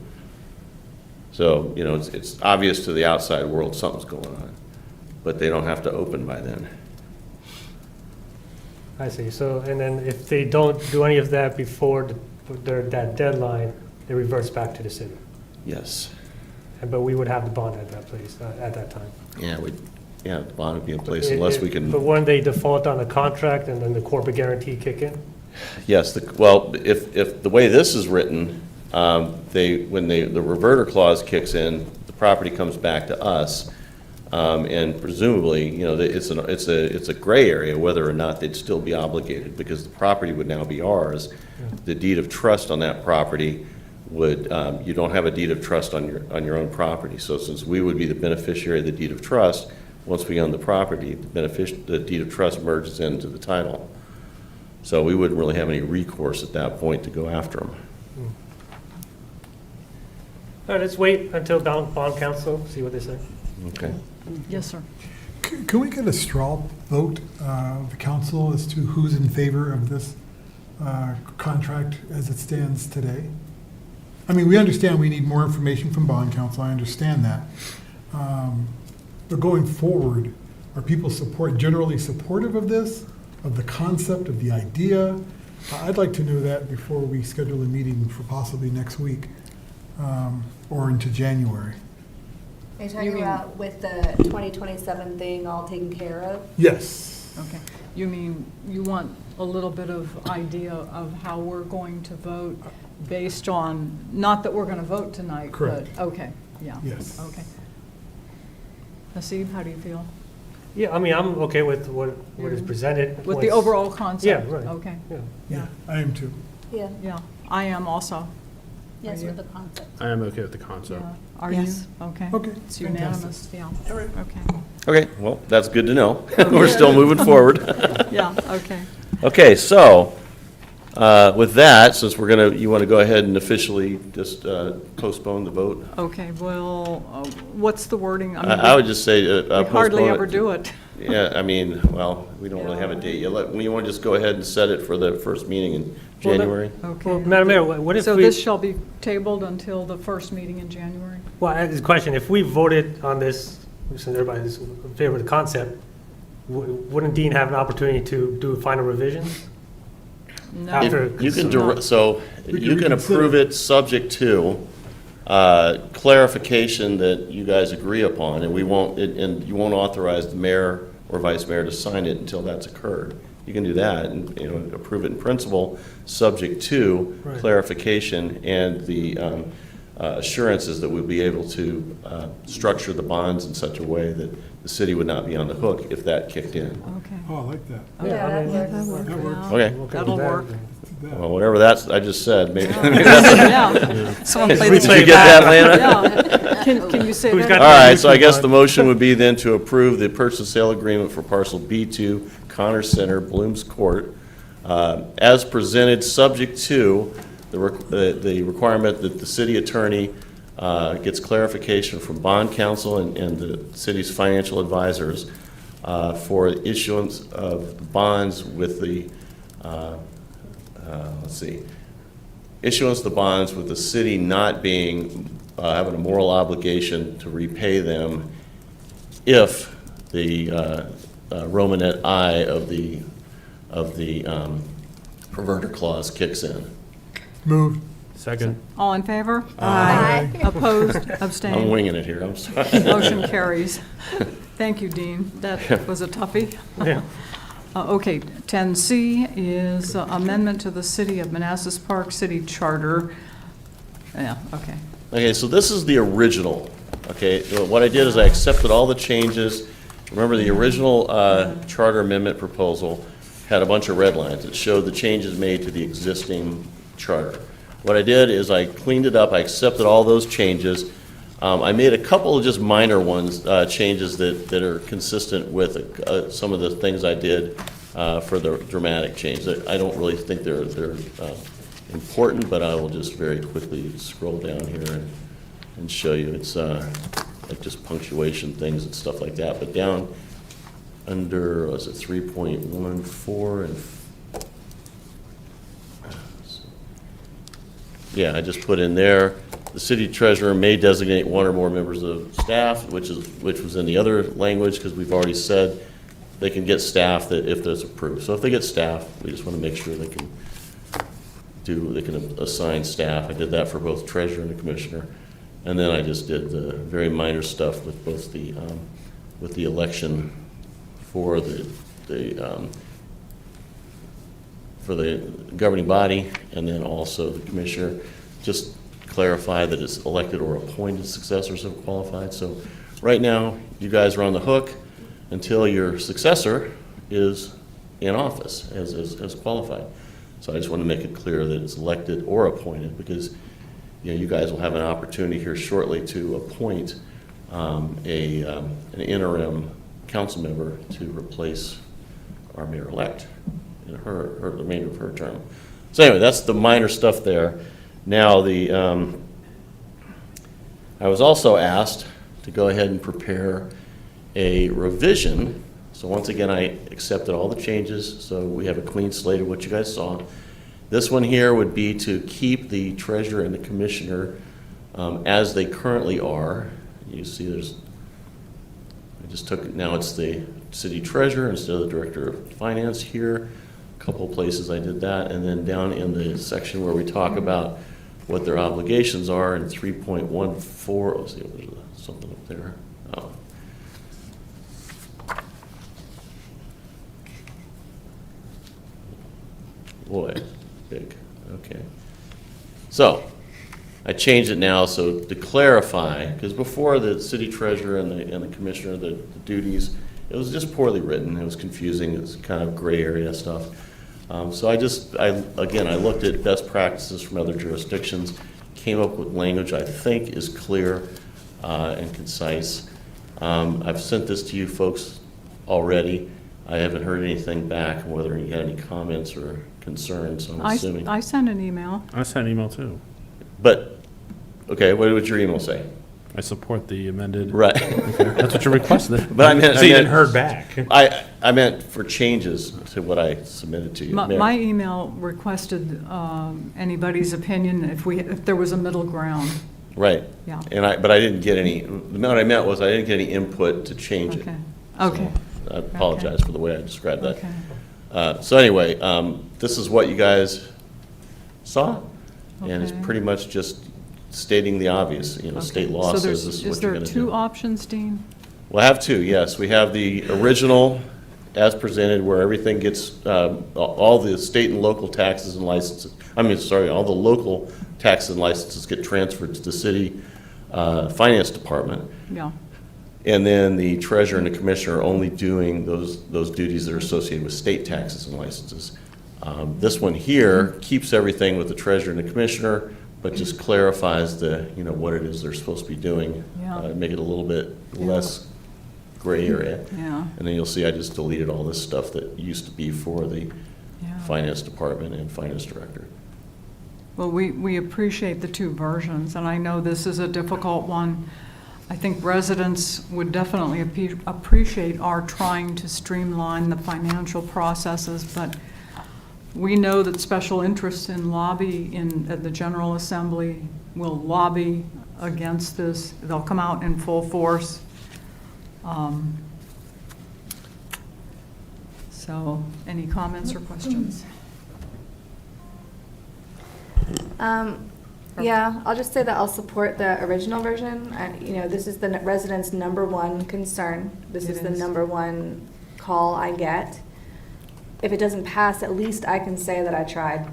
So, it's obvious to the outside world something's going on, but they don't have to open by then. I see, so, and then if they don't do any of that before that deadline, it reverts back to the city? Yes. But we would have the bond at that place, at that time? Yeah, the bond would be in place unless we can. But wouldn't they default on the contract and then the corporate guarantee kick in? Yes, if the way this is written, when the reverter clause kicks in, the property comes back to us, and presumably, it's a gray area whether or not they'd still be obligated, because the property would now be ours. The deed of trust on that property would, you don't have a deed of trust on your own property. So since we would be the beneficiary of the deed of trust, once we own the property, the deed of trust merges into the title. So we wouldn't really have any recourse at that point to go after them. All right, let's wait until bond council, see what they say. Okay. Yes, sir. Can we get a straw vote of the council as to who's in favor of this contract as it stands today? I mean, we understand we need more information from bond council, I understand that. But going forward, are people generally supportive of this, of the concept, of the idea? I'd like to know that before we schedule a meeting for possibly next week or into January. Are you talking about with the 2027 thing all taken care of? Yes. Okay. You mean, you want a little bit of idea of how we're going to vote based on, not that we're going to vote tonight, Correct. but, okay, yeah. Yes. Okay. Nasib, how do you feel? Yeah, I mean, I'm okay with what is presented. With the overall concept? Yeah, right. Okay. Yeah. Yeah. I am too. Yeah. Yeah, I am also. Yes, you? with the concept. I am okay with the concept. Yeah. Are you? Yes. Okay. Okay, It's unanimous, yeah. All right. Okay. Okay, well, that's good to know. We're still moving forward. Yeah, okay. Okay, so, with that, since you want to go ahead and officially just postpone the vote? Okay, well, what's the wording? mean, I would just say we hardly postpone ever it. do it. Yeah, I mean, well, we don't really have a date yet. You want to just go ahead and set it for the first meeting in Well, January? Okay. Well, Madam Mayor, what if So we, this shall be tabled until the first meeting in January? well, I have this question, if we voted on this, since everybody's in favor of the concept, wouldn't Dean have an opportunity to do final revisions? No. After- You can, No. so We can you can approve reconsider. it subject to clarification that you guys agree upon, and and you won't authorize the mayor or vice mayor to sign it until that's occurred. You can do that and, approve it in principle, subject to Right. clarification and the assurances that we'll be able to structure the bonds in such a way that the city would not be on the hook if that kicked in. Okay. Oh, I like that. Yeah, I mean, that works. That works. Okay. That'll work. Let's do that. Well, whatever I just said, maybe. Yeah. Someone play Did the you get that, Lana? Yeah. Can you say Who's that? got All right, so I guess the motion would be then to approve the purchase and sale agreement for Parcel B-2, Connor Center, Blooms Court, as presented, subject to the requirement that the city attorney gets clarification from bond counsel and the city's financial advisors for issuance of bonds with the, issuance of the bonds with the city not being, having a moral obligation to repay them if the Romanet I of the perverter clause kicks in. Moved. Second. All in favor? Aye. Opposed? I'm Abstained? winging it here, I'm sorry. Motion carries. Thank you, Dean. That was a toughie. Yeah. Okay, 10C is amendment to the City of Manassas Park City Charter. Yeah, okay. Okay, so this is the original, okay? What I did is I accepted all the changes. Remember, the original charter amendment proposal had a bunch of red lines. It showed the changes made to the existing charter. What I did is I cleaned it up, I accepted all those changes. I made a couple of just minor ones, changes that are consistent with some of the things I did for the dramatic change. I don't really think they're important, but I will just very quickly scroll down here and show you. It's like just punctuation things and stuff like that. But down under, was it 3.14 and yeah, I just put in there, the city treasurer may designate one or more members of staff, which was in the other language, because we've already said they can get staff that if there's approved. So if they get staff, we just want to make sure they can assign staff. I did that for both treasurer and the commissioner. And then I just did the very minor stuff with both with the election for the governing body, and then also the commissioner, just clarify that it's elected or appointed successors have qualified. So right now, you guys are on the hook until your successor is in office as qualified. So I just want to make it clear that it's elected or appointed, because you guys will have an opportunity here shortly to appoint an interim council member to replace our mayor-elect in the remainder of her term. So anyway, that's the minor stuff there. Now, I was also asked to go ahead and prepare a revision. So once again, I accepted all the changes, so we have a clean slate of what you guys saw. This one here would be to keep the treasurer and the commissioner as they currently are. You see I just took, now it's the city treasurer instead of the director of finance here. A couple of places I did that, and then down in the section where we talk about what their obligations are in 3.14, oh, see, there's something up there. Oh. Boy, big, okay. So, I changed it now, so to clarify, because before the city treasurer and the commissioner, the duties, it was just poorly written, it was confusing, it was kind of gray area stuff. So I looked at best practices from other jurisdictions, came up with language I think is clear and concise. I've sent this to you folks already. I haven't heard anything back, whether you had any comments or concerns, so I'm assuming. I sent an email. I sent an email too. But, okay, what would your email say? I support the amended. Right. Okay, that's what you requested. But I meant, So you didn't heard back. I meant for changes to what I submitted to you. Mayor. My email requested anybody's opinion if there was a middle ground. Right. Yeah. But I didn't get any, what I meant was I didn't get any input to change it. Okay. Okay. So I apologize for the way I described that. Okay. So anyway, this is what you guys saw, and it's Okay. pretty much just stating the obvious. You know, state law So says this is what you're going to do. Is there two options, Dean? We'll have two, yes. We have the original as presented where everything gets, all the state and local taxes and licenses, all the local taxes and licenses get transferred to the city finance department. Yeah. And then the treasurer and the commissioner are only doing those duties that are associated with state taxes and licenses. This one here keeps everything with the treasurer and the commissioner, but just clarifies what it is they're supposed to be doing. Yeah. Make it a little bit less gray area. Yeah. And then you'll see I just deleted all this stuff that used to be for the finance department and finance director. Well, we appreciate the two versions, and I know this is a difficult one. I think residents would definitely appreciate our trying to streamline the financial processes, but we know that special interests in lobby at the General Assembly will lobby against this. They'll come out in full force. So, any comments or questions? Yeah, I'll just say that I'll support the original version. This is the residents' number one concern. This is the number one call I get. If it doesn't pass, at least I can say that I tried.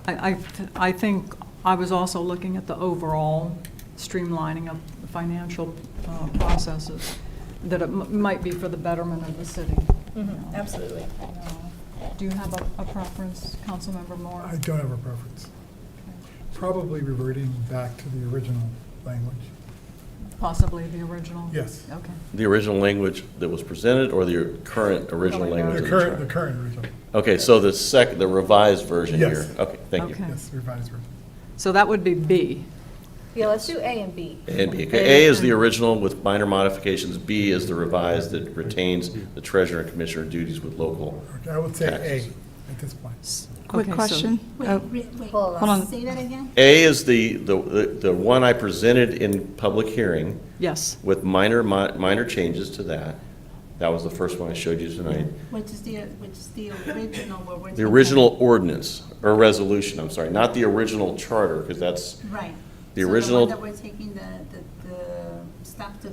I think I was also looking at the overall streamlining of the financial processes, that it might be for the betterment of the city. Absolutely. Do you have a preference, Councilmember Moore? I don't have a preference. Probably reverting back to the original language. Possibly the original? Yes. Okay. The original language that was presented or the current original language? The current original. Okay, so the revised version here. Yes. Okay, thank you. Okay. Yes, revised version. So that would be B. Yeah, let's do A and B. A and B. Okay, A is the original with minor modifications. B is the revised that retains the treasurer and commissioner duties with local. Okay, I would say taxes. A at this point. Quick Okay, so- question. Wait, Hold on. say that again? A is the one I presented in public hearing Yes. with minor changes to that. That was the first one I showed you tonight. Which is the original where we're The original ordinance, or resolution, I'm sorry, not the original charter, because that's Right. the So original. the one that we're taking the stuff to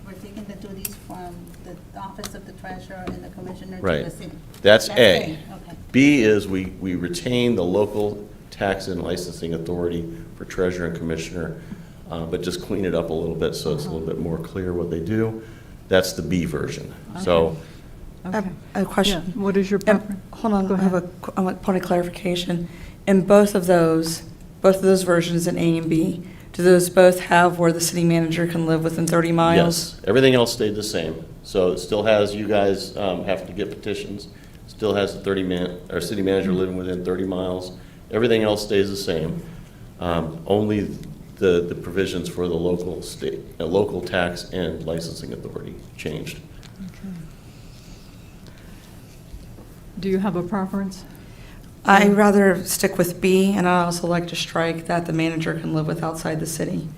we're taking the duties from the office of the treasurer and the commissioner to Right. the city. That's A. Okay. B is we retain the local tax and licensing authority for treasurer and commissioner, but just clean it up a little bit so it's a little bit more clear what they do. That's the B version. So, I have a question. Yeah. What is your preference? Hold on, Go I have a point of clarification. In both of those versions in A and B, do those both have where the city manager can live within 30 miles? yes, everything else stayed the same. So it still has, you guys have to get petitions, still has the our city manager living within 30 miles. Everything else stays the same. Only the provisions for the local tax and licensing authority changed. Do you have a preference? I'd rather stick with B, and I'd also like to strike that the manager can live with outside the city.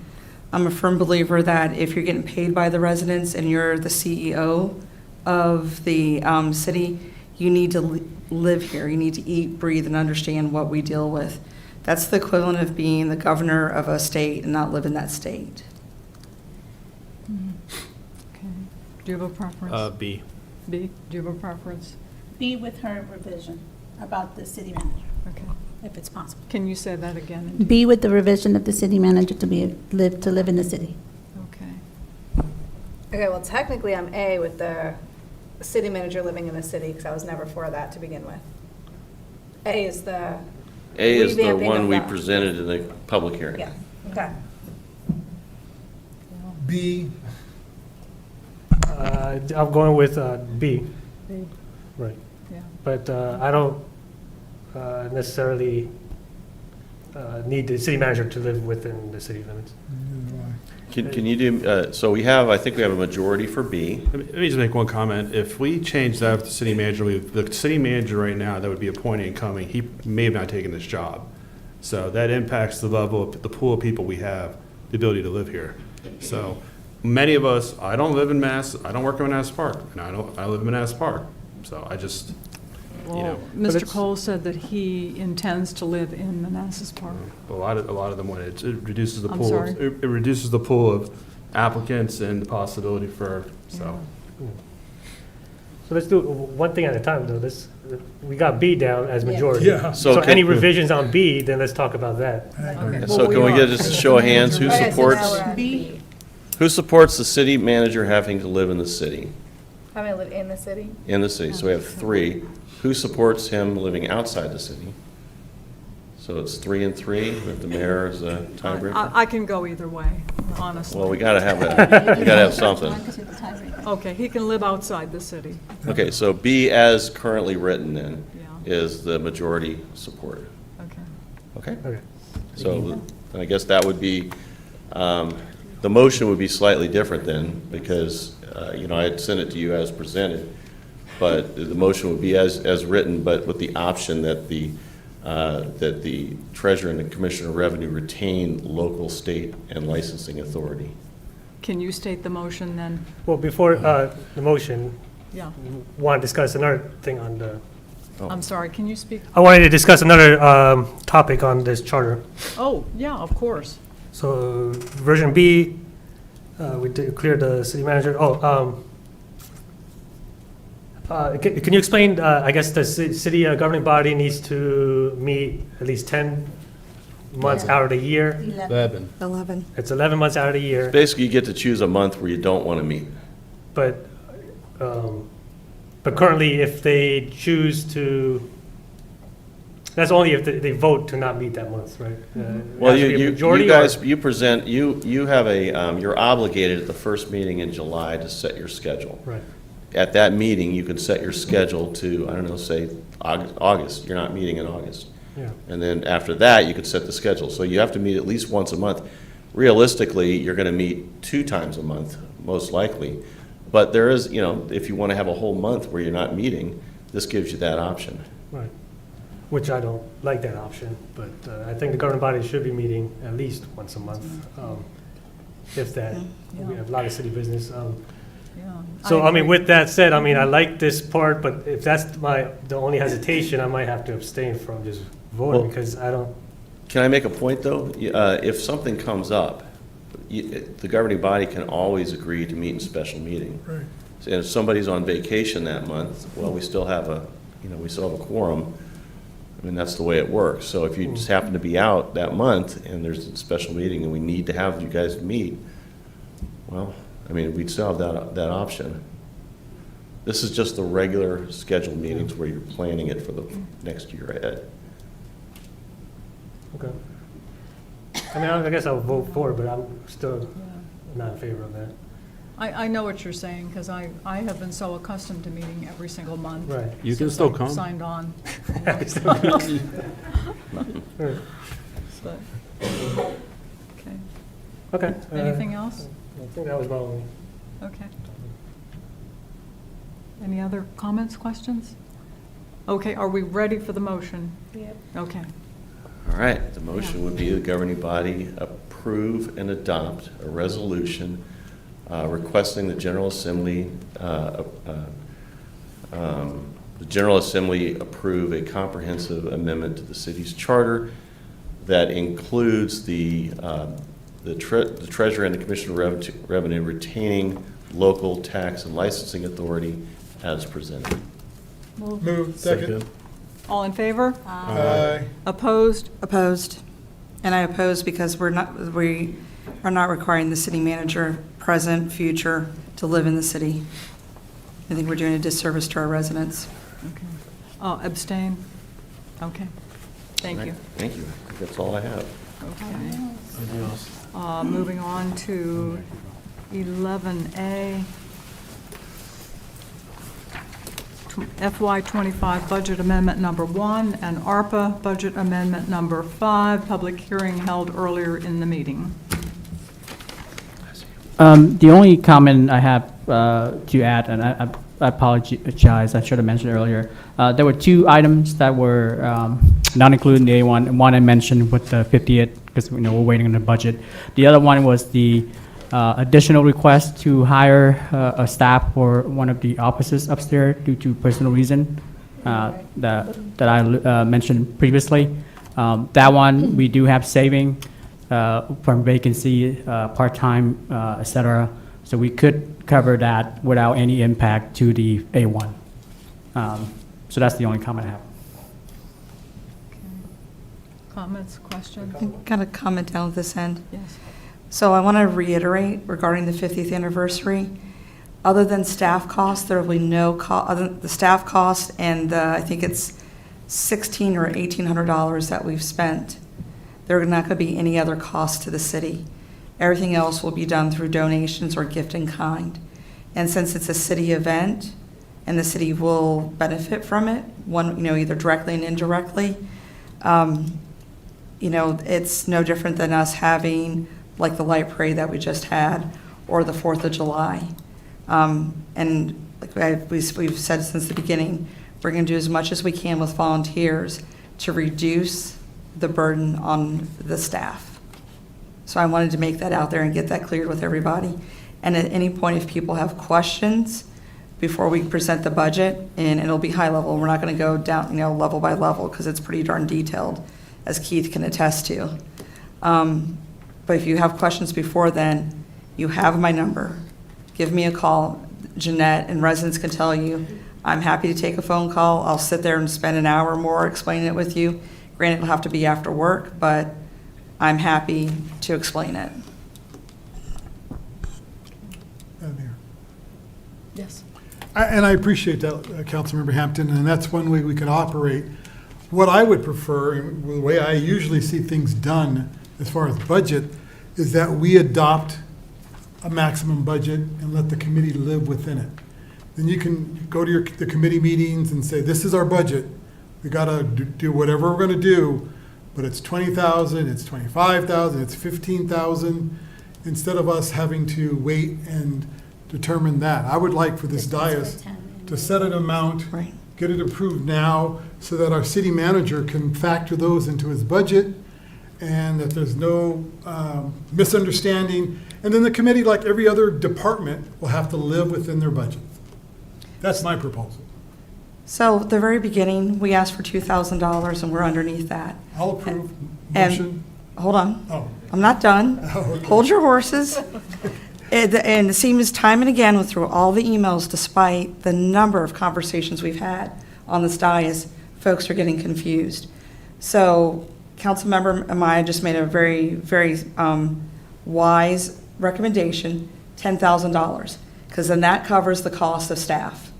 I'm a firm believer that if you're getting paid by the residents and you're the CEO of the city, you need to live here. You need to eat, breathe, and understand what we deal with. That's the equivalent of being the governor of a state and not live in that state. Okay. Do you have a preference? B. B, do you have a preference? Be with her revision about the city manager, Okay. if it's possible. Can you say that again? Be with the revision of the city manager to live in the city. Okay. Okay, well, technically I'm A with the city manager living in the city because I was never for that to begin with. A is the. A is the revamping one of we the- presented in the public hearing. Yeah, okay. B, I'm going with B. B. Right. Yeah. But I don't necessarily need the city manager to live within the city limits. Can you do, so I think we have a majority for B. Let me just make one comment. If we change that with the city manager, the city manager right now that would be appointed and coming, he may have not taken this job. So that impacts the level of, the pool of people we have, the ability to live here. So many of us, I don't live in I don't work in Manassas Park, and I live in Manassas Park. So I just, Well, Mr. Cole said that he intends to live in Manassas Park. a lot of them, when it reduces the I'm pool, sorry? it reduces the pool of applicants and the possibility for, so. So let's do one thing at a time, though. We got B down as majority. Yeah. So any revisions on B, then let's talk about that. Okay. So can we get just a show of hands, who supports, B. who supports the city manager having to live in the city? Having to live in the city. In the city, so we have 3. Who supports him living outside the city? So it's 3 and 3, with the mayor as a tiebreaker? I can go either way, honestly. Well, we gotta have something. Okay, he can live outside the city. Okay, so B as currently written then Yeah. is the majority support. Okay. Okay? Okay. So I guess that would be, the motion would be slightly different then, because, I had sent it to you as presented, but the motion would be as written, but with the option that the treasurer and the commissioner of revenue retain local, state, and licensing authority. Can you state the motion then? Well, before the motion, Yeah. want to discuss another thing on the, I'm sorry, can you speak? I wanted to discuss another topic on this charter. Oh, yeah, of course. So version B, we cleared the city manager. Can you explain, I guess the city governing body needs to meet at least 10 months out of the year? 11. It's 11 months out of the year, Basically, you get to choose a month where you don't want to meet. but currently, if they choose to, that's only if they vote to not meet that month, right? Well, It has to be a you majority, guys, or- you present, you have you're obligated at the first meeting in July to set your schedule. Right. At that meeting, you can set your schedule to, I don't know, say August. You're not meeting in August. Yeah. And then after that, you could set the schedule. So you have to meet at least once a month. Realistically, you're going to meet 2 times a month, most likely. But there is, if you want to have a whole month where you're not meeting, this gives you that option. Right. Which I don't like that option, but I think the governing body should be meeting at least once a month, if that. We have a lot of city business. Yeah. So, I mean, with that said, I mean, I like this part, but if that's the only hesitation, I might have to abstain from just voting, Well- because I don't, Can I make a point, though? If something comes up, the governing body can always agree to meet in special meeting. right. And if somebody's on vacation that month, well, we still have a quorum. I mean, that's the way it works. So if you just happen to be out that month and there's a special meeting and we need to have you guys meet, well, I mean, we'd still have that option. This is just the regular scheduled meetings where you're planning it for the next year ahead. okay. I mean, I guess I'll vote for it, but I'm still not in favor of that. I know what you're saying, because I have been so accustomed to meeting every single month. Right. You can since still I come. Signed on. Right. But, okay. Okay. Anything else? I think that was my only. Okay. Any other comments, questions? Okay, are we ready for the motion? Yep. Okay. All right, the motion would be the governing body approve and adopt a resolution requesting the General Assembly approve a comprehensive amendment to the city's charter that includes the treasurer and the commissioner of revenue retaining local tax and licensing authority as presented. Move, second. All in favor? Aye. Opposed? Opposed. And I oppose because we are not requiring the city manager, present, future, to live in the city. I think we're doing a disservice to our residents. Okay. Abstain? Okay, thank you. Thank you. That's all I have. Okay. Moving on to 11A, FY25 Budget Amendment Number 1 and ARPA Budget Amendment Number 5, public hearing held earlier in the meeting. The only comment I have to add, and I apologize, I should have mentioned earlier, there were two items that were not included in the A1. And one I mentioned with the 50th, because we're waiting on the budget. The other one was the additional request to hire a staff for one of the offices upstairs due to personal reason that I mentioned previously. That one, we do have saving from vacancy, part-time, et cetera. So we could cover that without any impact to the A1. So that's the only comment I have. Comments, questions? Got a comment down at this end. Yes. So I want to reiterate regarding the 50th anniversary. Other than staff costs, there will be no cost, other than the staff cost and I think it's $1,600 or $1,800 that we've spent. There are not going to be any other cost to the city. Everything else will be done through donations or gift in kind. And since it's a city event and the city will benefit from it, either directly and indirectly, it's no different than us having like the light parade that we just had or the 4th of July. And like we've said since the beginning, we're going to do as much as we can with volunteers to reduce the burden on the staff. So I wanted to make that out there and get that cleared with everybody. And at any point, if people have questions before we present the budget, and it'll be high level, we're not going to go down, level by level, because it's pretty darn detailed, as Keith can attest to. But if you have questions before then, you have my number. Give me a call. Jeanette and residents can tell you, I'm happy to take a phone call. I'll sit there and spend an hour or more explaining it with you. Granted, it'll have to be after work, but I'm happy to explain it. Madam Mayor. Yes. And I appreciate that, Councilmember Hampton, and that's one way we can operate. What I would prefer, and the way I usually see things done as far as budget, is that we adopt a maximum budget and let the committee live within it. Then you can go to the committee meetings and say, this is our budget. We got to do whatever we're going to do, but it's 20,000, it's 25,000, it's 15,000, instead of us having to wait and determine that. I would like for this dais to set an amount, get it approved now, so that our city manager can factor those into his budget, and that there's no misunderstanding. And then the committee, like every other department, will have to live within their budget. That's my proposal. So at the very beginning, we asked for $2,000, and we're underneath that. I'll approve. And Motion. hold on. Oh. I'm not done. Oh, okay. Hold your horses. And it seems time and again through all the emails, despite the number of conversations we've had on this dais, folks are getting confused. So Councilmember Amaya just made a very, very wise recommendation, $10,000, because then that covers the cost of staff.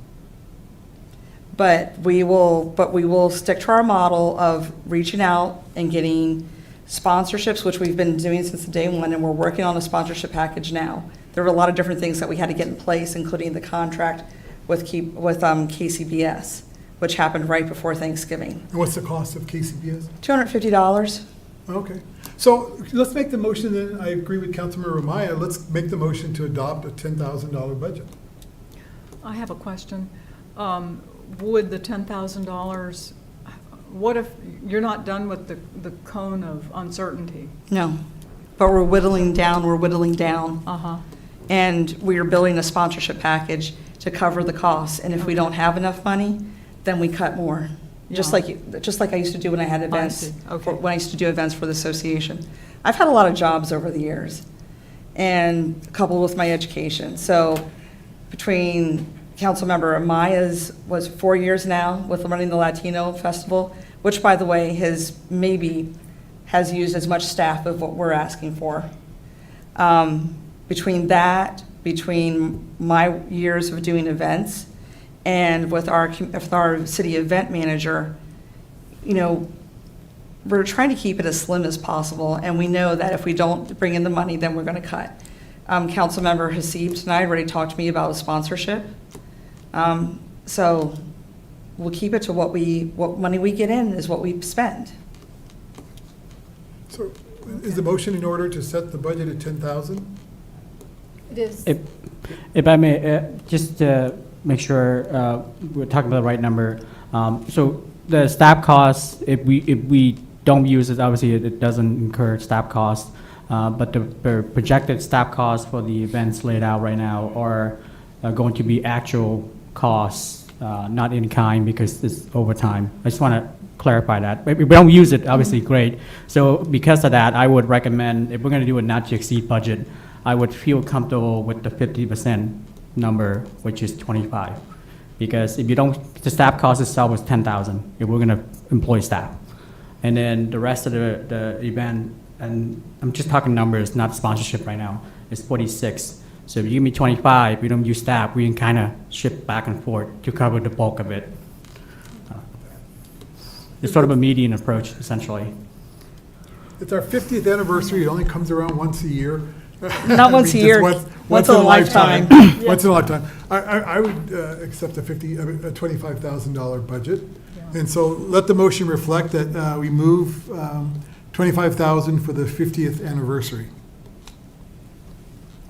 But we will stick to our model of reaching out and getting sponsorships, which we've been doing since day one, and we're working on a sponsorship package now. There were a lot of different things that we had to get in place, including the contract with KCBS, which happened right before Thanksgiving. And what's the cost of KCBS? $250. Okay. So let's make the motion, then. I agree with Councilmember Amaya. Let's make the motion to adopt a $10,000 budget. I have a question. Would the $10,000, what if you're not done with the cone of uncertainty? No, but we're whittling down. Uh-huh. And we are building a sponsorship package to cover the costs. And if we don't have enough money, then we cut more. Just like I used to do when I had events. Okay. When I used to do events for the association. I've had a lot of jobs over the years, and coupled with my education. So between Councilmember Amaya's was 4 years now with running the Latino Festival, which, by the way, has used as much staff of what we're asking for. Between my years of doing events, and with our city event manager, we're trying to keep it as slim as possible, and we know that if we don't bring in the money, then we're going to cut. Councilmember Hasib tonight already talked to me about a sponsorship. So we'll keep it to what money we get in is what we spend. So is the motion in order to set the budget at 10,000? It is. If I may, just to make sure we're talking about the right number. So the staff costs, if we don't use it, obviously it doesn't incur staff costs. But the projected staff costs for the events laid out right now are going to be actual costs, not in kind, because it's overtime. I just want to clarify that. If we don't use it, obviously great. So because of that, I would recommend, if we're going to do a not to exceed budget, I would feel comfortable with the 50% number, which is 25. Because if you don't, the staff cost itself is 10,000 if we're going to employ staff. And then the rest of the event, and I'm just talking numbers, not sponsorship right now, is 46. So if you give me 25, we don't use staff, we can kind of shift back and forth to cover the bulk of it. It's sort of a median approach, essentially. It's our 50th anniversary. It only comes around once a year. Not once a year, once in a lifetime. Once in a lifetime. I would accept a $25,000 budget. And so let the motion reflect that we move $25,000 for the 50th anniversary.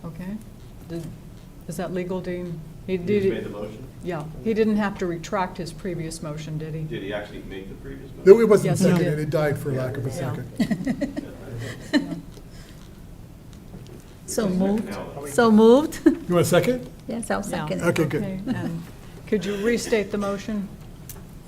Okay. Is that legal, Dean? He made the motion? Yeah, he didn't have to retract his previous motion, did he? Did he actually make the previous motion? It wasn't Yes, he seconded. did. It died for lack of a second. So moved. So moved. You want a second? Yes, I'll second. Okay, good. And could you restate the motion?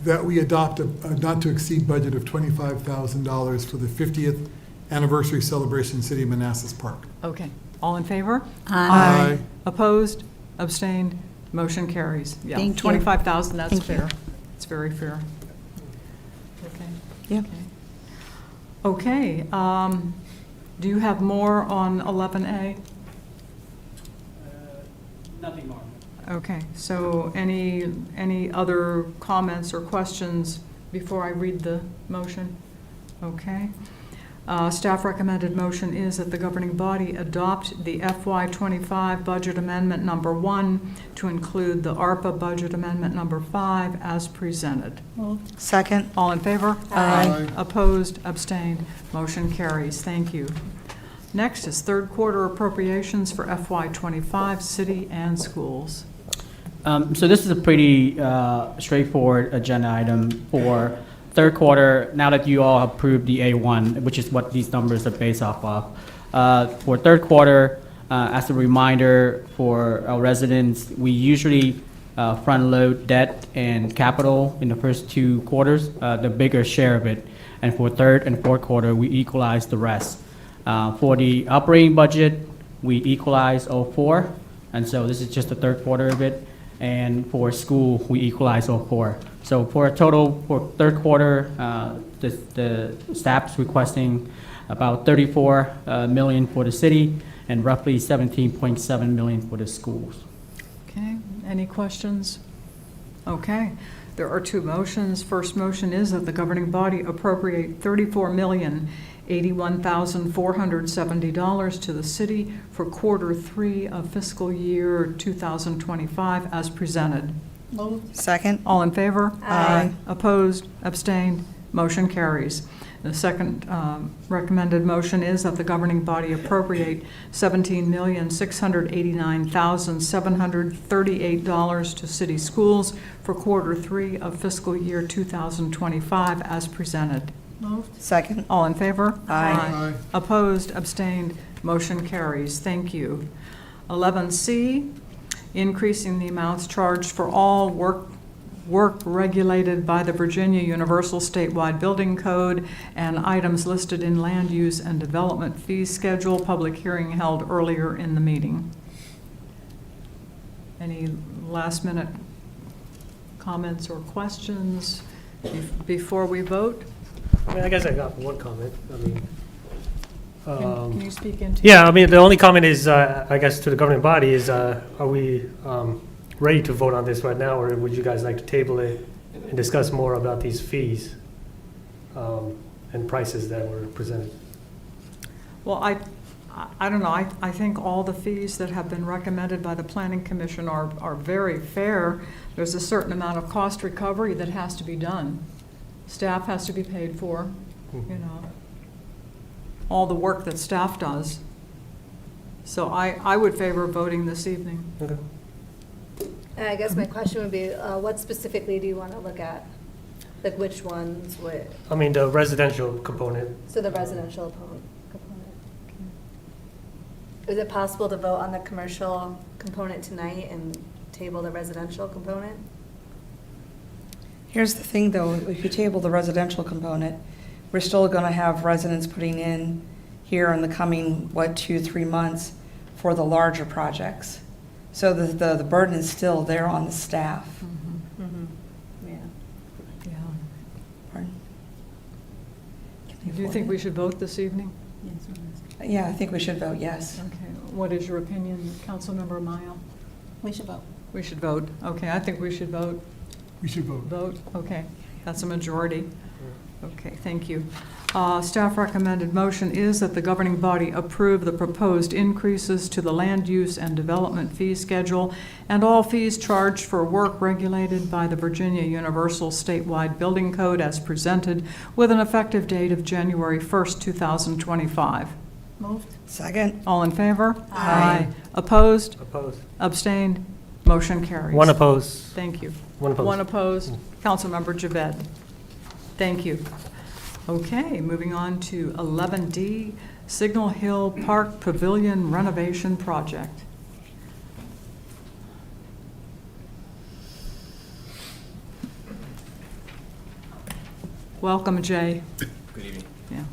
That we adopt a not to exceed budget of $25,000 for the 50th anniversary celebration in City of Manassas Park. Okay. All in favor? Aye. Opposed? Abstained? Motion carries. Yeah, Thank you. 25,000, that's Thank you. fair. It's very fair. Okay. Yeah. Okay. Do you have more on 11A? Nothing more. Okay, so any other comments or questions before I read the motion? Okay. Staff recommended motion is that the governing body adopt the FY25 budget amendment number 1 to include the ARPA budget amendment number 5 as presented. Second. All in favor? Aye. Opposed, abstained, motion carries. Thank you. Next is third quarter appropriations for FY25, city and schools. So this is a pretty straightforward agenda item for third quarter. Now that you all approved the A1, which is what these numbers are based off of, for third quarter, as a reminder for our residents, we usually front load debt and capital in the first 2 quarters, the bigger share of it. And for third and fourth quarter, we equalize the rest. For the operating budget, we equalize 04, and so this is just the third quarter of it. And for school, we equalize 04. So for a total, for third quarter, the staff's requesting about 34 million for the city and roughly 17.7 million for the schools. Okay, any questions? Okay, there are 2 motions. First motion is that the governing body appropriate $34,081,470 to the city for quarter 3 of fiscal year 2025 as presented. Second. All in favor? Aye. Opposed? Abstained? Motion carries. The second recommended motion is that the governing body appropriate $17,689,738 to city schools for quarter 3 of fiscal year 2025 as presented. Second. All in favor? Aye. Opposed? Abstained? Motion carries. Thank you. 11C, increasing the amounts charged for all work regulated by the Virginia Universal Statewide Building Code and items listed in Land Use and Development Fee Schedule, public hearing held earlier in the meeting. Any last-minute comments or questions before we vote? I mean, I guess I got one comment. I mean, Can you speak into? yeah, I mean, the only comment is, I guess, to the governing body is, are we ready to vote on this right now, or would you guys like to table it and discuss more about these fees? and prices that were presented. Well, I don't know, I think all the fees that have been recommended by the Planning Commission are very fair. There's a certain amount of cost recovery that has to be done. Staff has to be paid for, you know, all the work that staff does. So I would favor voting this evening. Okay. And I guess my question would be, what specifically do you want to look at? Like which ones would, I mean, the residential component, so the residential component. Is it possible to vote on the commercial component tonight and table the residential component? Here's the thing, though, if you table the residential component, we're still going to have residents putting in here in the coming, 2-3 months for the larger projects. So the burden is still there on the staff. Yeah. Yeah. Pardon? Do you think we should vote this evening? Yeah, I think we should vote yes. Okay, what is your opinion, Councilmember Maya? We should vote. We should vote, okay, I think we should vote. We should vote. Vote, okay, that's a majority. Okay, thank you. Staff recommended motion is that the governing body approve the proposed increases to the land use and development fee schedule and all fees charged for work regulated by the Virginia Universal Statewide Building Code as presented with an effective date of January 1st, 2025. Moved. Second. All in favor? Aye. Opposed? opposed. Abstained? Motion carries. One opposed. Thank you. One opposed. One opposed. Councilmember Javed. Thank you. Okay, moving on to 11D, Signal Hill Park Pavilion Renovation Project. Welcome, Jay. Good evening. Yeah.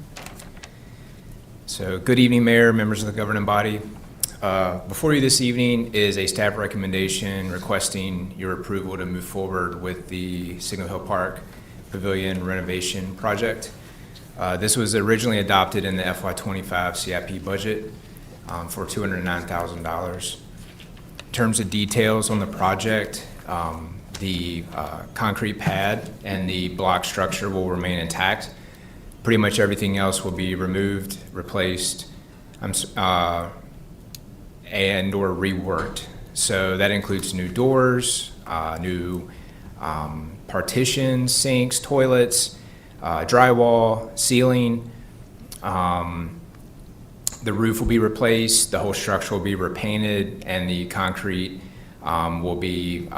So, good evening, Mayor, members of the governing body. Before you this evening is a staff recommendation requesting your approval to move forward with the Signal Hill Park Pavilion renovation project. This was originally adopted in the FY25 CIP budget for $209,000. In terms of details on the project, the concrete pad and the block structure will remain intact. Pretty much everything else will be removed, replaced, and or reworked. So that includes new doors, new partitions, sinks, toilets, drywall, ceiling. The roof will be replaced, the whole structure will be repainted, and the concrete will be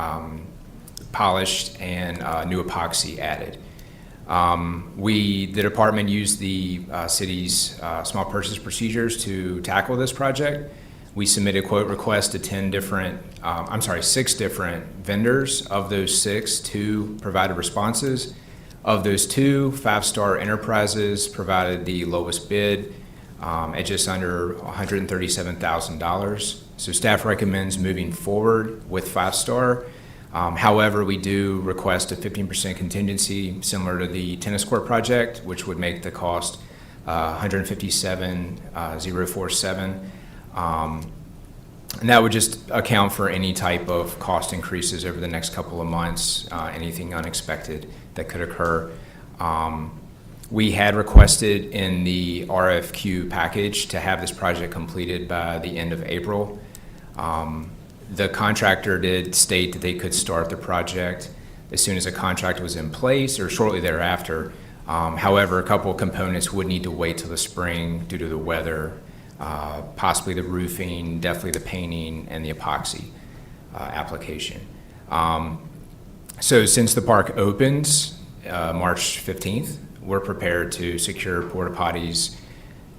polished and new epoxy added. The department used the city's small purchase procedures to tackle this project. We submitted quote requests to 6 different vendors. Of those 6, 2 provided responses. Of those 2, 5-Star Enterprises provided the lowest bid at just under $137,000. So staff recommends moving forward with 5-Star. However, we do request a 15% contingency similar to the tennis court project, which would make the cost $157,047. And that would just account for any type of cost increases over the next couple of months, anything unexpected that could occur. We had requested in the RFQ package to have this project completed by the end of April. The contractor did state that they could start the project as soon as a contract was in place or shortly thereafter. However, a couple of components would need to wait till the spring due to the weather, possibly the roofing, definitely the painting, and the epoxy application. So since the park opens March 15th, we're prepared to secure porta potties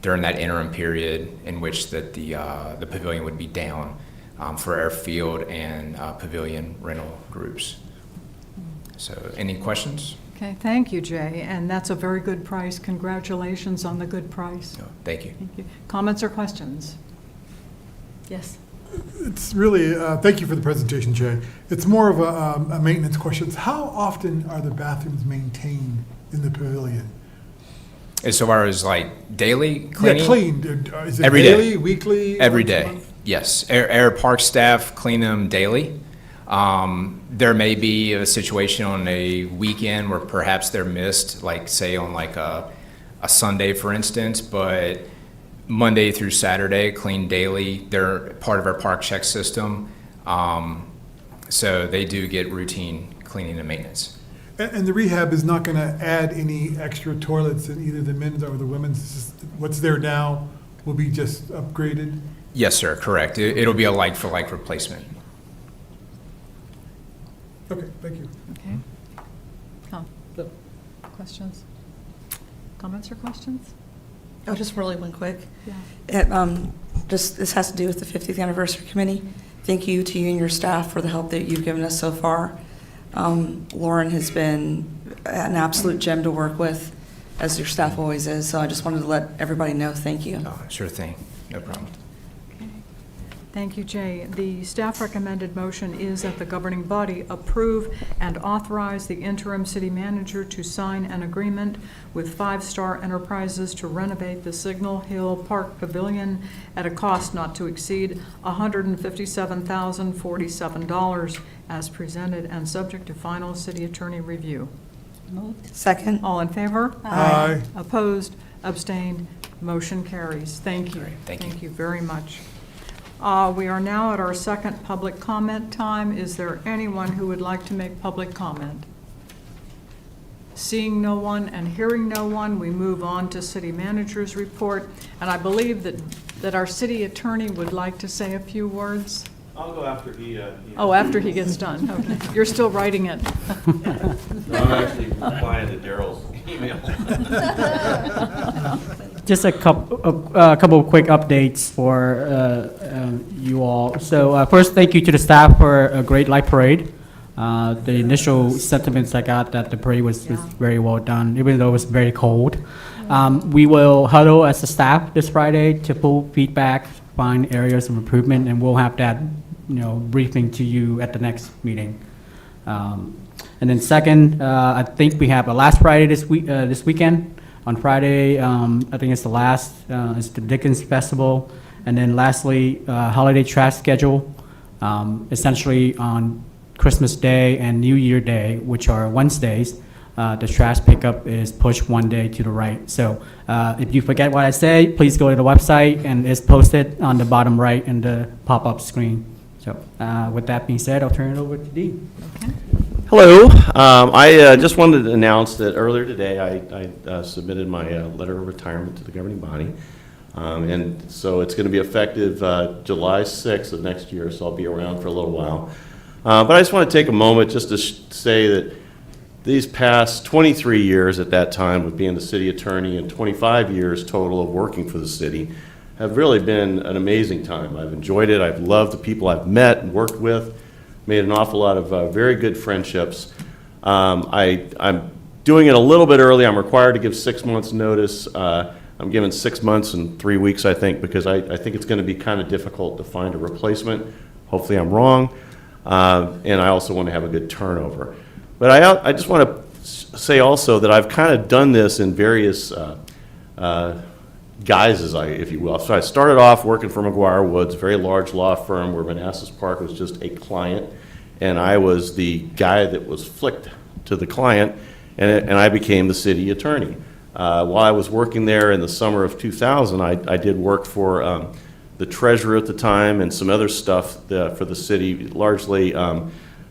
during that interim period in which that the pavilion would be down for our field and pavilion rental groups. So any questions? Okay, thank you, Jay, and that's a very good price. Congratulations on the good price. No, thank you. Thank you. Comments or questions? Yes. It's really, thank you for the presentation, Jay. It's more of a maintenance question. How often are the bathrooms maintained in the pavilion? As far as like daily cleaning? Yeah, cleaned. Is it Every daily, day. weekly? Every once a day, month? yes. Our park staff clean them daily. There may be a situation on a weekend where perhaps they're missed, like say on like a Sunday, for instance, but Monday through Saturday, clean daily. They're part of our park check system. So they do get routine cleaning and maintenance. And the rehab is not going to add any extra toilets in either the men's or the women's? It's just what's there now will be just upgraded? Yes, sir, correct. It'll be a like-for-like replacement. Okay, thank you. Okay. Questions? Comments or questions? Oh, just really one quick. Yeah. This has to do with the 50th Anniversary Committee. Thank you to you and your staff for the help that you've given us so far. Lauren has been an absolute gem to work with, as your staff always is, so I just wanted to let everybody know, thank you. Oh, sure thing, no problem. Thank you, Jay. The staff recommended motion is that the governing body approve and authorize the interim city manager to sign an agreement with Five Star Enterprises to renovate the Signal Hill Park Pavilion at a cost not to exceed $157,047 as presented and subject to final city attorney review. Moved. Second. All in favor? Aye. Opposed? Abstained? Motion carries. Thank you. Thank you. Very much. We are now at our second public comment time. Is there anyone who would like to make public comment? Seeing no one and hearing no one, we move on to city manager's report. And I believe that our city attorney would like to say a few words. I'll go after he. Oh, after he gets done. Okay. You're still writing it. No, I'm actually replying to Daryl's email. Just a couple of quick updates for you all. So first, thank you to the staff for a great light parade. The initial sentiments I got that the parade was very well done, even though it was very cold. We will huddle as a staff this Friday to pull feedback, find areas of improvement, and we'll have that briefing to you at the next meeting. And then second, I think we have a last Friday this weekend. On Friday, I think it's the last, it's the Dickens Festival. And then lastly, holiday trash schedule. Essentially on Christmas Day and New Year Day, which are Wednesdays, the trash pickup is pushed one day to the right. So if you forget what I say, please go to the website and it's posted on the bottom right in the pop-up screen. So with that being said, I'll turn it over to Dee. Okay. Hello. I just wanted to announce that earlier today I submitted my letter of retirement to the governing body. And so it's going to be effective July 6th of next year, so I'll be around for a little while. But I just want to take a moment just to say that these past 23 years at that time of being the city attorney and 25 years total of working for the city have really been an amazing time. I've enjoyed it. I've loved the people I've met and worked with, made an awful lot of very good friendships. I'm doing it a little bit early. I'm required to give 6 months notice. I'm giving 6 months and 3 weeks, I think, because I think it's going to be kind of difficult to find a replacement. Hopefully I'm wrong. And I also want to have a good turnover. But I just want to say also that I've kind of done this in various guises, if you will. So I started off working for McGuire Woods, a very large law firm where Manassas Park was just a client, and I was the guy that was flicked to the client, and I became the city attorney. While I was working there in the summer of 2000, I did work for the treasurer at the time and some other stuff for the city, largely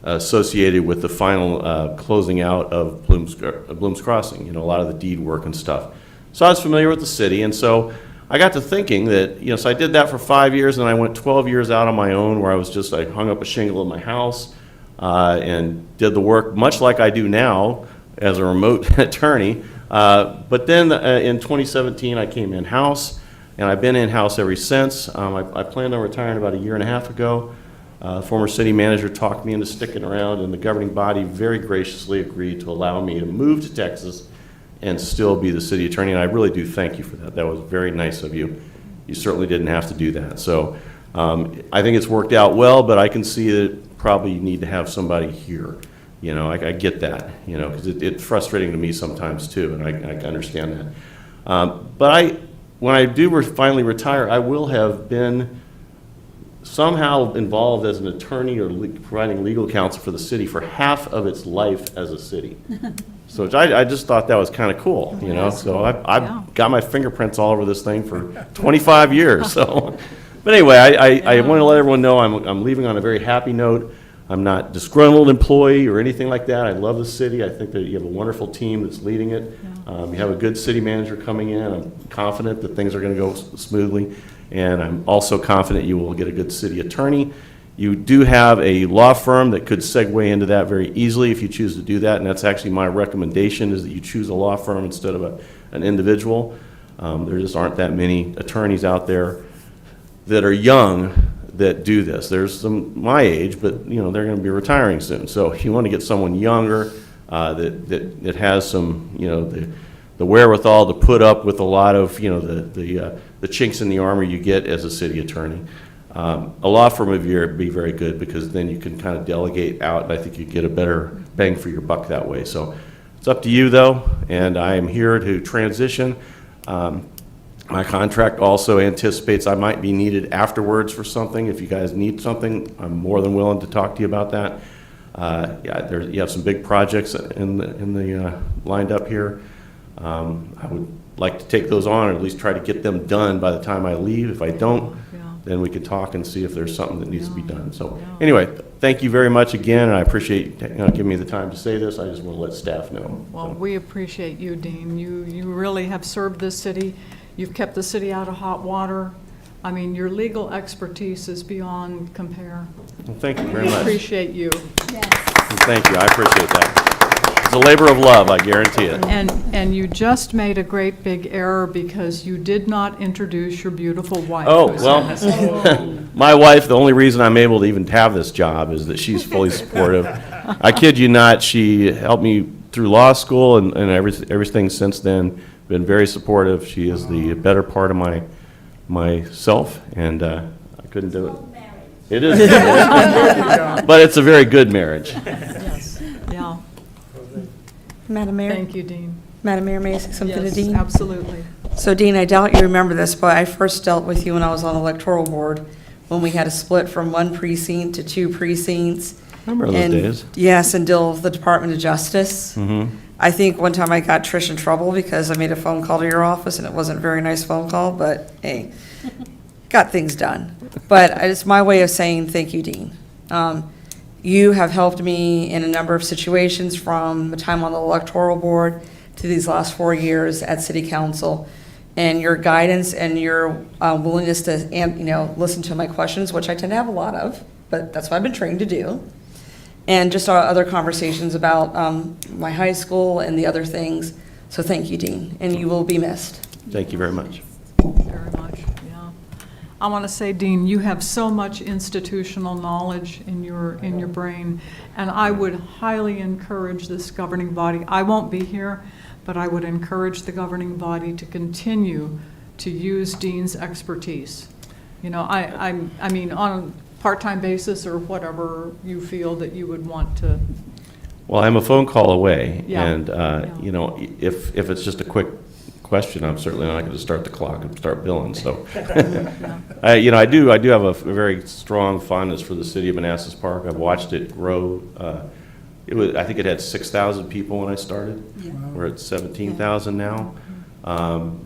associated with the final closing out of Bloom's Crossing, a lot of the deed work and stuff. So I was familiar with the city, and so I got to thinking that, so I did that for 5 years, and I went 12 years out on my own where I hung up a shingle in my house and did the work much like I do now as a remote attorney. But then in 2017, I came in-house, and I've been in-house ever since. I planned on retiring about 1.5 years ago. Former city manager talked me into sticking around, and the governing body very graciously agreed to allow me to move to Texas and still be the city attorney, and I really do thank you for that. That was very nice of you. You certainly didn't have to do that. So I think it's worked out well, but I can see that probably you need to have somebody here. I get that, because it's frustrating to me sometimes too, and I understand that. But when I do finally retire, I will have been somehow involved as an attorney or providing legal counsel for the city for half of its life as a city. So I just thought that was kind of cool, you know? So I've got my fingerprints all over this thing for 25 years, so. But anyway, I want to let everyone know I'm leaving on a very happy note. I'm not disgruntled employee or anything like that. I love the city. I think that you have a wonderful team that's leading it. You have a good city manager coming in. I'm confident that things are going to go smoothly. And I'm also confident you will get a good city attorney. You do have a law firm that could segue into that very easily if you choose to do that. And that's actually my recommendation, is that you choose a law firm instead of an individual. There just aren't that many attorneys out there that are young that do this. There's some my age, but you know, they're going to be retiring soon. So if you want to get someone younger that has some, you know, the wherewithal to put up with a lot of, you know, the chinks in the armor you get as a city attorney, a law firm would be very good, because then you can kind of delegate out, and I think you get a better bang for your buck that way. So it's up to you though, and I am here to transition. My contract also anticipates I might be needed afterwards for something. If you guys need something, I'm more than willing to talk to you about that. You have some big projects in the lined up here. I would like to take those on, or at least try to get them done by the time I leave. If I don't, then we can talk and see if there's something that needs to be done. So anyway, thank you very much again, and I appreciate giving me the time to say this. I just want to let staff know. Well, we appreciate you, Dean. You really have served this city. You've kept the city out of hot water. I mean, your legal expertise is beyond compare. Well, thank you very much. We appreciate you. Yes. Thank you. I appreciate that. It's a labor of love, I guarantee it. And you just made a great big error, because you did not introduce your beautiful wife. Oh, well, my wife, the only reason I'm able to even have this job is that she's fully supportive. I kid you not, she helped me through law school and everything since then. Been very supportive. She is the better part of myself, and I couldn't do it. It is, but it's a very good marriage. Yes, yeah. Madam Mayor? Thank you, Dean. Madam Mayor, may I say something to Yes, Dean? absolutely. So Dean, I doubt you remember this, but I first dealt with you when I was on the electoral board, when we had to split from 1 precinct to 2 precincts. I remember those days. Yes, and deal with the Department of Justice. Mm-hmm. I think one time I got Trish in trouble because I made a phone call to your office, and it wasn't a very nice phone call, but hey, got things done. But it's my way of saying thank you, Dean. You have helped me in a number of situations, from the time on the electoral board to these last 4 years at City Council. And your guidance and your willingness to listen to my questions, which I tend to have a lot of, but that's what I've been trained to do. And just our other conversations about my high school and the other things. So thank you, Dean, and you will be missed. Thank you very much. Very much, yeah. I want to say, Dean, you have so much institutional knowledge in your brain, and I would highly encourage this governing body. I won't be here, but I would encourage the governing body to continue to use Dean's expertise. You know, I mean, on a part-time basis or whatever you feel that you would want to. Well, I'm a phone call away, Yeah. and you know, if it's just a quick question, I'm certainly not going to start the clock and start billing. So, you know, I do have a very strong fondness for the city of Manassas Park. I've watched it grow. I think it had 6,000 people when I started. Yeah. We're at 17,000 now.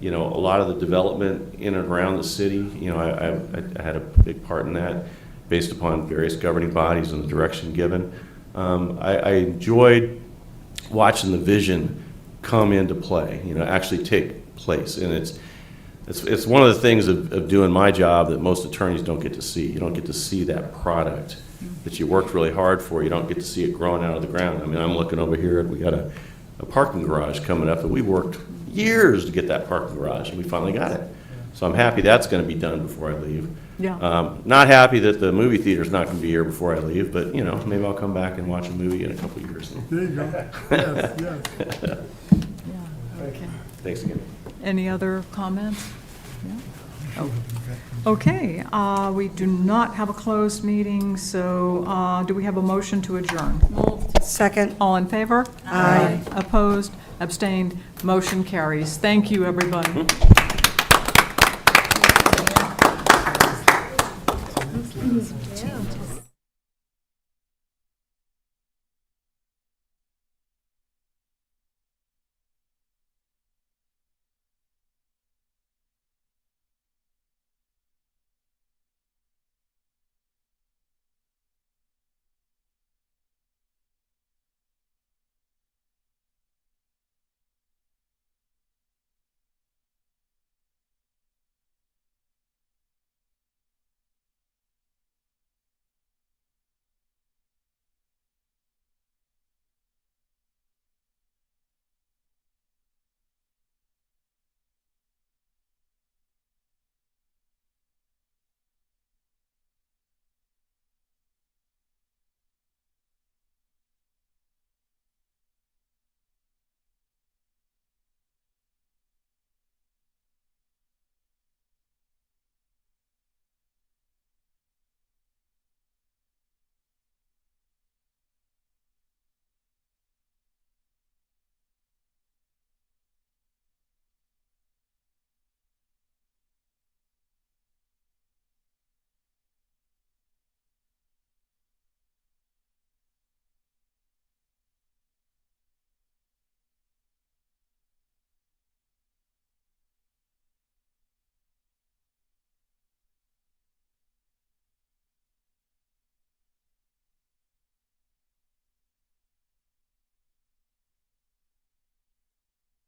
You know, a lot of the development in and around the city, you know, I had a big part in that, based upon various governing bodies and the direction given. I enjoyed watching the vision come into play, you know, actually take place. And it's one of the things of doing my job that most attorneys don't get to see. You don't get to see that product that you worked really hard for. You don't get to see it growing out of the ground. I mean, I'm looking over here, and we got a parking garage coming up, and we worked years to get that parking garage, and we finally got it. So I'm happy that's going to be done before I leave. Yeah. Not happy that the movie theater's not going to be here before I leave, but, you know, maybe I'll come back and watch a movie in a couple of years. There you go. Yes, yes. Yeah, okay. Thanks again. Any other comments? Yeah? Oh. Okay, we do not have a closed meeting, so do we have a motion to adjourn? Second. All in favor? Aye. Opposed? Abstained? Motion carries. Thank you, everybody.